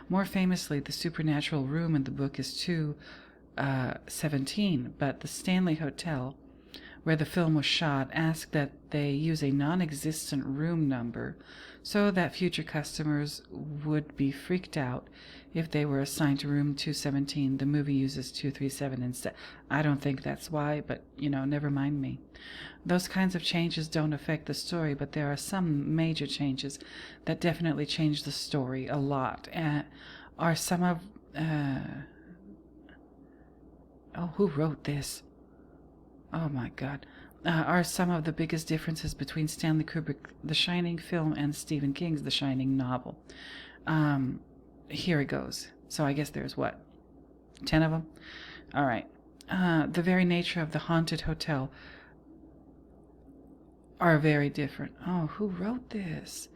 More famously, the supernatural room in the book is 217, but the Stanley Hotel, where the film was shot, asked that they use a non-existent room number so that future customers would be freaked out if they were assigned to room 217. The movie uses 237 instead. I don't think that's why, but, never mind me. Those kinds of changes don't affect the story, but there are some major changes that definitely change the story a lot. Are some of... who wrote this? Oh my God. Are some of the biggest differences between Stanley Kubrick, The Shining film, and Stephen King's The Shining novel. Here it goes. So I guess there's 10 of them? All right. The very nature of the haunted hotel are very different. Oh, who wrote this?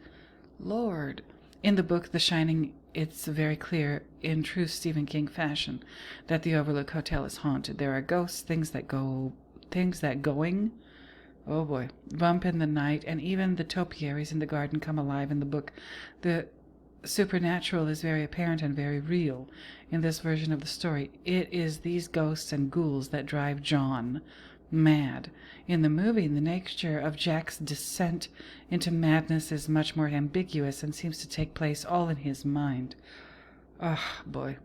Lord. In the book The Shining, it's very clear, in true Stephen King fashion, that the Overlook Hotel is haunted. There are ghosts, things that going, oh boy, bump in the night, and even the topiaries in the garden come alive in the book. The supernatural is very apparent and very real in this version of the story. It is these ghosts and ghouls that drive John mad. In the movie, the nature of Jack's descent into madness is much more ambiguous and seems to take place all in his mind. Oh boy.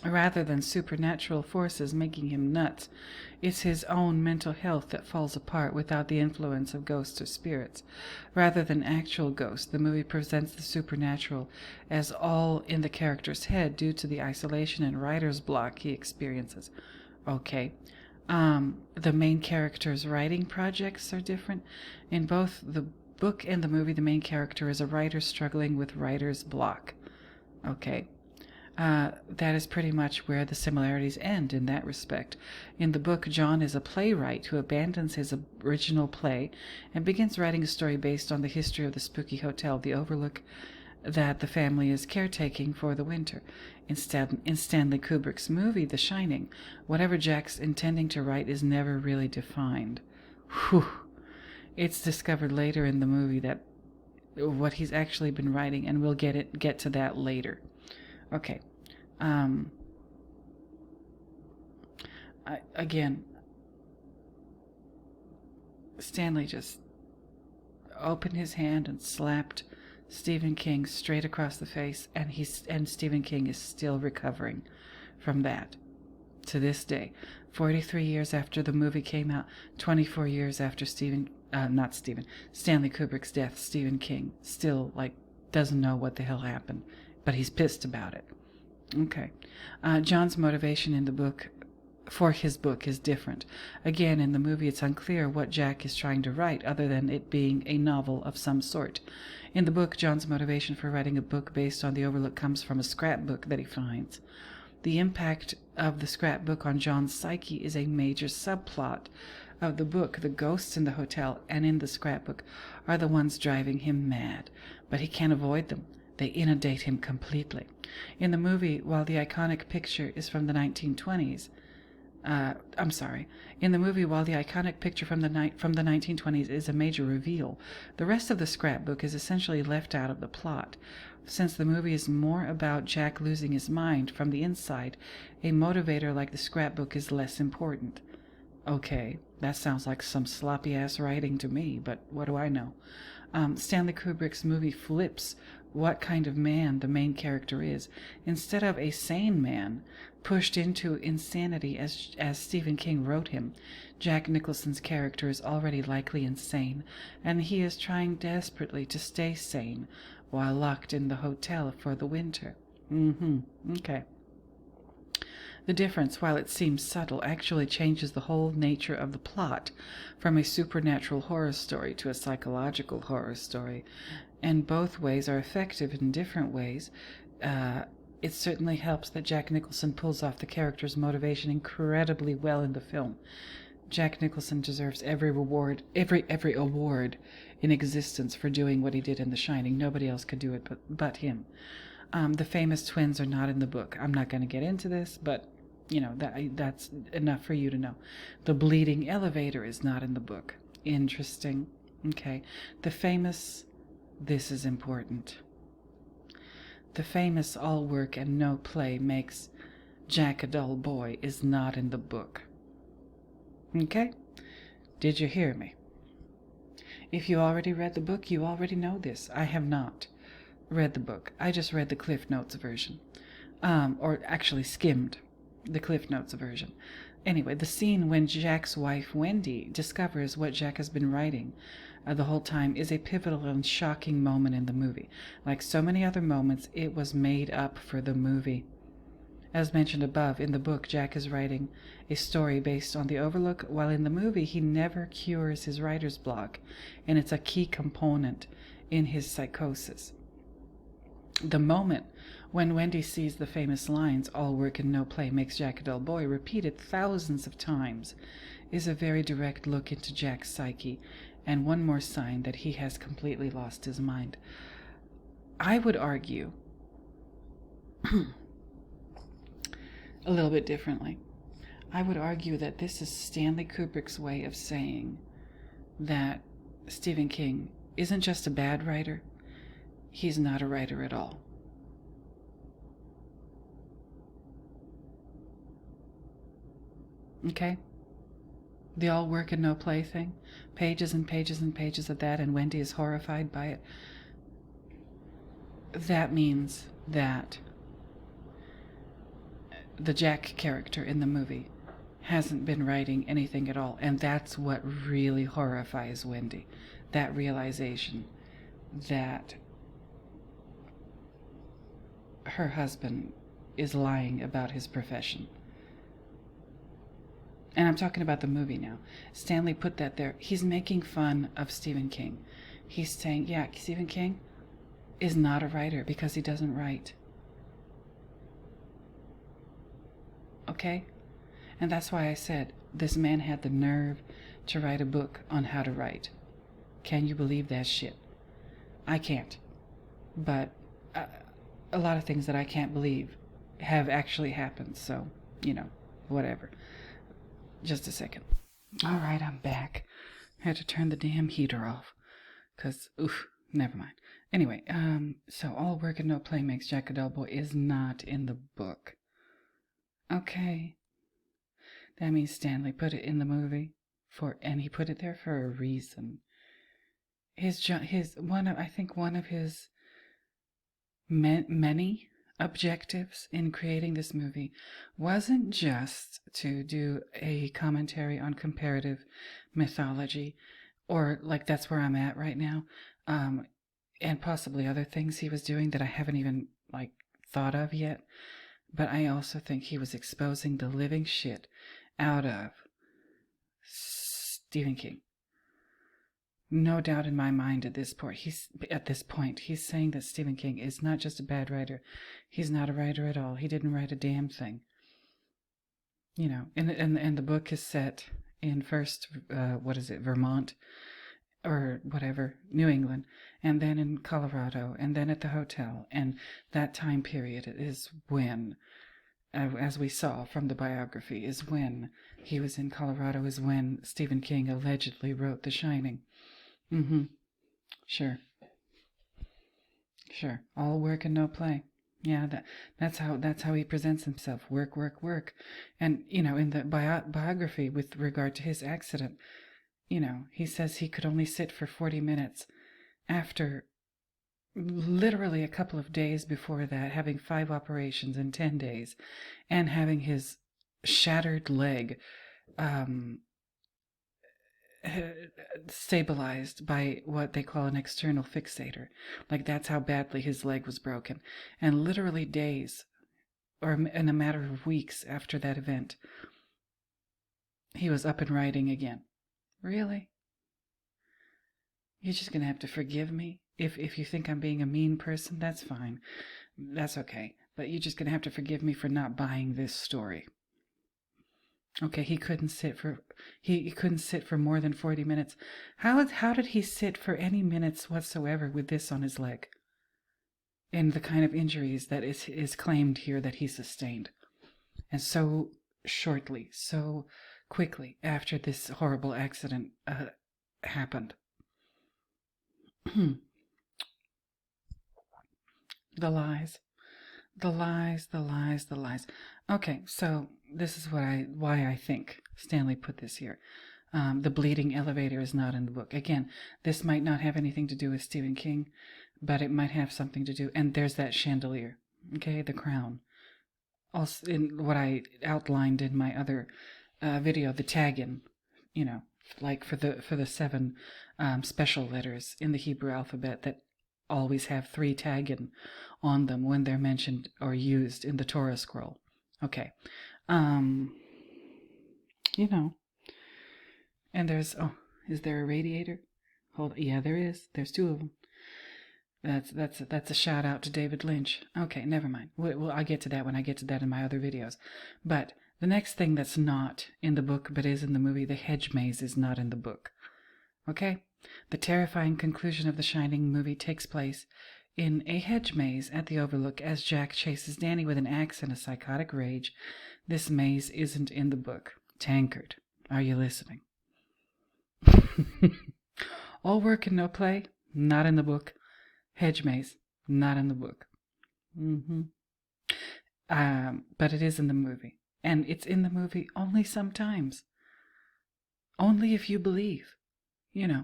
Rather than supernatural forces making him nuts, it's his own mental health that falls apart without the influence of ghosts or spirits. Rather than actual ghosts, the movie presents the supernatural as all in the character's head due to the isolation and writer's block he experiences. Okay, The main character's writing projects are different. In both the book and the movie, the main character is a writer struggling with writer's block. Okay. That is pretty much where the similarities end in that respect. In the book, John is a playwright who abandons his original play and begins writing a story based on the history of the spooky hotel, the Overlook, that the family is caretaking for the winter. Instead, in Stanley Kubrick's movie, The Shining, whatever Jack's intending to write is never really defined. Whew. It's discovered later in the movie that what he's actually been writing, and we'll get to that later. Okay. Again, Stanley just opened his hand and slapped Stephen King straight across the face, and Stephen King is still recovering from that to this day. 43 years after the movie came out, 24 years after Stanley Kubrick's death, Stephen King still doesn't know what the hell happened, but he's pissed about it. Okay. John's motivation in the book for his book is different. Again, in the movie, it's unclear what Jack is trying to write, other than it being a novel of some sort. In the book, John's motivation for writing a book based on the Overlook comes from a scrapbook that he finds. The impact of the scrapbook on John's psyche is a major subplot of the book. The ghosts in the hotel and in the scrapbook are the ones driving him mad, but he can't avoid them. They inundate him completely. In the movie, while the iconic picture is from the 1920s, in the movie, while the iconic picture from the 1920s is a major reveal, the rest of the scrapbook is essentially left out of the plot. Since the movie is more about Jack losing his mind from the inside, a motivator like the scrapbook is less important. Okay, that sounds like some sloppy-ass writing to me, but what do I know? Stanley Kubrick's movie flips what kind of man the main character is. Instead of a sane man pushed into insanity as Stephen King wrote him, Jack Nicholson's character is already likely insane, and he is trying desperately to stay sane while locked in the hotel for the winter. Okay. The difference, while it seems subtle, actually changes the whole nature of the plot, from a supernatural horror story to a psychological horror story, and both ways are effective in different ways. It certainly helps that Jack Nicholson pulls off the character's motivation incredibly well in the film. Jack Nicholson deserves every award in existence for doing what he did in The Shining. Nobody else could do it but him. The famous twins are not in the book. I'm not going to get into this, but that's enough for you to know. The bleeding elevator is not in the book. Interesting. Okay. This is important. The famous all work and no play makes Jack a dull boy is not in the book. Okay? Did you hear me? If you already read the book, you already know this. I have not read the book. I just read the Cliff Notes version. Or actually skimmed the Cliff Notes version. Anyway, the scene when Jack's wife, Wendy, discovers what Jack has been writing the whole time is a pivotal and shocking moment in the movie. Like so many other moments, it was made up for the movie. As mentioned above, in the book, Jack is writing a story based on the Overlook, while in the movie, he never cures his writer's block, and it's a key component in his psychosis. The moment when Wendy sees the famous lines, "All work and no play makes Jack a dull boy," repeated thousands of times, is a very direct look into Jack's psyche, and one more sign that he has completely lost his mind. I would argue a little bit differently. I would argue that this is Stanley Kubrick's way of saying that Stephen King isn't just a bad writer, he's not a writer at all. Okay? The all work and no play thing. Pages and pages and pages of that, and Wendy is horrified by it. That means that the Jack character in the movie hasn't been writing anything at all, and that's what really horrifies Wendy. That realization that her husband is lying about his profession. And I'm talking about the movie now. Stanley put that there. He's making fun of Stephen King. He's saying, yeah, Stephen King is not a writer because he doesn't write. Okay? And that's why I said this man had the nerve to write a book on how to write. Can you believe that shit? I can't. But a lot of things that I can't believe have actually happened. So, whatever. Just a second. All right, I'm back. I had to turn the damn heater off. Because, never mind. Anyway, so all work and no play makes Jack a dull boy is not in the book. Okay. That means Stanley put it in the movie and he put it there for a reason. One of his many objectives in creating this movie wasn't just to do a commentary on comparative mythology, or like that's where I'm at right now, and possibly other things he was doing that I haven't even thought of yet. But I also think he was exposing the living shit out of Stephen King. No doubt in my mind at this point, he's saying that Stephen King is not just a bad writer. He's not a writer at all. He didn't write a damn thing. And the book is set in first, Vermont, or whatever, New England, and then in Colorado, and then at the hotel. And that time period is when, as we saw from the biography, is when he was in Colorado, is when Stephen King allegedly wrote The Shining. Sure. All work and no play. Yeah, that's how he presents himself. Work, work, work. And, in the biography with regard to his accident, he says he could only sit for 40 minutes after literally a couple of days before that, having 5 operations in 10 days, and having his shattered leg stabilized by what they call an external fixator. That's how badly his leg was broken. And literally days, or in a matter of weeks after that event, he was up and writing again. Really? You're just going to have to forgive me? If you think I'm being a mean person, that's fine. That's okay. But you're just going to have to forgive me for not buying this story. Okay, he couldn't sit for more than 40 minutes. How did he sit for any minutes whatsoever with this on his leg? And the kind of injuries that is claimed here that he sustained. And so shortly, so quickly after this horrible accident happened. The lies. Okay, so this is why I think Stanley put this here. The bleeding elevator is not in the book. Again, this might not have anything to do with Stephen King, but it might have something to do. And there's that chandelier, okay, the crown. Also, in what I outlined in my other video, the tag-in, for the 7 special letters in the Hebrew alphabet that always have 3 tag-in on them when they're mentioned or used in the Torah scroll. Okay. And there's, is there a radiator? Yeah, there is. There's 2 of them. That's a shout out to David Lynch. Okay, never mind. Well, I'll get to that when I get to that in my other videos. But the next thing that's not in the book but is in the movie, the hedge maze, is not in the book. Okay? The terrifying conclusion of the Shining movie takes place in a hedge maze at the Overlook as Jack chases Danny with an axe in a psychotic rage. This maze isn't in the book. Tankard, are you listening? All work and no play, not in the book. Hedge maze, not in the book. But it is in the movie. And it's in the movie only sometimes. Only if you believe.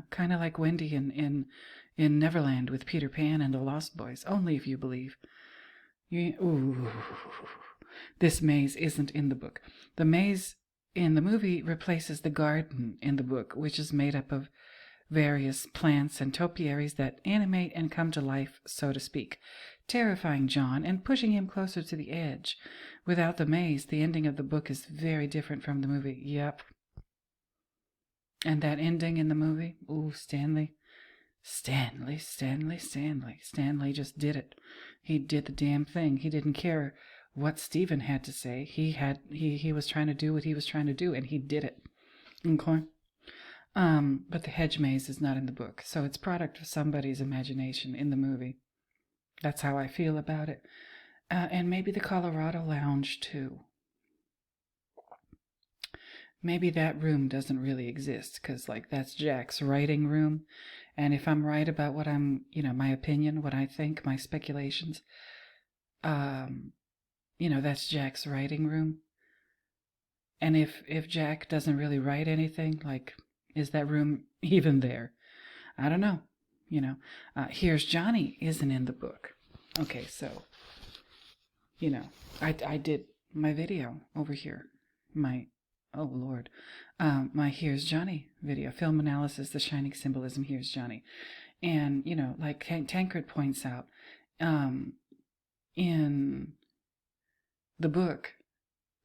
Kind of like Wendy in Neverland with Peter Pan and the Lost Boys. Only if you believe. This maze isn't in the book. The maze in the movie replaces the garden in the book, which is made up of various plants and topiaries that animate and come to life, so to speak, terrifying John and pushing him closer to the edge. Without the maze, the ending of the book is very different from the movie. Yep. And that ending in the movie, ooh, Stanley just did it. He did the damn thing. He didn't care what Stephen had to say. He was trying to do what he was trying to do, and he did it. Okay. But the hedge maze is not in the book, so it's product of somebody's imagination in the movie. That's how I feel about it. And maybe the Colorado Lounge too. Maybe that room doesn't really exist, because that's Jack's writing room. And if I'm right about what my opinion, what I think, my speculations, that's Jack's writing room. And if Jack doesn't really write anything, is that room even there? I don't know. Here's Johnny isn't in the book. Okay, so, I did my video over here. Oh, Lord. My Here's Johnny video. Film analysis, the shining symbolism, Here's Johnny. And, Tancred points out, in the book,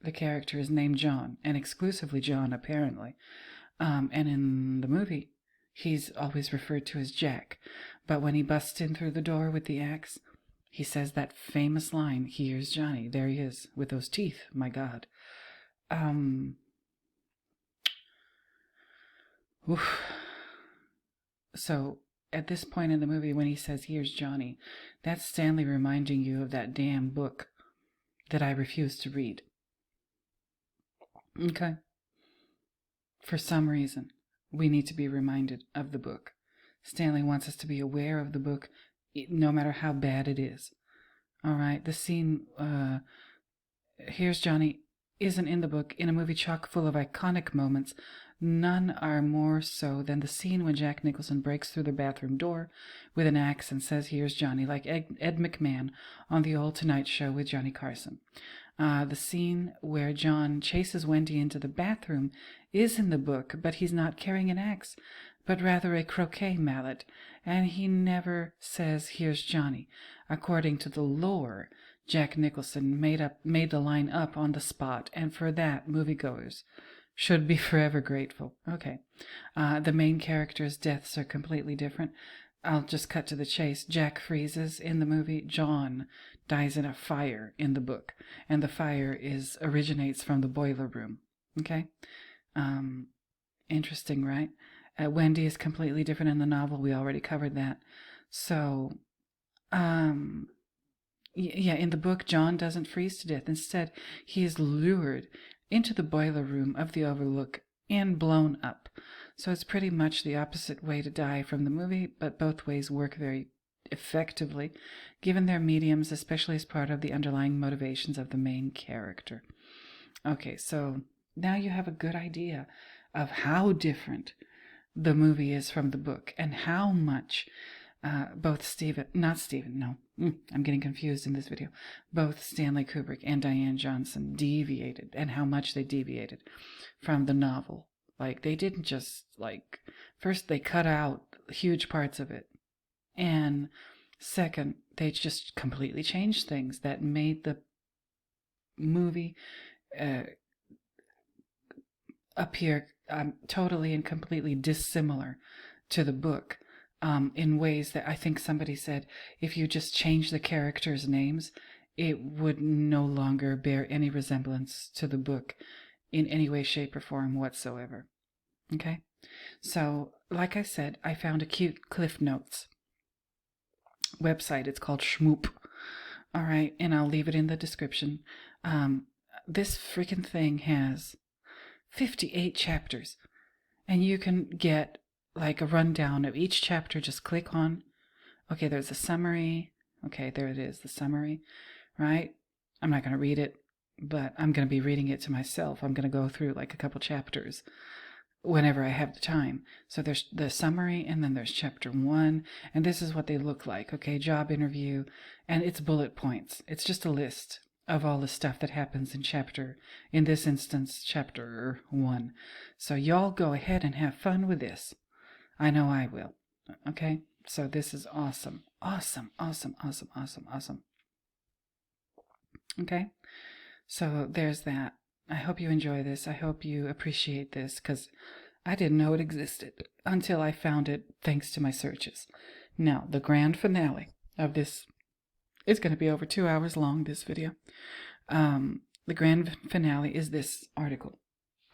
the character is named John, and exclusively John, apparently. And in the movie, he's always referred to as Jack. But when he busts in through the door with the axe, he says that famous line, Here's Johnny. There he is, with those teeth, my God. Oof. So, at this point in the movie, when he says, Here's Johnny, that's Stanley reminding you of that damn book that I refuse to read. Okay? For some reason, we need to be reminded of the book. Stanley wants us to be aware of the book, no matter how bad it is. All right? The scene, Here's Johnny, isn't in the book. In a movie chock full of iconic moments, none are more so than the scene when Jack Nicholson breaks through the bathroom door with an axe and says, Here's Johnny, like Ed McMahon on the old Tonight Show with Johnny Carson. The scene where John chases Wendy into the bathroom is in the book, but he's not carrying an axe, but rather a croquet mallet, and he never says, Here's Johnny. According to the lore, Jack Nicholson made the line up on the spot, and for that, moviegoers should be forever grateful. Okay. The main characters' deaths are completely different. I'll just cut to the chase. Jack freezes in the movie. John dies in a fire in the book, and the fire originates from the boiler room. Okay? Interesting, right? Wendy is completely different in the novel. We already covered that. So, in the book, John doesn't freeze to death. Instead, he is lured into the boiler room of the Overlook and blown up. So it's pretty much the opposite way to die from the movie, but both ways work very effectively, given their mediums, especially as part of the underlying motivations of the main character. Okay, so now you have a good idea of how different the movie is from the book, and how much both I'm getting confused in this video. Both Stanley Kubrick and Diane Johnson deviated, and how much they deviated from the novel. They didn't just, first they cut out huge parts of it, and second, they just completely changed things that made the movie appear totally and completely dissimilar to the book. In ways that I think somebody said, if you just change the characters' names, it would no longer bear any resemblance to the book in any way, shape, or form whatsoever. Okay? So, like I said, I found a cute Cliff Notes website. It's called Schmoop. All right, and I'll leave it in the description. This freaking thing has 58 chapters, and you can get a rundown of each chapter. Just click on, okay, there's a summary. Okay, there it is, the summary, right? I'm not going to read it, but I'm going to be reading it to myself. I'm going to go through a couple chapters whenever I have the time. So there's the summary, and then there's chapter 1, and this is what they look like. Okay, job interview, and it's bullet points. It's just a list of all the stuff that happens in this instance, chapter 1. So y'all go ahead and have fun with this. I know I will. Okay? So this is awesome. Awesome, awesome, awesome, awesome, awesome. Okay, so there's that. I hope you enjoy this. I hope you appreciate this, because I didn't know it existed until I found it thanks to my searches. Now, the grand finale of this is going to be over 2 hours long, this video. The grand finale is this article.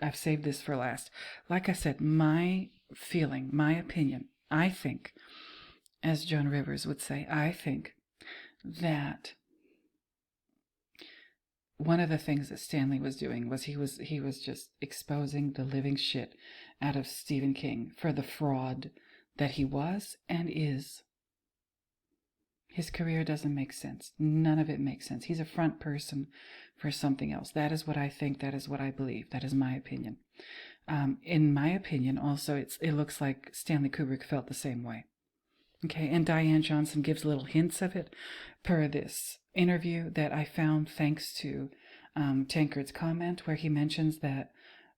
I've saved this for last. Like I said, my feeling, my opinion, I think, as Joan Rivers would say, I think that one of the things that Stanley was doing was he was just exposing the living shit out of Stephen King for the fraud that he was and is. His career doesn't make sense. None of it makes sense. He's a front person for something else. That is what I think. That is what I believe. That is my opinion. In my opinion, also, it looks like Stanley Kubrick felt the same way. Okay, and Diane Johnson gives little hints of it per this interview that I found thanks to Tankard's comment, where he mentions that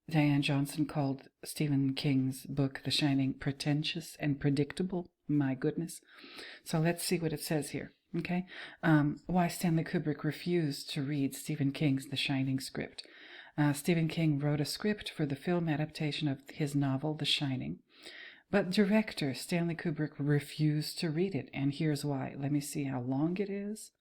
Diane Johnson called Stephen King's book, The Shining, pretentious and predictable. My goodness. So let's see what it says here. Okay, why Stanley Kubrick refused to read Stephen King's The Shining script. Stephen King wrote a script for the film adaptation of his novel, The Shining, but director Stanley Kubrick refused to read it, and here's why. Let me see how long it is.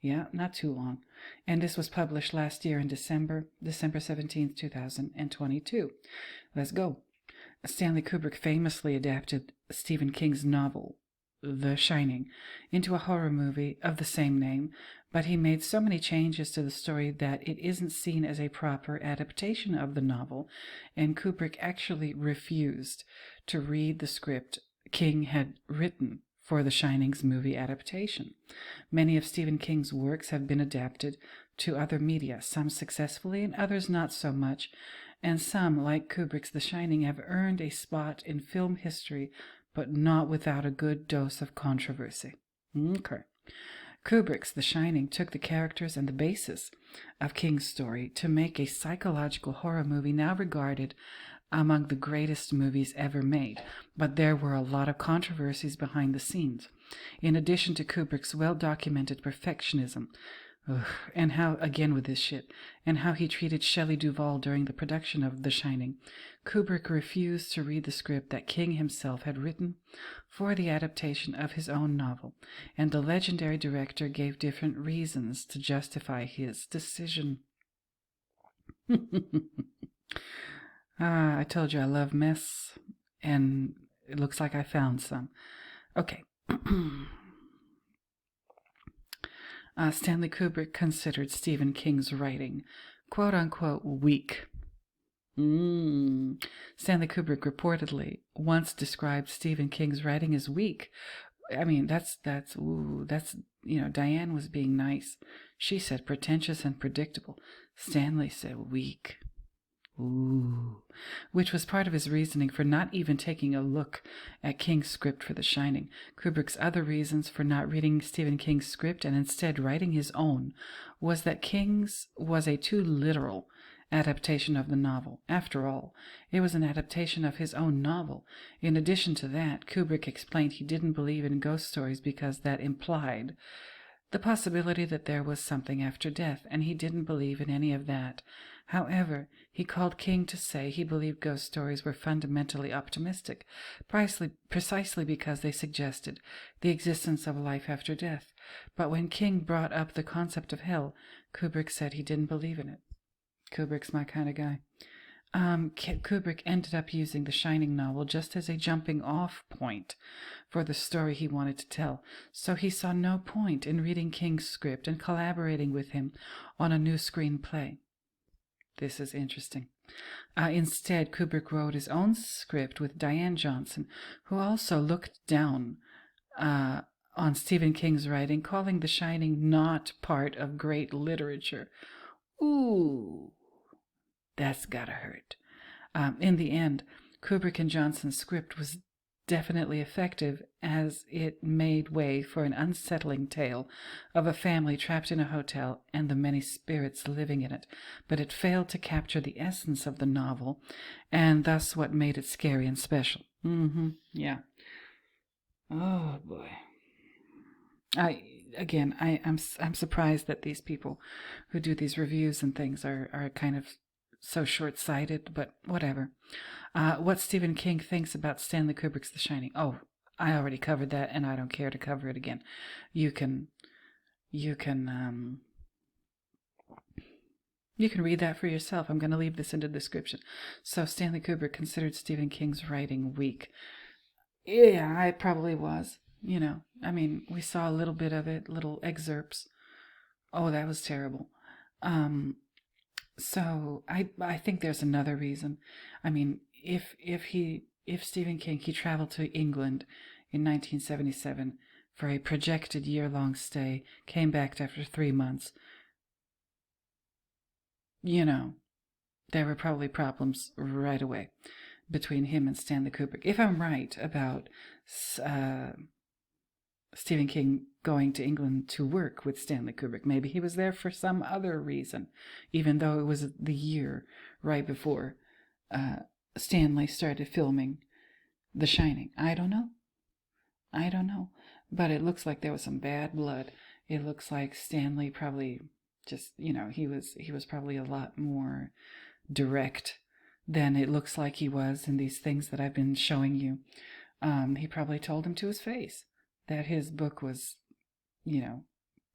Yeah, not too long. And this was published last year in December 17th, 2022. Let's go. Stanley Kubrick famously adapted Stephen King's novel, The Shining, into a horror movie of the same name, but he made so many changes to the story that it isn't seen as a proper adaptation of the novel, and Kubrick actually refused to read the script King had written for The Shining's movie adaptation. Many of Stephen King's works have been adapted to other media, some successfully and others not so much, and some, like Kubrick's The Shining, have earned a spot in film history, but not without a good dose of controversy. Okay. Kubrick's The Shining took the characters and the basis of King's story to make a psychological horror movie now regarded among the greatest movies ever made, but there were a lot of controversies behind the scenes. In addition to Kubrick's well-documented perfectionism, and how, again with this shit, and how he treated Shelley Duvall during the production of The Shining, Kubrick refused to read the script that King himself had written for the adaptation of his own novel, and the legendary director gave different reasons to justify his decision. I told you I love mess, and it looks like I found some. Okay. Stanley Kubrick considered Stephen King's writing, quote-unquote, weak. Stanley Kubrick reportedly once described Stephen King's writing as weak. I mean, that's Diane was being nice. She said pretentious and predictable. Stanley said weak. Which was part of his reasoning for not even taking a look at King's script for The Shining. Kubrick's other reasons for not reading Stephen King's script and instead writing his own was that King's was a too literal adaptation of the novel. After all, it was an adaptation of his own novel. In addition to that, Kubrick explained he didn't believe in ghost stories because that implied the possibility that there was something after death, and he didn't believe in any of that. However, he called King to say he believed ghost stories were fundamentally optimistic, precisely because they suggested the existence of life after death. But when King brought up the concept of hell, Kubrick said he didn't believe in it. Kubrick's my kind of guy. Kubrick ended up using the Shining novel just as a jumping-off point for the story he wanted to tell, so he saw no point in reading King's script and collaborating with him on a new screenplay. This is interesting. Instead, Kubrick wrote his own script with Diane Johnson, who also looked down on Stephen King's writing, calling The Shining not part of great literature. Ooh, that's gotta hurt. In the end, Kubrick and Johnson's script was definitely effective, as it made way for an unsettling tale of a family trapped in a hotel and the many spirits living in it, but it failed to capture the essence of the novel, and thus what made it scary and special. Yeah. Oh, boy. I'm surprised that these people who do these reviews and things are kind of so short-sighted, but whatever. What Stephen King thinks about Stanley Kubrick's The Shining. Oh, I already covered that, and I don't care to cover it again. You can you can you can read that for yourself. I'm going to leave this in the description. So Stanley Kubrick considered Stephen King's writing weak. Yeah, it probably was. I mean, we saw a little bit of it, little excerpts. Oh, that was terrible. Um, so I think there's another reason. I mean, if Stephen King he traveled to England in 1977 for a projected year-long stay, came back after 3 months, you know, there were probably problems right away between him and Stanley Kubrick. If I'm right about uh, Stephen King going to England to work with Stanley Kubrick, maybe he was there for some other reason, even though it was the year right before uh, Stanley started filming The Shining. I don't know. I don't know. But it looks like there was some bad blood. It looks like Stanley probably just, he was probably a lot more direct than it looks like he was in these things that I've been showing you. He probably told him to his face that his book was,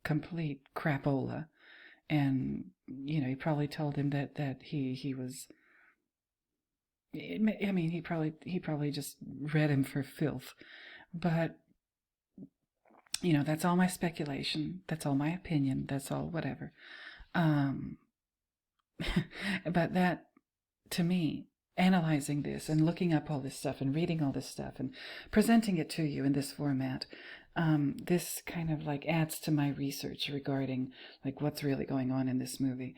complete crapola, and he probably told him that he was. I mean, he probably just read him for filth, but that's all my speculation. That's all my opinion. That's all whatever. Um, but that, to me, analyzing this and looking up all this stuff and reading all this stuff and presenting it to you in this format, this kind of like adds to my research regarding like what's really going on in this movie.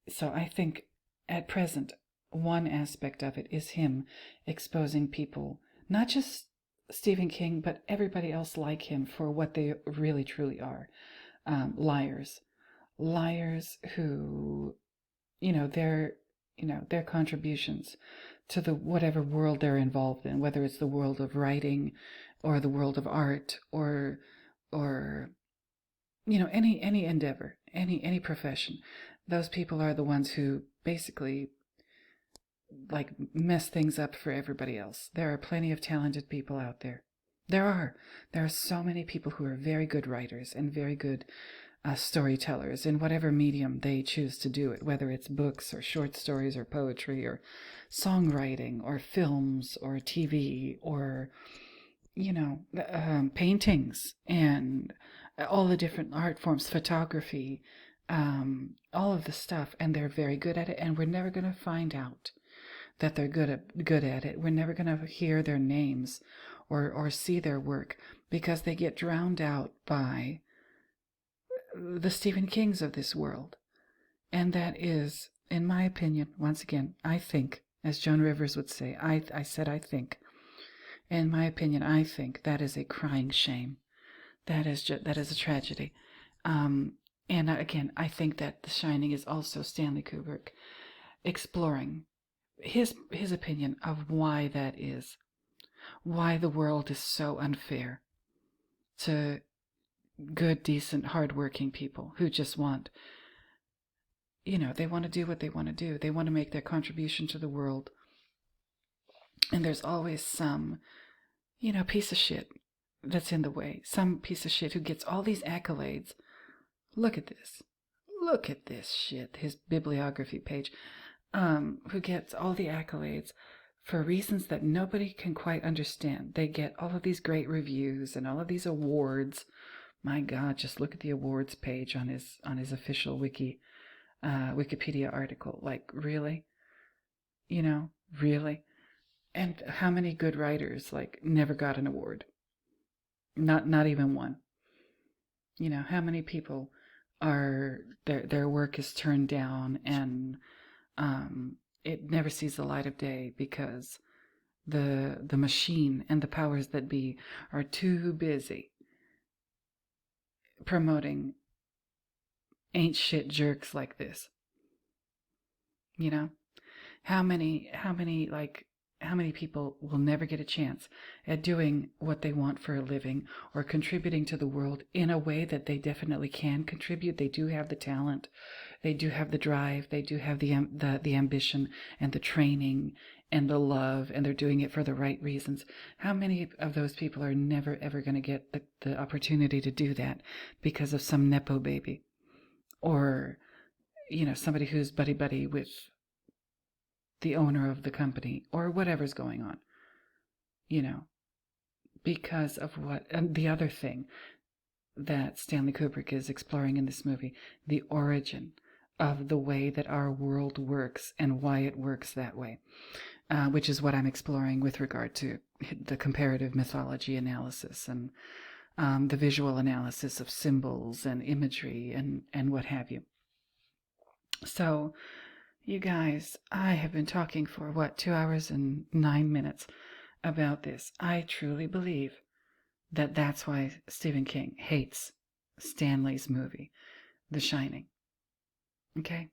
So I think at present, one aspect of it is him exposing people, not just Stephen King, but everybody else like him for what they really truly are. Liars. Liars who, their contributions to the whatever world they're involved in, whether it's the world of writing or the world of art or any endeavor, any profession. Those people are the ones who basically like mess things up for everybody else. There are plenty of talented people out there. There are so many people who are very good writers and very good storytellers in whatever medium they choose to do it, whether it's books or short stories or poetry or songwriting or films or TV or paintings and all the different art forms, photography, all of the stuff, and they're very good at it, and we're never going to find out that they're good at it. We're never going to hear their names or see their work because they get drowned out by the Stephen Kings of this world. And that is, in my opinion, once again, I think, as Joan Rivers would say, I said I think. In my opinion, I think that is a crying shame. That is a tragedy. And again, I think that The Shining is also Stanley Kubrick exploring his opinion of why that is, why the world is so unfair to good, decent, hardworking people who just want, they want to do what they want to do. They want to make their contribution to the world. And there's always some, piece of shit that's in the way. Some piece of shit who gets all these accolades. Look at this. Look at this shit. His bibliography page. Who gets all the accolades for reasons that nobody can quite understand. They get all of these great reviews and all of these awards. My God, just look at the awards page on his official Wikipedia article. Like, really? Really? And how many good writers like never got an award? Not even one. How many people are their work is turned down and it never sees the light of day because the machine and the powers that be are too busy promoting ain't shit jerks like this. How many like how many people will never get a chance at doing what they want for a living or contributing to the world in a way that they definitely can contribute? They do have the talent, they do have the drive, they do have the ambition and the training and the love, and they're doing it for the right reasons. How many of those people are never ever going to get the opportunity to do that because of some nepo baby, or somebody who's buddy with the owner of the company, or whatever's going on, because of what? And the other thing that Stanley Kubrick is exploring in this movie, the origin of the way that our world works and why it works that way, which is what I'm exploring with regard to the comparative mythology analysis and the visual analysis of symbols and imagery and what have you. So, you guys, I have been talking for, 2 hours and 9 minutes about this. I truly believe that that's why Stephen King hates Stanley's movie, The Shining. Okay?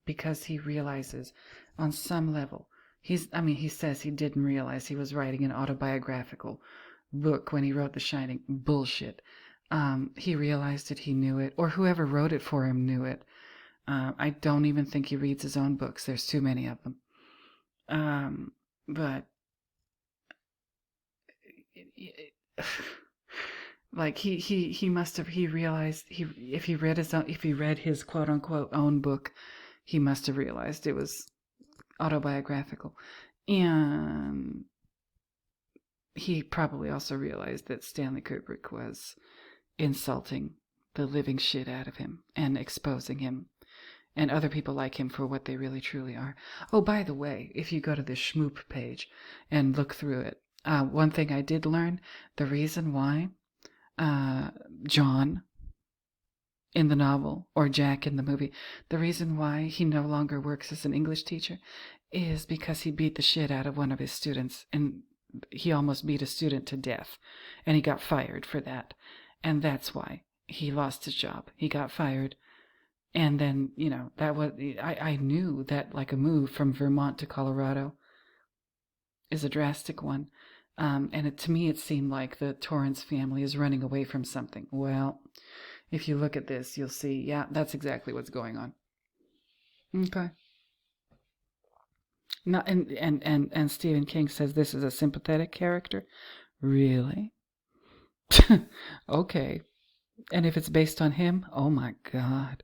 Because he realizes on some level, he says he didn't realize he was writing an autobiographical book when he wrote The Shining. Bullshit. He realized it, he knew it, or whoever wrote it for him knew it. I don't even think he reads his own books. There's too many of them. But like he must have, he realized if he read his quote unquote own book, he must have realized it was autobiographical. And he probably also realized that Stanley Kubrick was insulting the living shit out of him and exposing him and other people like him for what they really truly are. Oh, by the way, if you go to the Schmoop page and look through it, one thing I did learn, the reason why John in the novel, or Jack in the movie, the reason why he no longer works as an English teacher is because he beat the shit out of one of his students, and he almost beat a student to death, and he got fired for that. And that's why he lost his job. He got fired. And then, that was, I knew that like a move from Vermont to Colorado is a drastic one. And to me, it seemed like the Torrance family is running away from something. Well, if you look at this, you'll see, yeah, that's exactly what's going on. Okay. Not, and Stephen King says this is a sympathetic character. Really? Okay. And if it's based on him, oh my God.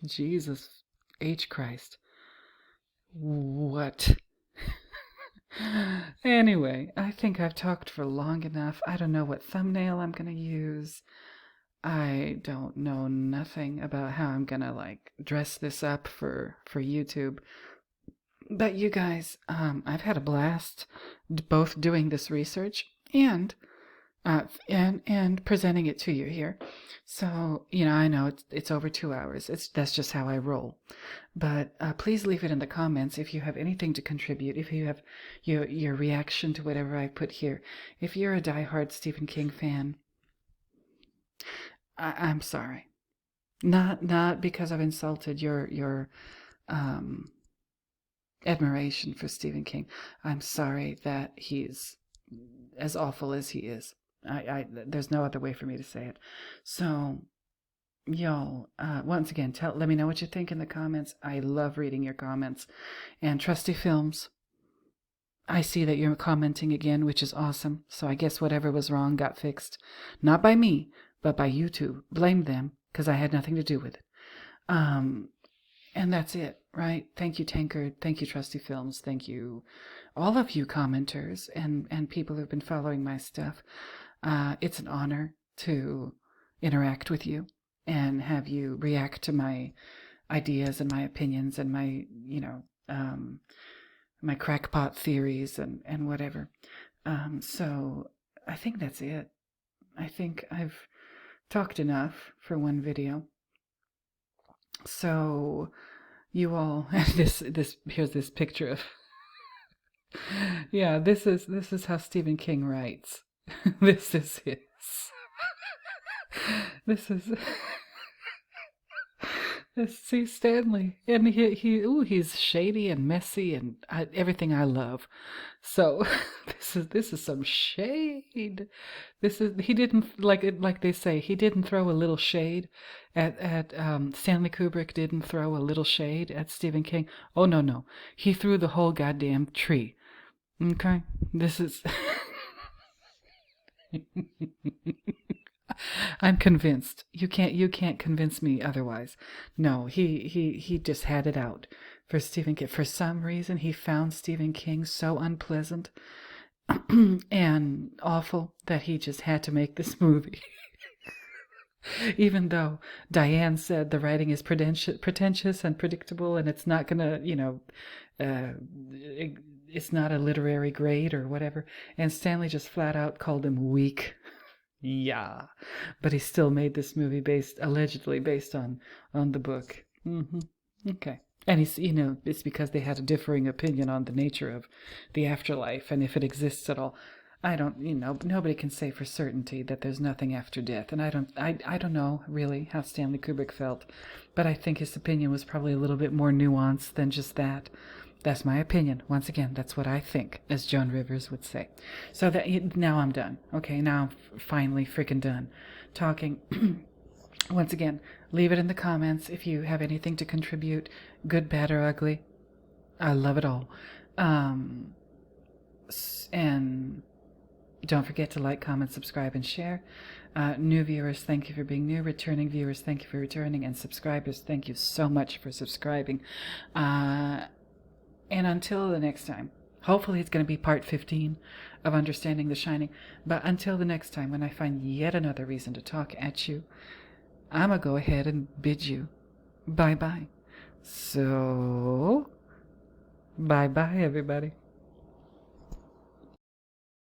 Jesus H. Christ. What? Anyway, I think I've talked for long enough. I don't know what thumbnail I'm going to use. I don't know nothing about how I'm going to dress this up for YouTube. But you guys, I've had a blast both doing this research and presenting it to you here. So, I know it's over 2 hours. That's just how I roll. But please leave it in the comments if you have anything to contribute, if you have your reaction to whatever I put here. If you're a diehard Stephen King fan, I'm sorry. Not because I've insulted your admiration for Stephen King. I'm sorry that he's as awful as he is. There's no other way for me to say it. So, y'all, once again, let me know what you think in the comments. I love reading your comments. And Trusty Films, I see that you're commenting again, which is awesome. So I guess whatever was wrong got fixed. Not by me, but by YouTube. Blame them, because I had nothing to do with it. And that's it, right? Thank you, Tankard. Thank you, Trusty Films. Thank you, all of you commenters and people who've been following my stuff. It's an honor to interact with you and have you react to my ideas and my opinions and my, my crackpot theories and whatever. So I think that's it. I think I've talked enough for one video. So you all, here's this picture of, yeah, this is how Stephen King writes. This is See Stanley, and he's shady and messy and everything I love. So this is some shade. This is he didn't like they say he didn't throw a little shade at Stanley Kubrick didn't throw a little shade at Stephen King. Oh no, he threw the whole goddamn tree. Okay, this is. I'm convinced. You can't convince me otherwise. No, he just had it out for Stephen King. For some reason, he found Stephen King so unpleasant and awful that he just had to make this movie. Even though Diane said the writing is pretentious and predictable, and it's not gonna, it's not a literary grade or whatever. And Stanley just flat out called him weak. Yeah, but he still made this movie allegedly based on the book. Okay, and it's because they had a differing opinion on the nature of the afterlife and if it exists at all. I don't, nobody can say for certainty that there's nothing after death, and I don't know really how Stanley Kubrick felt, but I think his opinion was probably a little bit more nuanced than just that. That's my opinion. Once again, that's what I think, as Joan Rivers would say. So now I'm done. Okay, now I'm finally freaking done talking. Once again, leave it in the comments if you have anything to contribute, good, bad, or ugly. I love it all. And don't forget to like, comment, subscribe, and share. New viewers, thank you for being new. Returning viewers, thank you for returning. And subscribers, thank you so much for subscribing. And until the next time, hopefully it's going to be part 15 of Understanding the Shining. But until the next time, when I find yet another reason to talk at you, I'm going to go ahead and bid you bye-bye. So, bye-bye, everybody.